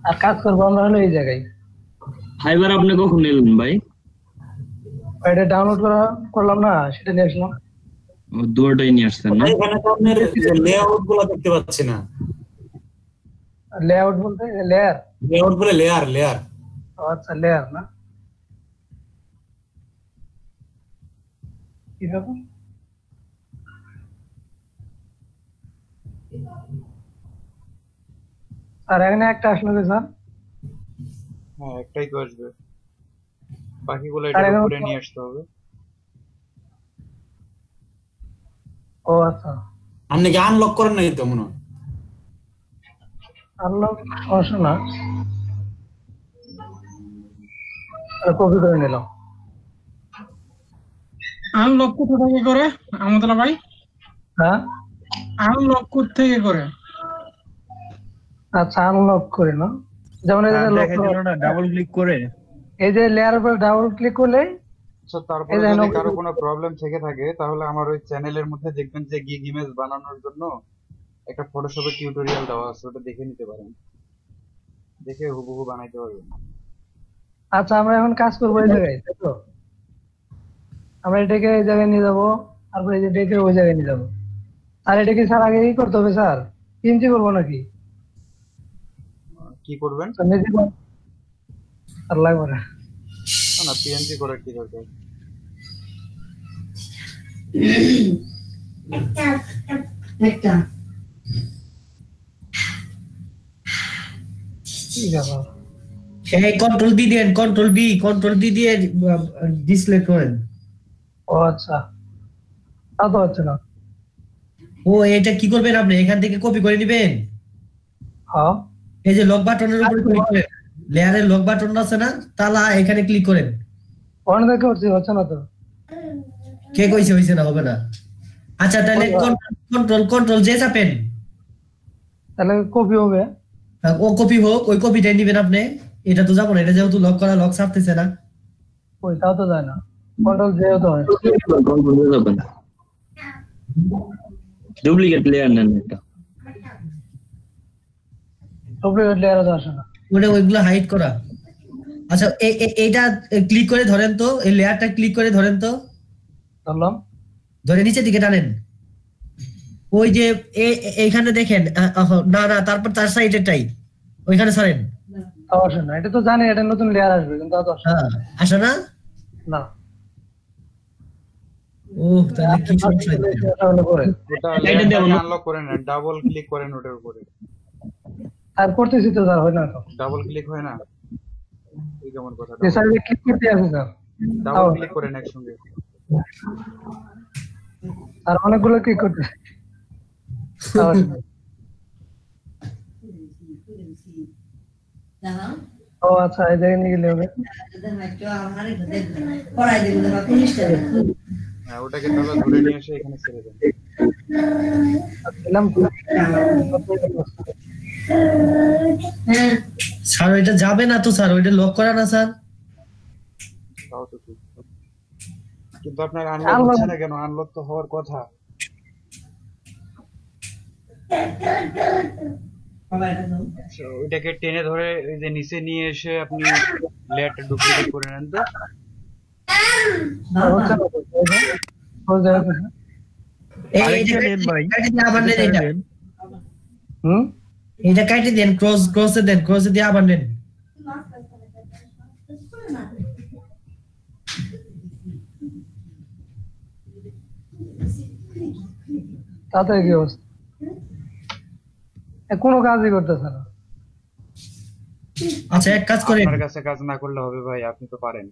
আর কাজ করবো আমরা হলো এই জায়গায়। ফাইবার আপনি কখন নিলেন ভাই? এটা ডাউনলোড করলাম না, সেটা নিয়ে আসলাম। দুটোটাই নিয়ে আসছেন না? এখানে তো আপনার লেআউট গুলো দেখতে পাচ্ছি না। লেআউট বলতে লেয়ার? লেআউট বলে লেয়ার। আচ্ছা লেয়ার না, কি ব্যাপার? আর এখানে একটা আসলো যে স্যার? হ্যাঁ একটাই তো আসবে, বাকিগুলো এটার উপরে নিয়ে আসতে হবে। ও আচ্ছা, আপনি কি আনলক করেন নাই তো মনে হয়? আনলক সমস্যা না, কপি করে নিলাম। আনলক কোথা থেকে করে আমতলা ভাই? হ্যাঁ আনলক কোথা থেকে করে? আচ্ছা আনলক করে না, যেমন এই যে ডাবল ক্লিক করে এই যে লেয়ার উপর ডাবল ক্লিক করলে। আচ্ছা তারপরে যদি কারো কোনো প্রবলেম থেকে থাকে তাহলে আমার ওই চ্যানেলের মধ্যে দেখবেন যে গিগ ইমেজ বানানোর জন্য একটা ফটোশপের টিউটোরিয়াল দেওয়া আছে, ওটা দেখে নিতে পারেন, দেখে হুবহু বানাইতে পারবেন। আচ্ছা আমরা এখন কাজ করবো এই জায়গায়, তাই তো? আমরা এটাকে এই জায়গায় নিয়ে যাবো, তারপর এই যে এটাকে ওই জায়গায় নিয়ে যাবো। আর এটা কি স্যার আগে কি করতে হবে স্যার? পিএনজি করবো নাকি? কি করবেন? আর লাগবে না, না পিএনজি করার কি দরকার? এই কন্ট্রোল বি দেন, কন্ট্রোল বি দিয়ে ডিসপ্লে করেন। ও আচ্ছা, তা তো হচ্ছে না। ও এটা কি করবেন আপনি? এখান থেকে কপি করে নেবেন। হ্যাঁ এই যে লক বাটনের উপরে ক্লিক করেন, লেয়ারের লক বাটন আছে না, তালা এখানে ক্লিক করেন। অন দেখে হচ্ছে না তো? কে কইছে হইছে না? হবে না। আচ্ছা তাহলে কন্ট্রোল জে চাপেন, তাহলে কপি হবে। ও কপি হোক, ওই কপিটাই নেবেন আপনি। এটা তো যাবো না, এটা যেহেতু লক করা, লক ছাড়তেছে না। ওই তাও তো যায় না, কন্ট্রোল জেও তো হয়। ডুপ্লিকেট লেয়ার নেন এটা, ডুপ্লিকেট লেয়ার তো আসে না, ওইগুলো হাইড করা। আচ্ছা এইটা ক্লিক করে ধরেন তো, এই লেয়ারটা ক্লিক করে ধরেন তো, ধরলাম, ধরে নিচের দিকে টানেন। ওই যে এইখানে দেখেন, না তারপর তার সাইডেরটাই ওইখানে ছাড়েন। তাও আসে না, এটা তো জানি এটা নতুন লেয়ার আসবে, কিন্তু তাও তো আসে না। আসে না? না। ও তাহলে কি সমস্যা? ওটা লেয়ারটাকে আনলক করেন, ডাবল ক্লিক করেন ওটার উপরে। আর করতেছি তো স্যার, হয় না তো। ডাবল ক্লিক হয় না, এই কেমন কথা? স্যার ক্লিক করতে আছে স্যার, ডাবল ক্লিক করেন একসঙ্গে। আর অনেকগুলো ক্লিক করতে। ও আচ্ছা, এই জায়গায় নিয়ে গেলে হবে। হ্যাঁ ওটাকে তাহলে ধরে নিয়ে এসে এখানে ছেড়ে দেন। স্যার ওইটা যাবে না তো স্যার, ওইটা লক করা না স্যার। তাও তো ঠিক, কিন্তু আপনার আনলক হচ্ছে না কেন? আনলক তো হওয়ার কথা। ওইটাকে টেনে ধরে এই যে নিচে নিয়ে এসে আপনি লেয়ারটা ডুপ্লিকেট করে নেন তো। এটা কাটে দেন, ক্রসে দেন, ক্রসে দিয়ে আবার নেন। তাতে কি অবস্থা? কোনো কাজই করতেছে না। আচ্ছা এক কাজ করেন, আপনার কাছে কাজ না করলে হবে ভাই, আপনি তো পারেন।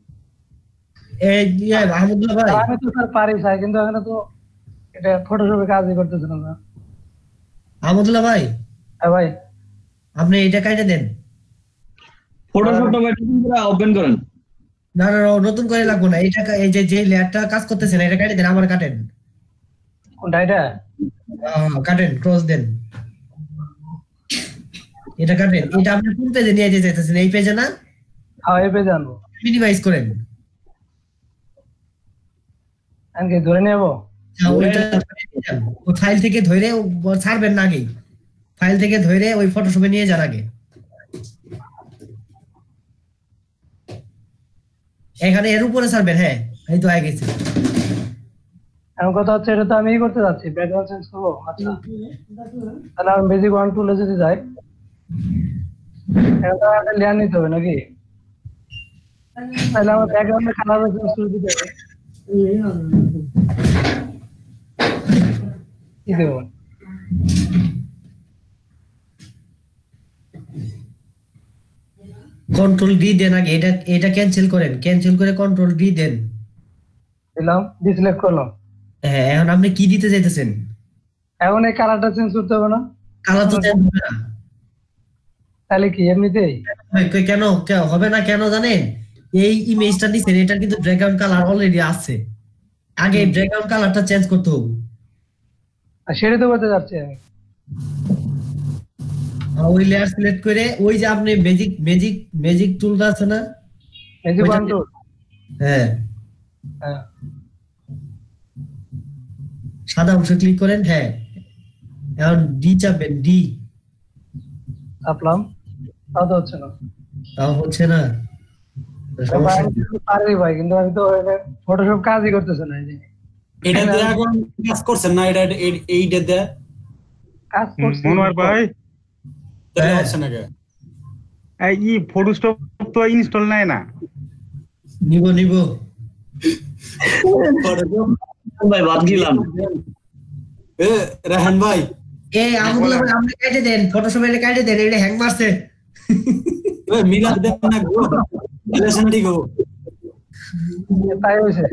এই আহমদুল্লাহ ভাই, আমি তো স্যার পারি স্যার, কিন্তু এখানে তো এটা ফটোশপে কাজই করতেছে না। আহমদুল্লাহ ভাই, হ্যাঁ ভাই, আপনি এটা কাটে দেন। ফটোশপটা ওপেন করেন। না নতুন করে লাগবে না, এটা এই যে লেয়ারটা কাজ করতেছে না, এটা কাটে দেন, আবার কাটেন। কোনটা? এটা কাটেন, ক্রস দেন, এটা কাটেন। এটা আপনি কোন পেজে নিয়ে যেতে চাইতেছেন? এই পেজে না? হ্যাঁ এই পেজে আনবো। মিনিমাইজ করেন, আমি ধরে নেব। ওই ফাইল থেকে ধরে ছাড়বেন না, আগে ফাইল থেকে ধরে ওই ফটোশপে নিয়ে যান আগে। এখানে এর উপরে ছাড়বেন, হ্যাঁ এই তো আগে গেছে। এখন কথা হচ্ছে এটা তো আমি করতে যাচ্ছি, ব্যাকগ্রাউন্ড চেঞ্জ করবো। আচ্ছা তাহলে আমি বেসিক 1 টুলে যদি যাই, এটা একটা লেয়ার নিতে হবে নাকি? তাহলে আমার ব্যাকগ্রাউন্ডে কালার চেঞ্জ করে দিতে হবে। কি দেবো? কন্ট্রোল ডি দেন আগে, এটা ক্যান্সেল করেন, ক্যান্সেল করে কন্ট্রোল ডি দেন। দিলাম, ডিসিলেক্ট করলাম। হ্যাঁ, এখন আপনি কি দিতে চাইতেছেন? এখন এই কালারটা চেঞ্জ করতে হবে না? কালার তো চেঞ্জ হবে না। তাহলে কি এমনিতেই কেন হবে না? কেন জানেন? এই ইমেজটা নিছেন, এটা কিন্তু ব্যাকগ্রাউন্ড কালার অলরেডি আছে, আগে ব্যাকগ্রাউন্ড কালারটা চেঞ্জ করতে হবে। আর সেটা তো করতে যাচ্ছি আমি। ওই লেয়ার সিলেক্ট করে ওই যে আপনি ম্যাজিক টুলটা আছে না, ম্যাজিক ওয়ান টুল, হ্যাঁ হ্যাঁ সাদা অংশে ক্লিক করেন। হ্যাঁ, এখন ডি চাপেন, ডি চাপলাম, তাও তো হচ্ছে না। তাও হচ্ছে না, পারি ভাই, কিন্তু আমি তো ফটোশপ কাজই করতেছে না। এটা দিয়ে এখন কাজ করছেন না? এটা এইটা দিয়ে কাজ করছে মনোয়ার ভাই। তাহলে হচ্ছে না কে? এই ফটোশপ তো ইনস্টল নাই না। নিব ভাই বাদ দিলাম। রাহান ভাই, আমগুলো আপনি কেটে দেন, ফটোশপ এটা কেটে দেন, এটা হ্যাং মারছে। মিলা দেন না গো, রিলেশন ঠিক গো। তাই হইছে,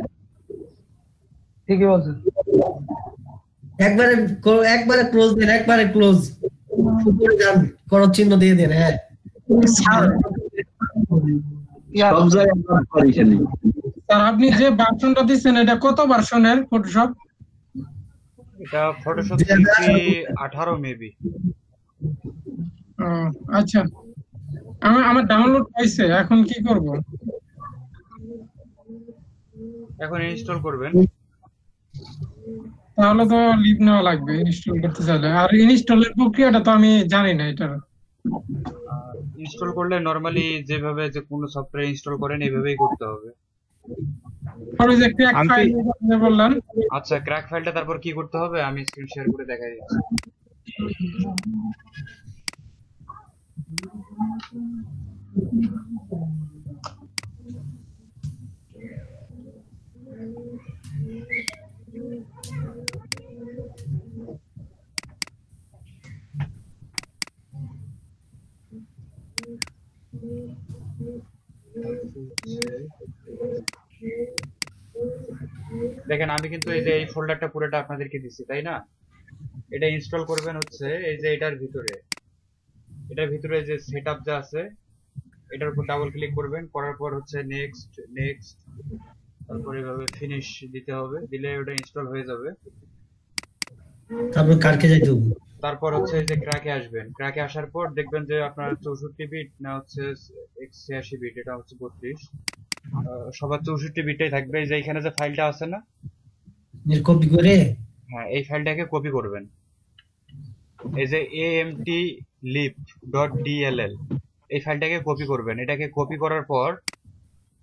ঠিকই বলছেন। একবারে ক্লোজ দেন, একবারে ক্লোজ, উপরে যান, ক্রস চিহ্ন দিয়ে দেন। হ্যাঁ, সব জায়গায় পারিছেন। স্যার আপনি যে ভার্সনটা দিচ্ছেন এটা কত ভার্সনের ফটোশপ? এটা ফটোশপ সিসি 18 মেবি। আচ্ছা, আমার ডাউনলোড হয়েছে, এখন কি করব? এখন ইনস্টল করবেন। তাহলে তো লিভ নেওয়া লাগবে ইনস্টল করতে চাইলে। আর ইনস্টলের প্রক্রিয়াটা তো আমি জানি না। এটা ইনস্টল করলে নরমালি যেভাবে যে কোনো সফটওয়্যার ইনস্টল করেন এইভাবেই করতে হবে। আর ওই যে ক্র্যাক ফাইল বললেন, আচ্ছা ক্র্যাক ফাইলটা তারপর কি করতে হবে আমি স্ক্রিন শেয়ার করে দেখাই দিচ্ছি। দেখেন আমি কিন্তু এই যে এই ফোল্ডারটা পুরোটা আপনাদেরকে দিচ্ছি, তাই না? এটা ইনস্টল করবেন হচ্ছে এই যে এটার ভিতরে যে সেটআপ যা আছে এটার উপর ডাবল ক্লিক করবেন, করার পর হচ্ছে নেক্সট, তারপর এইভাবে ফিনিশ দিতে হবে, দিলে ওটা ইনস্টল হয়ে যাবে। তারপর কারকে যাইতে হবে। তারপর হচ্ছে এই যে ক্র্যাকে আসবেন, ক্র্যাকে আসার পর দেখবেন যে আপনার 64 বিট না হচ্ছে 86 বিট, এটা হচ্ছে 32, সবার 64 বিটটাই থাকবে। এই যে এখানে যে ফাইলটা আছে না, কপি করে, হ্যাঁ এই ফাইলটাকে কপি করবেন। এই যে amtlib.dll এই ফাইলটাকে কপি করবেন। এটাকে কপি করার পর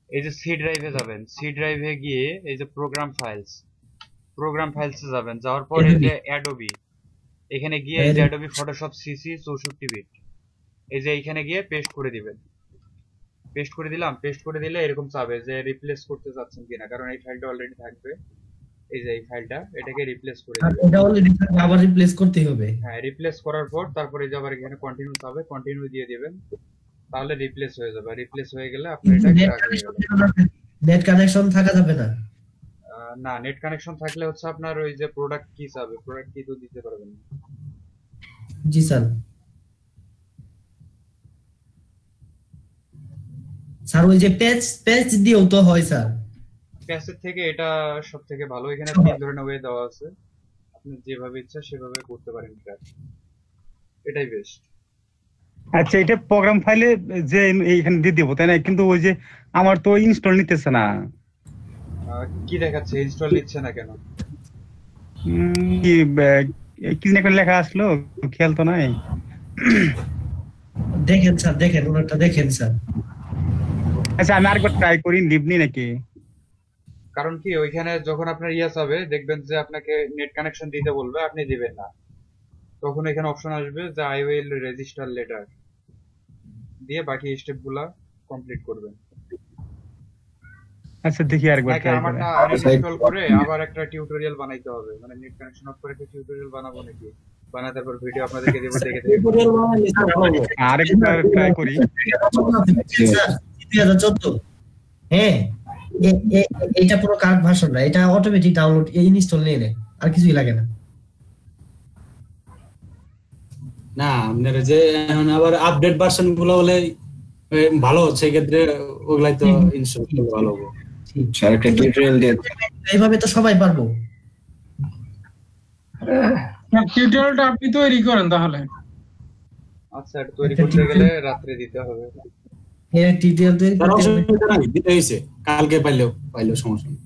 এই যে সি ড্রাইভে যাবেন, সি ড্রাইভে গিয়ে এই যে প্রোগ্রাম ফাইলসে যাবেন, যাওয়ার পর এই যে অ্যাডোবি, এখানে গিয়ে এই যে অ্যাডোবি ফটোশপ সিসি 64 বিট এই যে এইখানে গিয়ে পেস্ট করে দিবেন। পেস্ট করে দিলাম, পেস্ট করে দিলে এরকম চাবে যে রিপ্লেস করতে চাচ্ছেন কিনা, কারণ এই ফাইলটা অলরেডি থাকবে। এই যে এই ফাইলটা, এটাকে রিপ্লেস করে দিবেন। এটা অলরেডি থাকবে, আবার রিপ্লেস করতে হবে। হ্যাঁ, রিপ্লেস করার পর তারপরে যে আবার এখানে কন্টিনিউ চাবে, কন্টিনিউ দিয়ে দিবেন, তাহলে রিপ্লেস হয়ে যাবে। রিপ্লেস হয়ে গেলে আপনার এটা ক্র্যাক হয়ে যাবে। নেট কানেকশন থাকা যাবে না। না, নেট কানেকশন থাকলে হচ্ছে আপনার ওই যে প্রোডাক্ট কি চাবে, প্রোডাক্ট কি তো দিতে পারবেন না। জি স্যার। স্যার ওই যে পেজ দিয়েও তো হয় স্যার। প্যাচের থেকে এটা সব থেকে ভালো। এখানে 3 ধরনের ওয়ে দেওয়া আছে, আপনি যেভাবে ইচ্ছা সেভাবে করতে পারেন ক্র্যাক, এটাই বেস্ট। আচ্ছা, এটা প্রোগ্রাম ফাইলে যে এইখানে দিয়ে দেবো তাই না? কিন্তু ওই যে আমার তো ইনস্টল নিতেছে না। কি দেখাচ্ছে ইনস্টল নিচ্ছে না কেন? কি একটা লেখা আসলো, খেয়াল তো নাই। দেখেন স্যার, দেখেন ওনারটা দেখেন স্যার। আচ্ছা আমি আরেকবার ট্রাই করি, লিভ নি নাকি? কারণ কি ওইখানে যখন আপনার হবে দেখবেন যে আপনাকে নেট কানেকশন দিতে বলবে, আপনি দিবেন না, তখন এখানে অপশন আসবে যে আই উইল রেজিস্টার লেটার দিয়ে বাকি স্টেপ গুলা কমপ্লিট করবেন। আচ্ছা দেখি আরেকবার নাকি ট্রাই করে আমারটা আনইনস্টল করে আবার একটা টিউটোরিয়াল বানাইতে হবে, মানে নেট কানেকশন অফ করে একটা টিউটোরিয়াল বানাবো নাকি, বানাতে তারপর ভিডিও আপনাদেরকে দেব, দেখে দেখে আরেকবার ট্রাই করি। 2014 হ্যাঁ এটা পুরো কার্ড ভার্সন না, এটা অটোমেটিক ডাউনলোড ইনস্টল নিয়ে নেয়, আর কিছুই লাগে না। না আপনার যে এখন আবার আপডেট ভার্সন গুলো হলে ভালো হচ্ছে, সেক্ষেত্রে ওগুলাই তো ইনস্টল করলে ভালো হবে। স্যার একটা টিউটোরিয়াল দিয়ে এইভাবে তো সবাই পারবো। টিউটোরিয়ালটা আপনি তৈরি করেন তাহলে। আচ্ছা এটা তৈরি করতে গেলে রাত্রে দিতে হবে। হ্যাঁ টিউটোরিয়াল তৈরি করতে দিতে হইছে, কালকে পাইলেও সমস্যা নেই।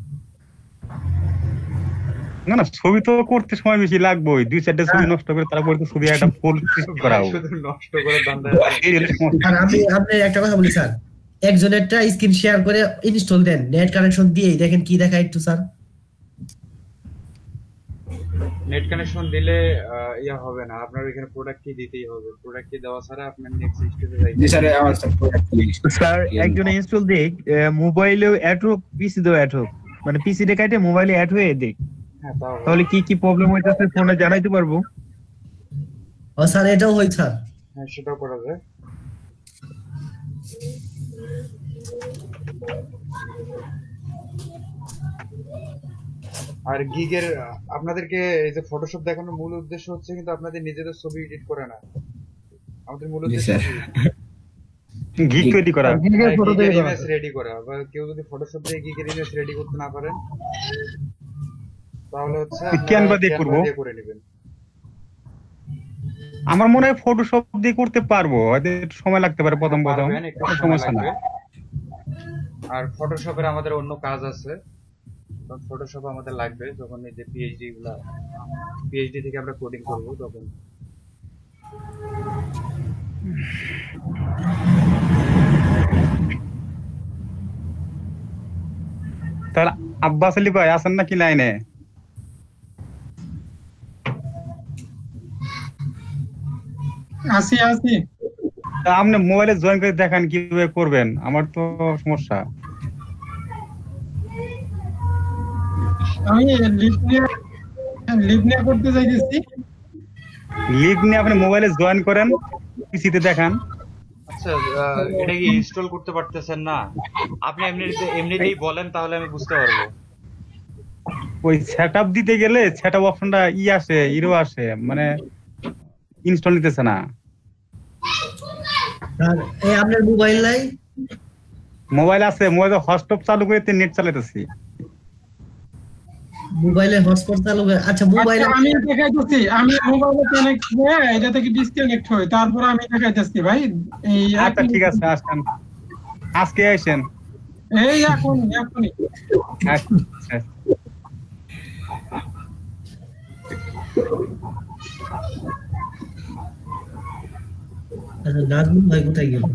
না না ছবি তো করতে সময় বেশি লাগবে, 2-4টা ছবি নষ্ট করে তারপরে তো ছবি একটা ফুল সৃষ্টি করা হবে। শুধু নষ্ট করে দান্দা। আর আপনি একটা কথা বলি স্যার, একজনেরটা স্ক্রিন শেয়ার করে ইনস্টল দেন, নেট কানেকশন দিয়েই দেখেন কি দেখায় একটু স্যার। নেট কানেকশন দিলে ইয়া হবে না, আপনার এখানে প্রোডাক্ট কি দিতেই হবে, প্রোডাক্ট কি দেওয়া ছাড়া আপনার নেক্সট স্টেপে যাইতে। জি স্যার আমার স্যার একজনে ইনস্টল দেখ, মোবাইলেও অ্যাড হোক পিসিতেও অ্যাড হোক, মানে পিসি তে কাটে মোবাইলে অ্যাড হয়ে দেখ, হ্যাঁ তাও তাহলে কি কি প্রবলেম হইতাছে ফোনে জানাইতে পারবো। ও স্যার এটাও হয় স্যার। হ্যাঁ সেটাও করা যায়। আর গিগের আপনাদেরকে এই যে ফটোশপ দেখানোর মূল উদ্দেশ্য হচ্ছে কিন্তু আপনাদের নিজেদের ছবি এডিট করে না, আমাদের মূল উদ্দেশ্য গিগ তৈরি করা, গিগের ইমেজ রেডি করা। বা কেউ যদি ফটোশপ দিয়ে গিগের ইমেজ রেডি করতে না পারেন তাহলে হচ্ছে ক্যানভা দিয়ে করব। করে নেবেন। আমার মনে হয় ফটোশপ দিয়ে করতে পারবো, হয়তো একটু সময় লাগতে পারে প্রথম সমস্যা না। আর ফটোশপের আমাদের অন্য কাজ আছে, ফটোশপ আমাদের লাগবে যখন এই যে পিএইচডি থেকে আমরা কোডিং করব তখন। তাহলে আব্বাস আলী ভাই আছেন নাকি লাইনে? আসি আপনি মোবাইলে জয়েন করে দেখান কিভাবে করবেন, আমার তো সমস্যা। আমি লিভ নিয়ে করতে চাইতেছি। লিভ নিয়ে আপনি মোবাইলে জয়েন করেন, পিসিতে দেখান। আচ্ছা এটা কি ইনস্টল করতে পারতেছেন না? আপনি এমনিতেই বলেন তাহলে আমি বুঝতে পারবো। ওই সেটআপ দিতে গেলে সেটআপ অপশনটা আসে, ইরো আসে, মানে ইনস্টল নিতেছে না। আর এই আপনার মোবাইল নাই? মোবাইল আছে, মোবাইলে হটস্পট চালু করে নেট চালাতেছি। মোবাইলে হটস্পট চালু করে, আচ্ছা মোবাইলে আমি দেখাইতেছি, আমি মোবাইলে কানেক্ট হয়ে এটা থেকে ডিসকানেক্ট হই, তারপর আমি দেখাইতেছি ভাই। এই আচ্ছা ঠিক আছে, আসেন আজকে আসেন। এই এখনই আচ্ছা নাজমুল ভাই কোথায় গেল?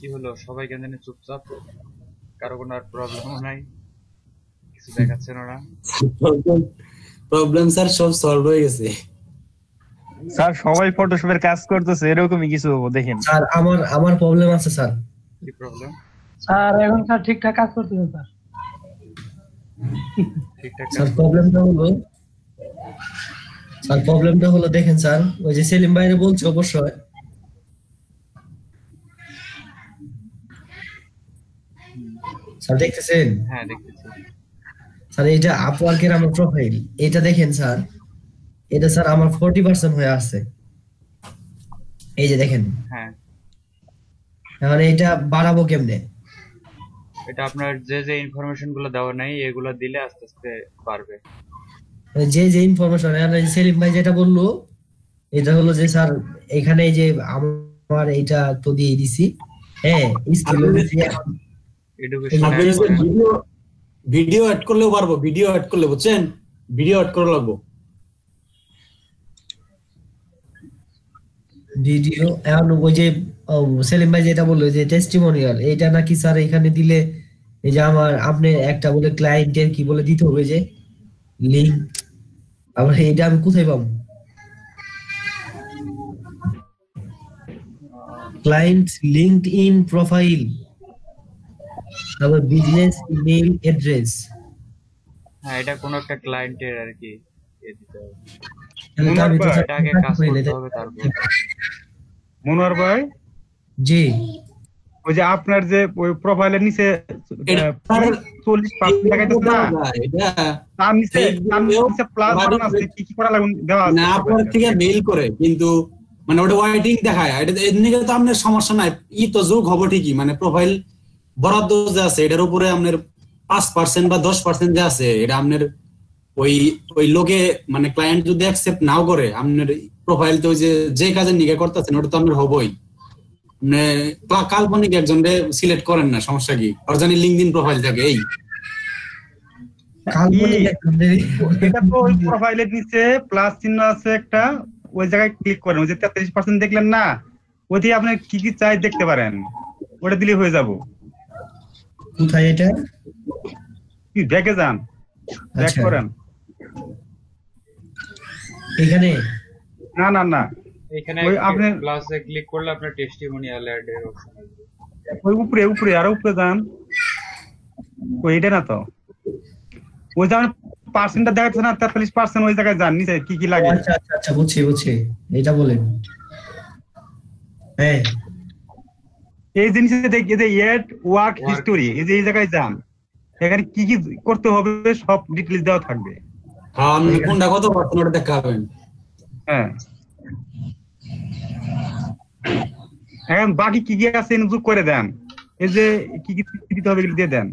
কি হলো সবাই কেন জানি চুপচাপ, কারো কোনো আর প্রবলেমও নাই, কিছু দেখাচ্ছে না ওরা? প্রবলেম স্যার সব সলভ হয়ে গেছে স্যার সবাই ফটোশপের কাজ করতেছে এরকমই কিছু দেখেন। স্যার আমার প্রবলেম আছে স্যার। কি প্রবলেম? স্যার এখন স্যার ঠিকঠাক কাজ করতেছেন স্যার। ঠিকঠাক স্যার প্রবলেমটা হলো দেখেন স্যার, ওই যে সেলিম ভাইরে বলছে অবশ্যই, স্যার দেখতেছেন? হ্যাঁ দেখতেছি স্যার এইটা আপওয়ার্কের আমার প্রোফাইল, এটা দেখেন স্যার, এটা স্যার আমার 40% হয়ে আছে, এই যে দেখেন। হ্যাঁ এখন এটা বাড়াবো কেমনে? এটা আপনার যে যে ইনফরমেশন গুলো দেওয়া নাই এগুলো দিলে আস্তে আস্তে বাড়বে। যে ইনফরমেশন সেলিম ভাই যেটা বললো, এটা হলো যে স্যার এখানে এই যে আমার এইটা তো দিয়ে দিছি, হ্যাঁ ভিডিও অ্যাড করলেও পারবো, ভিডিও অ্যাড করলে বুঝছেন, ভিডিও অ্যাড করে লাগবো ভিডিও। এখন ওই যে সেলিম ভাই যেটা বললো যে টেস্টিমোনিয়াল, এইটা নাকি স্যার এখানে দিলে এই যে আপনি একটা বলে ক্লায়েন্টের কি বলে দিতে হবে যে লিংক, আবার এইটা আমি কোথায় পাবো? ক্লায়েন্ট লিঙ্কড ইন প্রোফাইল, তারপর বিজনেস ইমেল অ্যাড্রেস। হ্যাঁ এটা কোন একটা ক্লায়েন্টের আর কি দিতে হবে। এটাকে কাজ করতে হবে তারপর। মনোয়ার ভাই জি, ওই যে আপনার যে ওই প্রোফাইলের নিচে 40% দেখাইতেছে না, তার নিচে প্লাস বাটন আছে, কি কি করা লাগবে দেওয়া আছে না আপনার থেকে মেইল করে, কিন্তু মানে ওটা ওয়েটিং দেখায়, এটা এদিকে তো আপনার সমস্যা নাই, তো যোগ হবে ঠিকই, মানে প্রোফাইল বরাদ্দ যে আছে এটার উপরে আপনার 5% বা 10% যে আছে, এটা আপনার ওই লোকে মানে ক্লায়েন্ট যদি অ্যাকসেপ্ট নাও করে আপনার প্রোফাইল, তো যে কাজের নিগে করতেছেন ওটা তো আপনার হবেই, মানে কাল্পনিক একজনকে সিলেক্ট করেন না, সমস্যা কি? আর জানি লিঙ্কডইন প্রোফাইল থাকে এই এটা তো ওই প্রোফাইলের নিচে প্লাস চিহ্ন আছে একটা, ওই জায়গায় ক্লিক করেন, ওই যে 33% দেখলেন না, ওইটি আপনি কি কি চাই দেখতে পারেন, ওটা দিলে হয়ে যাব। কোথায় এটা? কি দেখে যান, চেক করেন এখানে। না না না এখানে ওই আপনি প্লাসে ক্লিক করলে আপনার টেস্টিমোনিয়াল অ্যাড এর অপশন আসবে। ওই উপরে আরো উপরে যান, ওইটা না তো, ওই যে পার্সেন্টটা দেখাচ্ছে না 43%, ওই জায়গায় যান, নিচে কি কি লাগে। আচ্ছা আচ্ছা আচ্ছা বুঝছি, এটা বলেন। হ্যাঁ এই জিনিসে দেখি যে এড ওয়ার্ক হিস্টোরি, এই যে এই জায়গায় যান, এখানে কি কি করতে হবে সব ডিটেইলস দেওয়া থাকবে। হ্যাঁ কোনটা কত পার্সেন্ট ওটা দেখাবেন। হ্যাঁ এখন বাকি কি কি আছে যোগ করে দেন, এই যে কি কি দিতে হবে এগুলো দিয়ে দেন,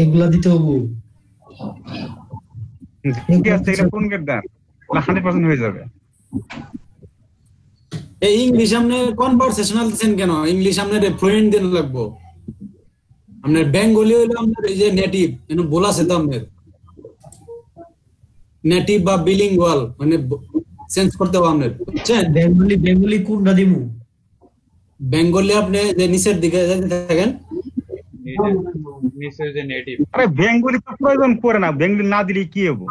এগুলা দিতে হবে, ঠিক আছে এটা কোন গেট দেন 100% হয়ে যাবে। এই ইংলিশ আপনি কনভারসেশনাল দিবেন কেন? ইংলিশ আপনার ফ্লুয়েন্ট দিন লাগবো, আপনার বেঙ্গলি হইলো আপনার এই যে নেটিভ, এনে বলা আছে তো আপনার নেটিভ বা বিলিঙ্গুয়াল, মানে চেঞ্জ করতে হবে আপনার, বুঝছেন? বেঙ্গলি কোনটা দিমু? বেঙ্গলি আপনি যে নিচের দিকে যেতে থাকেন, নিচে যে নেটিভ, আরে বেঙ্গলি তো প্রয়োজন পড়ে না, বেঙ্গলি না দিলে কি হবে?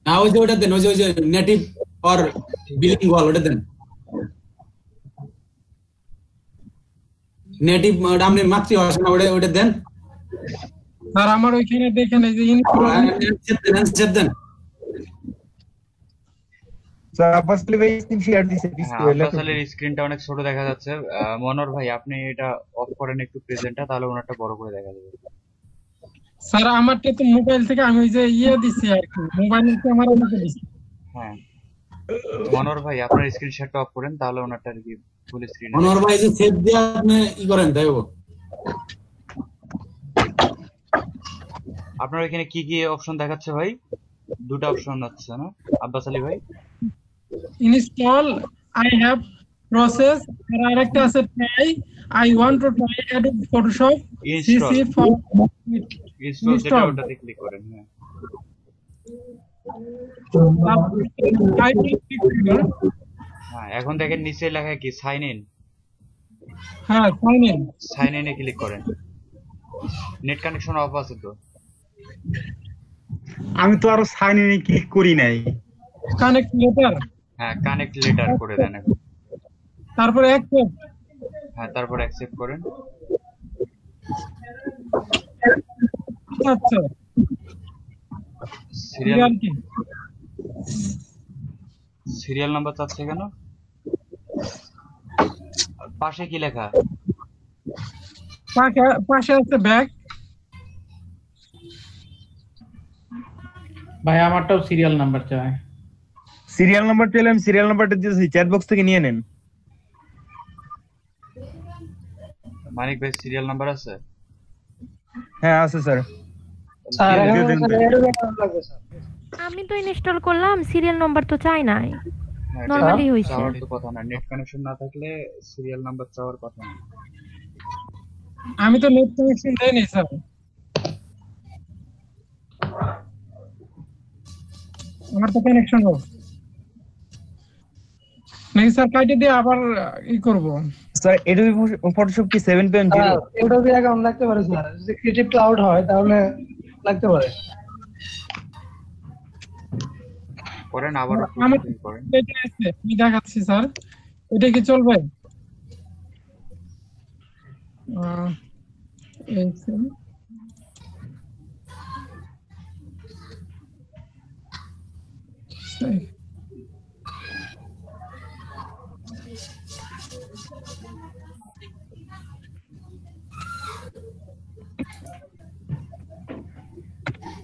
না ওই যে ওটা দেন, ওই যে নেটিভ অর বিলিঙ্গুয়াল ওটা দেন, নেটিভ আপনি মাতৃভাষা না ওটা দেন। আর আমার ওইখানে দেখেন এই যে দেন স্ক্রিনটা অনেক ছোট দেখা যাচ্ছে। মনোর ভাই আপনি এটা অফ করেন একটু প্রেজেন্টটা, তাহলে ওনারটা বড় করে দেখা যাবে। স্যার আমারটা তো মোবাইল থেকে আমি ওই যে দিছি আর কি, মোবাইল থেকে আমার ওটা দিছি। হ্যাঁ মনোর ভাই আপনার স্ক্রিনশটটা অফ করেন, তাহলে ওনারটা আর কি ফুল স্ক্রিন। মনোর ভাই যে সেভ দিয়ে আপনি কি করেন তাই হবে। আপনার এখানে কি কি অপশন দেখাচ্ছে ভাই? দুটো অপশন আছে না আব্বাস আলী ভাই? ইনস্টল, আই হ্যাভ প্রসেস, আর আরেকটা আছে try, I want to try Adobe Photoshop CC for install, যেটা ওটাতে ক্লিক করেন। হ্যাঁ এখন দেখেন নিচে লেখা কি সাইন ইন, হ্যাঁ সাইন ইনে ক্লিক করেন। নেট কানেকশন অফ আছে তো? আমি তো আরো সাইন ইনে ক্লিক করি নাই। Connect letter. হ্যাঁ কানেক্ট লেটার করে দেন এখন। তারপরে অ্যাকসেপ্ট। হ্যাঁ তারপর অ্যাকসেপ্ট করেন। আচ্ছা সিরিয়াল নাম্বার চাচ্ছে কেন? পাশে কি লেখা? পাশে আছে ব্যাক। ভাই আমারটাও সিরিয়াল নাম্বার চাই। সিরিয়াল নাম্বার চাইলে আমি সিরিয়াল নাম্বারটা দিয়েছি, চ্যাট বক্স থেকে নিয়ে নেন। মানিক ভাই সিরিয়াল নাম্বার আছে? হ্যাঁ আছে স্যার। আমি তো ইনস্টল করলাম, সিরিয়াল নাম্বার তো চাই নাই, নরমালি হইছে। চাওয়ার তো কথা না, নেট কানেকশন না থাকলে সিরিয়াল নাম্বার চাওয়ার কথা না। আমি তো নেট কানেকশন দেই নাই স্যার। আমার তো কানেকশন হোক নাই স্যার, কাইটে দিয়ে আবার ই করব স্যার। এডোবি ফটোশপ কি 7.0? এডোবি অ্যাকাউন্ট লাগতে পারে স্যার, যদি ক্রিয়েটিভ ক্লাউড হয় তাহলে লাগতে পারে। করেন আবার করেন। এটা আছে, আমি দেখাচ্ছি স্যার, এটা কি চলবে? এই স্যার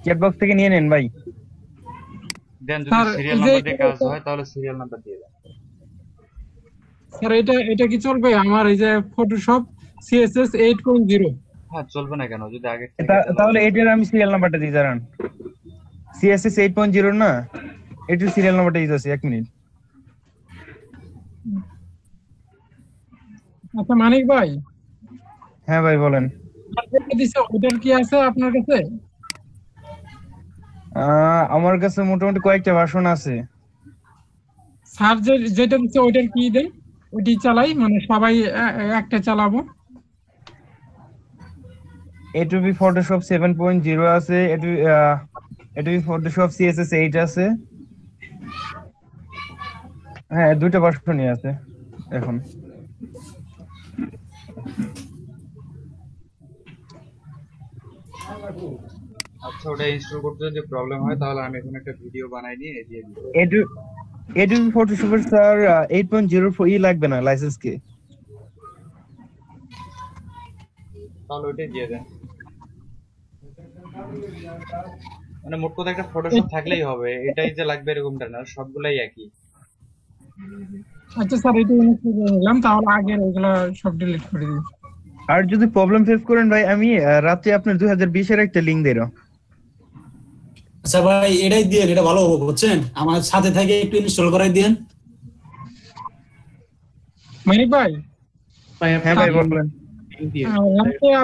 চ্যাট বক্স থেকে নিয়ে নেন ভাই। দেন যদি সিরিয়াল নাম্বার দিয়ে কাজ হয় তাহলে সিরিয়াল নাম্বার দিয়ে দেন। স্যার এটা কি চলবে আমার এই যে ফটোশপ সিএসএস 8.0? হ্যাঁ চলবে না কেন, যদি আগে তাহলে এটার আমি সিরিয়াল নাম্বারটা দিই দাঁড়ান। সিএসএস 8.0 না, এটার সিরিয়াল নাম্বারটা দিতেছি, 1 মিনিট। আচ্ছা মানিক ভাই। হ্যাঁ ভাই বলেন। ওটার কি আছে আপনার কাছে? আমার কাছে মোটামুটি কয়েকটা ভার্সন আছে। স্যার যেটা দিচ্ছে ওইটার কি দেন, ওইটি চালাই, মানে সবাই একটা চালাবো। এডোবি ফটোশপ 7.0 আছে, এডোবি ফটোশপ সিএসএস 8 আছে। হ্যাঁ দুইটা ভার্সনই আছে এখন। আচ্ছা ওটা ইনস্টল করতে যদি প্রবলেম হয় তাহলে আমি এখন একটা ভিডিও বানাই নিয়ে দিয়ে দিব। এডোবি ফটোশপ স্যার 8.0 ই লাগবে না লাইসেন্স কে? তাহলে ওইটাই দিয়ে দেন। মানে মোট কথা একটা ফটোশপ থাকলেই হবে, এটাই যে লাগবে এরকমটা না, সবগুলাই একই। আচ্ছা স্যার এটা ইনস্টল করে নিলাম, তাহলে আগের ওইগুলা সব ডিলিট করে দিই। আর যদি প্রবলেম ফেস করেন ভাই, আমি রাতে আপনার 2020 এর একটা লিংক দেব। আচ্ছা ভাই এটাই দিয়ে, এটা ভালো হবে বুঝছেন, আমার সাথে থেকে একটু ইনস্টল করাই দেন। মানিক ভাই। হ্যাঁ ভাই বলেন।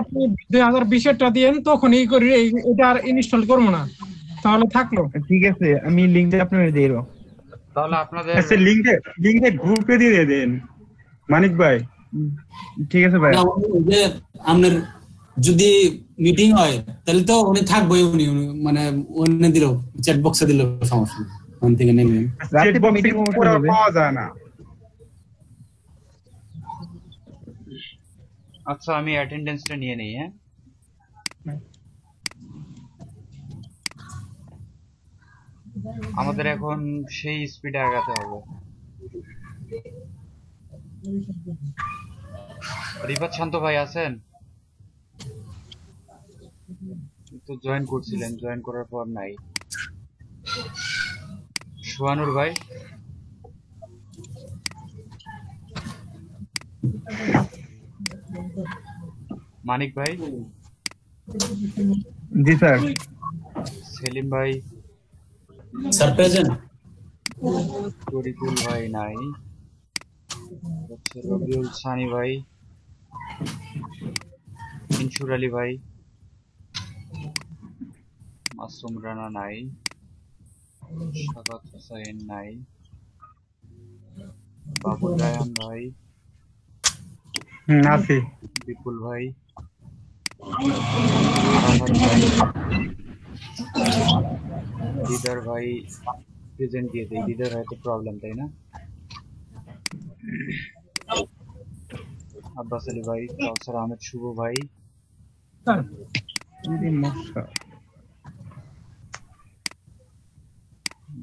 আপনি 2020 এরটা দেন, তখন এই করি, এটা আর ইনস্টল করব না, তাহলে থাকলো। ঠিক আছে আমি লিংকটা আপনাদের দিয়ে দেব। তাহলে আপনাদের আচ্ছা লিংকে গ্রুপে দিয়ে দেন মানিক ভাই। ঠিক আছে ভাই। যে আপনার যদি মিটিং হয় তাহলে তো উনি থাকবেই, উনি মানে উনি দিল চ্যাট বক্সে দিল, সমস্যা নেই, ওখান থেকে নেবেন। চ্যাট বক্সে পাওয়া যায় না। আচ্ছা আমি অ্যাটেন্ডেন্সটা নিয়ে নেই। হ্যাঁ আমাদের এখন সেই স্পিডে আগাতে হবে। রিফাত শান্ত ভাই আছেন তো? জয়েন করছিলেন, জয়েন করার পর নাই। সোহানুর ভাই, মানিক ভাই, জি স্যার। সেলিম ভাই স্যার প্রেজেন্ট। তরিকুল ভাই নাই, রবিউল সানি ভাই, ইনসুর আলী ভাই, মাসুম রানা নাই, শাবাত হুসাইন নাই, বাবুল রায়হান ভাই, আছি। বিপুল ভাই, আরাফাত ভাই, দিদার ভাই প্রেজেন্ট দিয়ে দেয়। দিদার হয়তো প্রবলেম, তাই না? আব্বাস আলী ভাই, কাউসার আহমেদ, শুভ ভাই,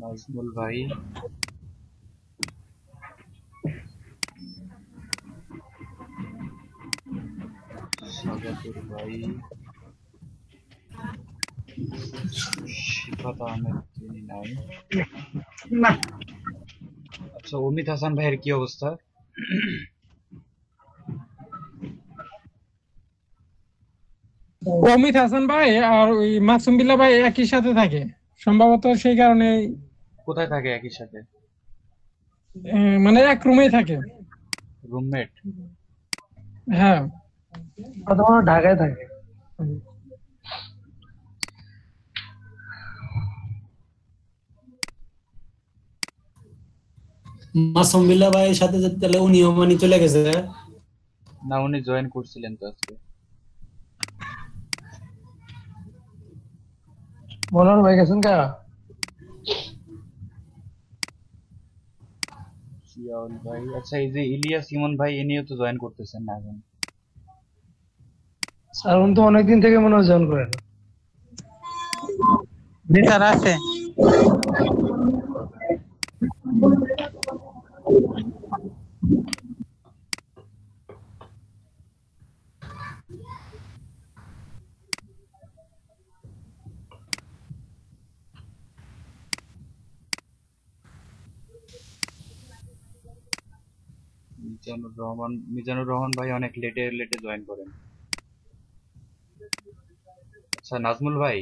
নাজমুল ভাই, সাজাদুর ভাই, শিফাত আহমেদ তিনি নাই। আচ্ছা, অমিত হাসান ভাইয়ের কি অবস্থা? অমিত হাসান ভাই আর ওই মাসুম বিল্লাহ ভাই একই সাথে থাকে সম্ভবত, সেই কারণে কোথায় থাকে একই সাথে? মানে এক রুমেই থাকে। রুমমেট? হ্যাঁ, প্রথমে ঢাকায় থাকে। মাসুম বিল্লাহ ভাইয়ের সাথে তাহলে উনিও মানে চলে গেছে না? উনি জয়েন করছিলেন তো আজকে। মনোহর ভাই গেছেন কা? জিয়াউল ভাই, আচ্ছা এই যে ইলিয়াস ইমন ভাই ইনিও তো জয়েন করতেছেন না এখন। স্যার উনি তো অনেকদিন থেকে মনে হয় জয়েন করেন। স্যার আছে। মিজানুর রহমান ভাই অনেক লেটে জয়েন করেন। আচ্ছা, নাজমুল ভাই,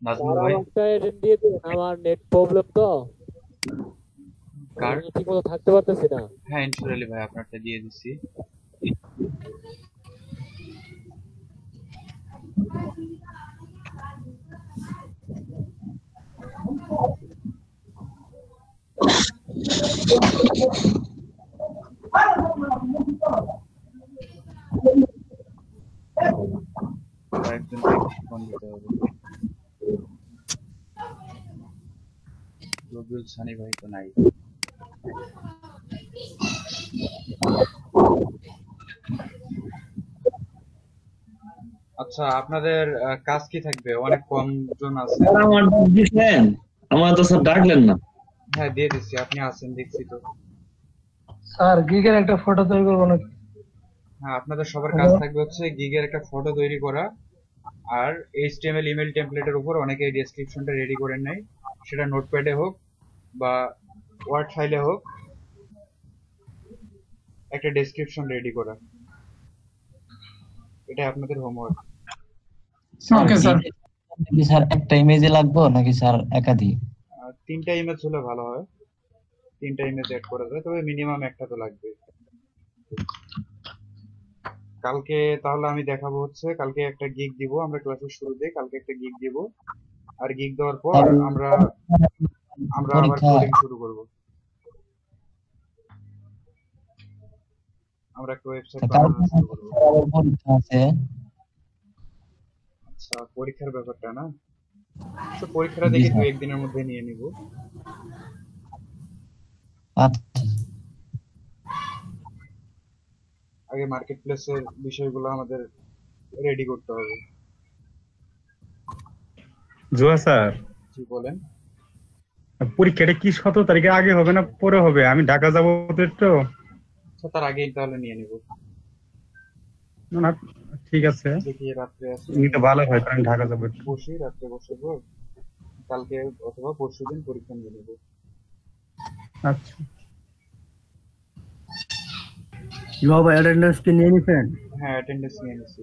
নাজমুল ভাই দিয়ে দিন, আমার নেট প্রবলেম তো, কার? ঠিকমতো থাকতে পারতেছি না। হ্যাঁ, ইনশুর আলী ভাই আপনারটা দিয়ে দিচ্ছি। কয়েকজনকে ফোন দিতে হবে। রবিউল সানি ভাই তো নাই। আচ্ছা, আপনাদের কাজ কি থাকবে? অনেক কম জন আছে। আমার দিচ্ছেন, আমার তো স্যার ডাকলেন না। হ্যাঁ, দিয়ে দিচ্ছি, আপনি আছেন দেখছি তো। স্যার গিগের একটা ফটো তৈরি করবো নাকি? হ্যাঁ, আপনাদের সবার কাজ থাকবে হচ্ছে গিগের একটা ফটো তৈরি করা, আর HTML ইমেল টেমপ্লেটের উপর অনেকে ডেসক্রিপশনটা রেডি করে নেয়, সেটা নোটপ্যাডে হোক বা ওয়ার্ড ফাইলে হোক, একটা ডেসক্রিপশন রেডি করা। এটা আপনাদের হোমওয়ার্ক। Okay sir. স্যার একটা ইমেজে লাগবে নাকি স্যার একাধিক? 3টা ইমেজ হলে ভালো হয়। 3টা ইমেজ অ্যাড করা যায়, তবে মিনিমাম একটা তো লাগবে। কালকে তাহলে আমি দেখাবো হচ্ছে, কালকে একটা গিগ দিব আমরা ক্লাসের শুরুতে। কালকে একটা গিগ দিব, আর গিগ দেওয়ার পর আমরা আবার কোডিং শুরু করব। আমরা একটা ওয়েবসাইট বানানো শুরু করব। পরীক্ষা আছে। আচ্ছা, পরীক্ষার ব্যাপারটা না? আচ্ছা, পরীক্ষাটা দেখি 2-1 দিনের মধ্যে নিয়ে নিব। আচ্ছা, আগে মার্কেট প্লেসের বিষয়গুলো আমাদের রেডি করতে হবে। জোয়া স্যার, জি বলেন। পরীক্ষাটা কি 17 তারিখে আগে হবে না পরে হবে? আমি ঢাকা যাবো তো। আচ্ছা, তার আগেই তাহলে নিয়ে নিব। না ঠিক আছে, দেখি রাত্রে আসি, নিতে ভালো হয়, কারণ ঢাকা যাবো। বসি, রাত্রে বসবো, কালকে অথবা পরশুদিন পরীক্ষা নিয়ে নেব। আচ্ছা, ভাই অ্যাটেন্ডেন্স কি নিয়ে নিছেন? হ্যাঁ, অ্যাটেন্ডেন্স নিয়ে নিছি।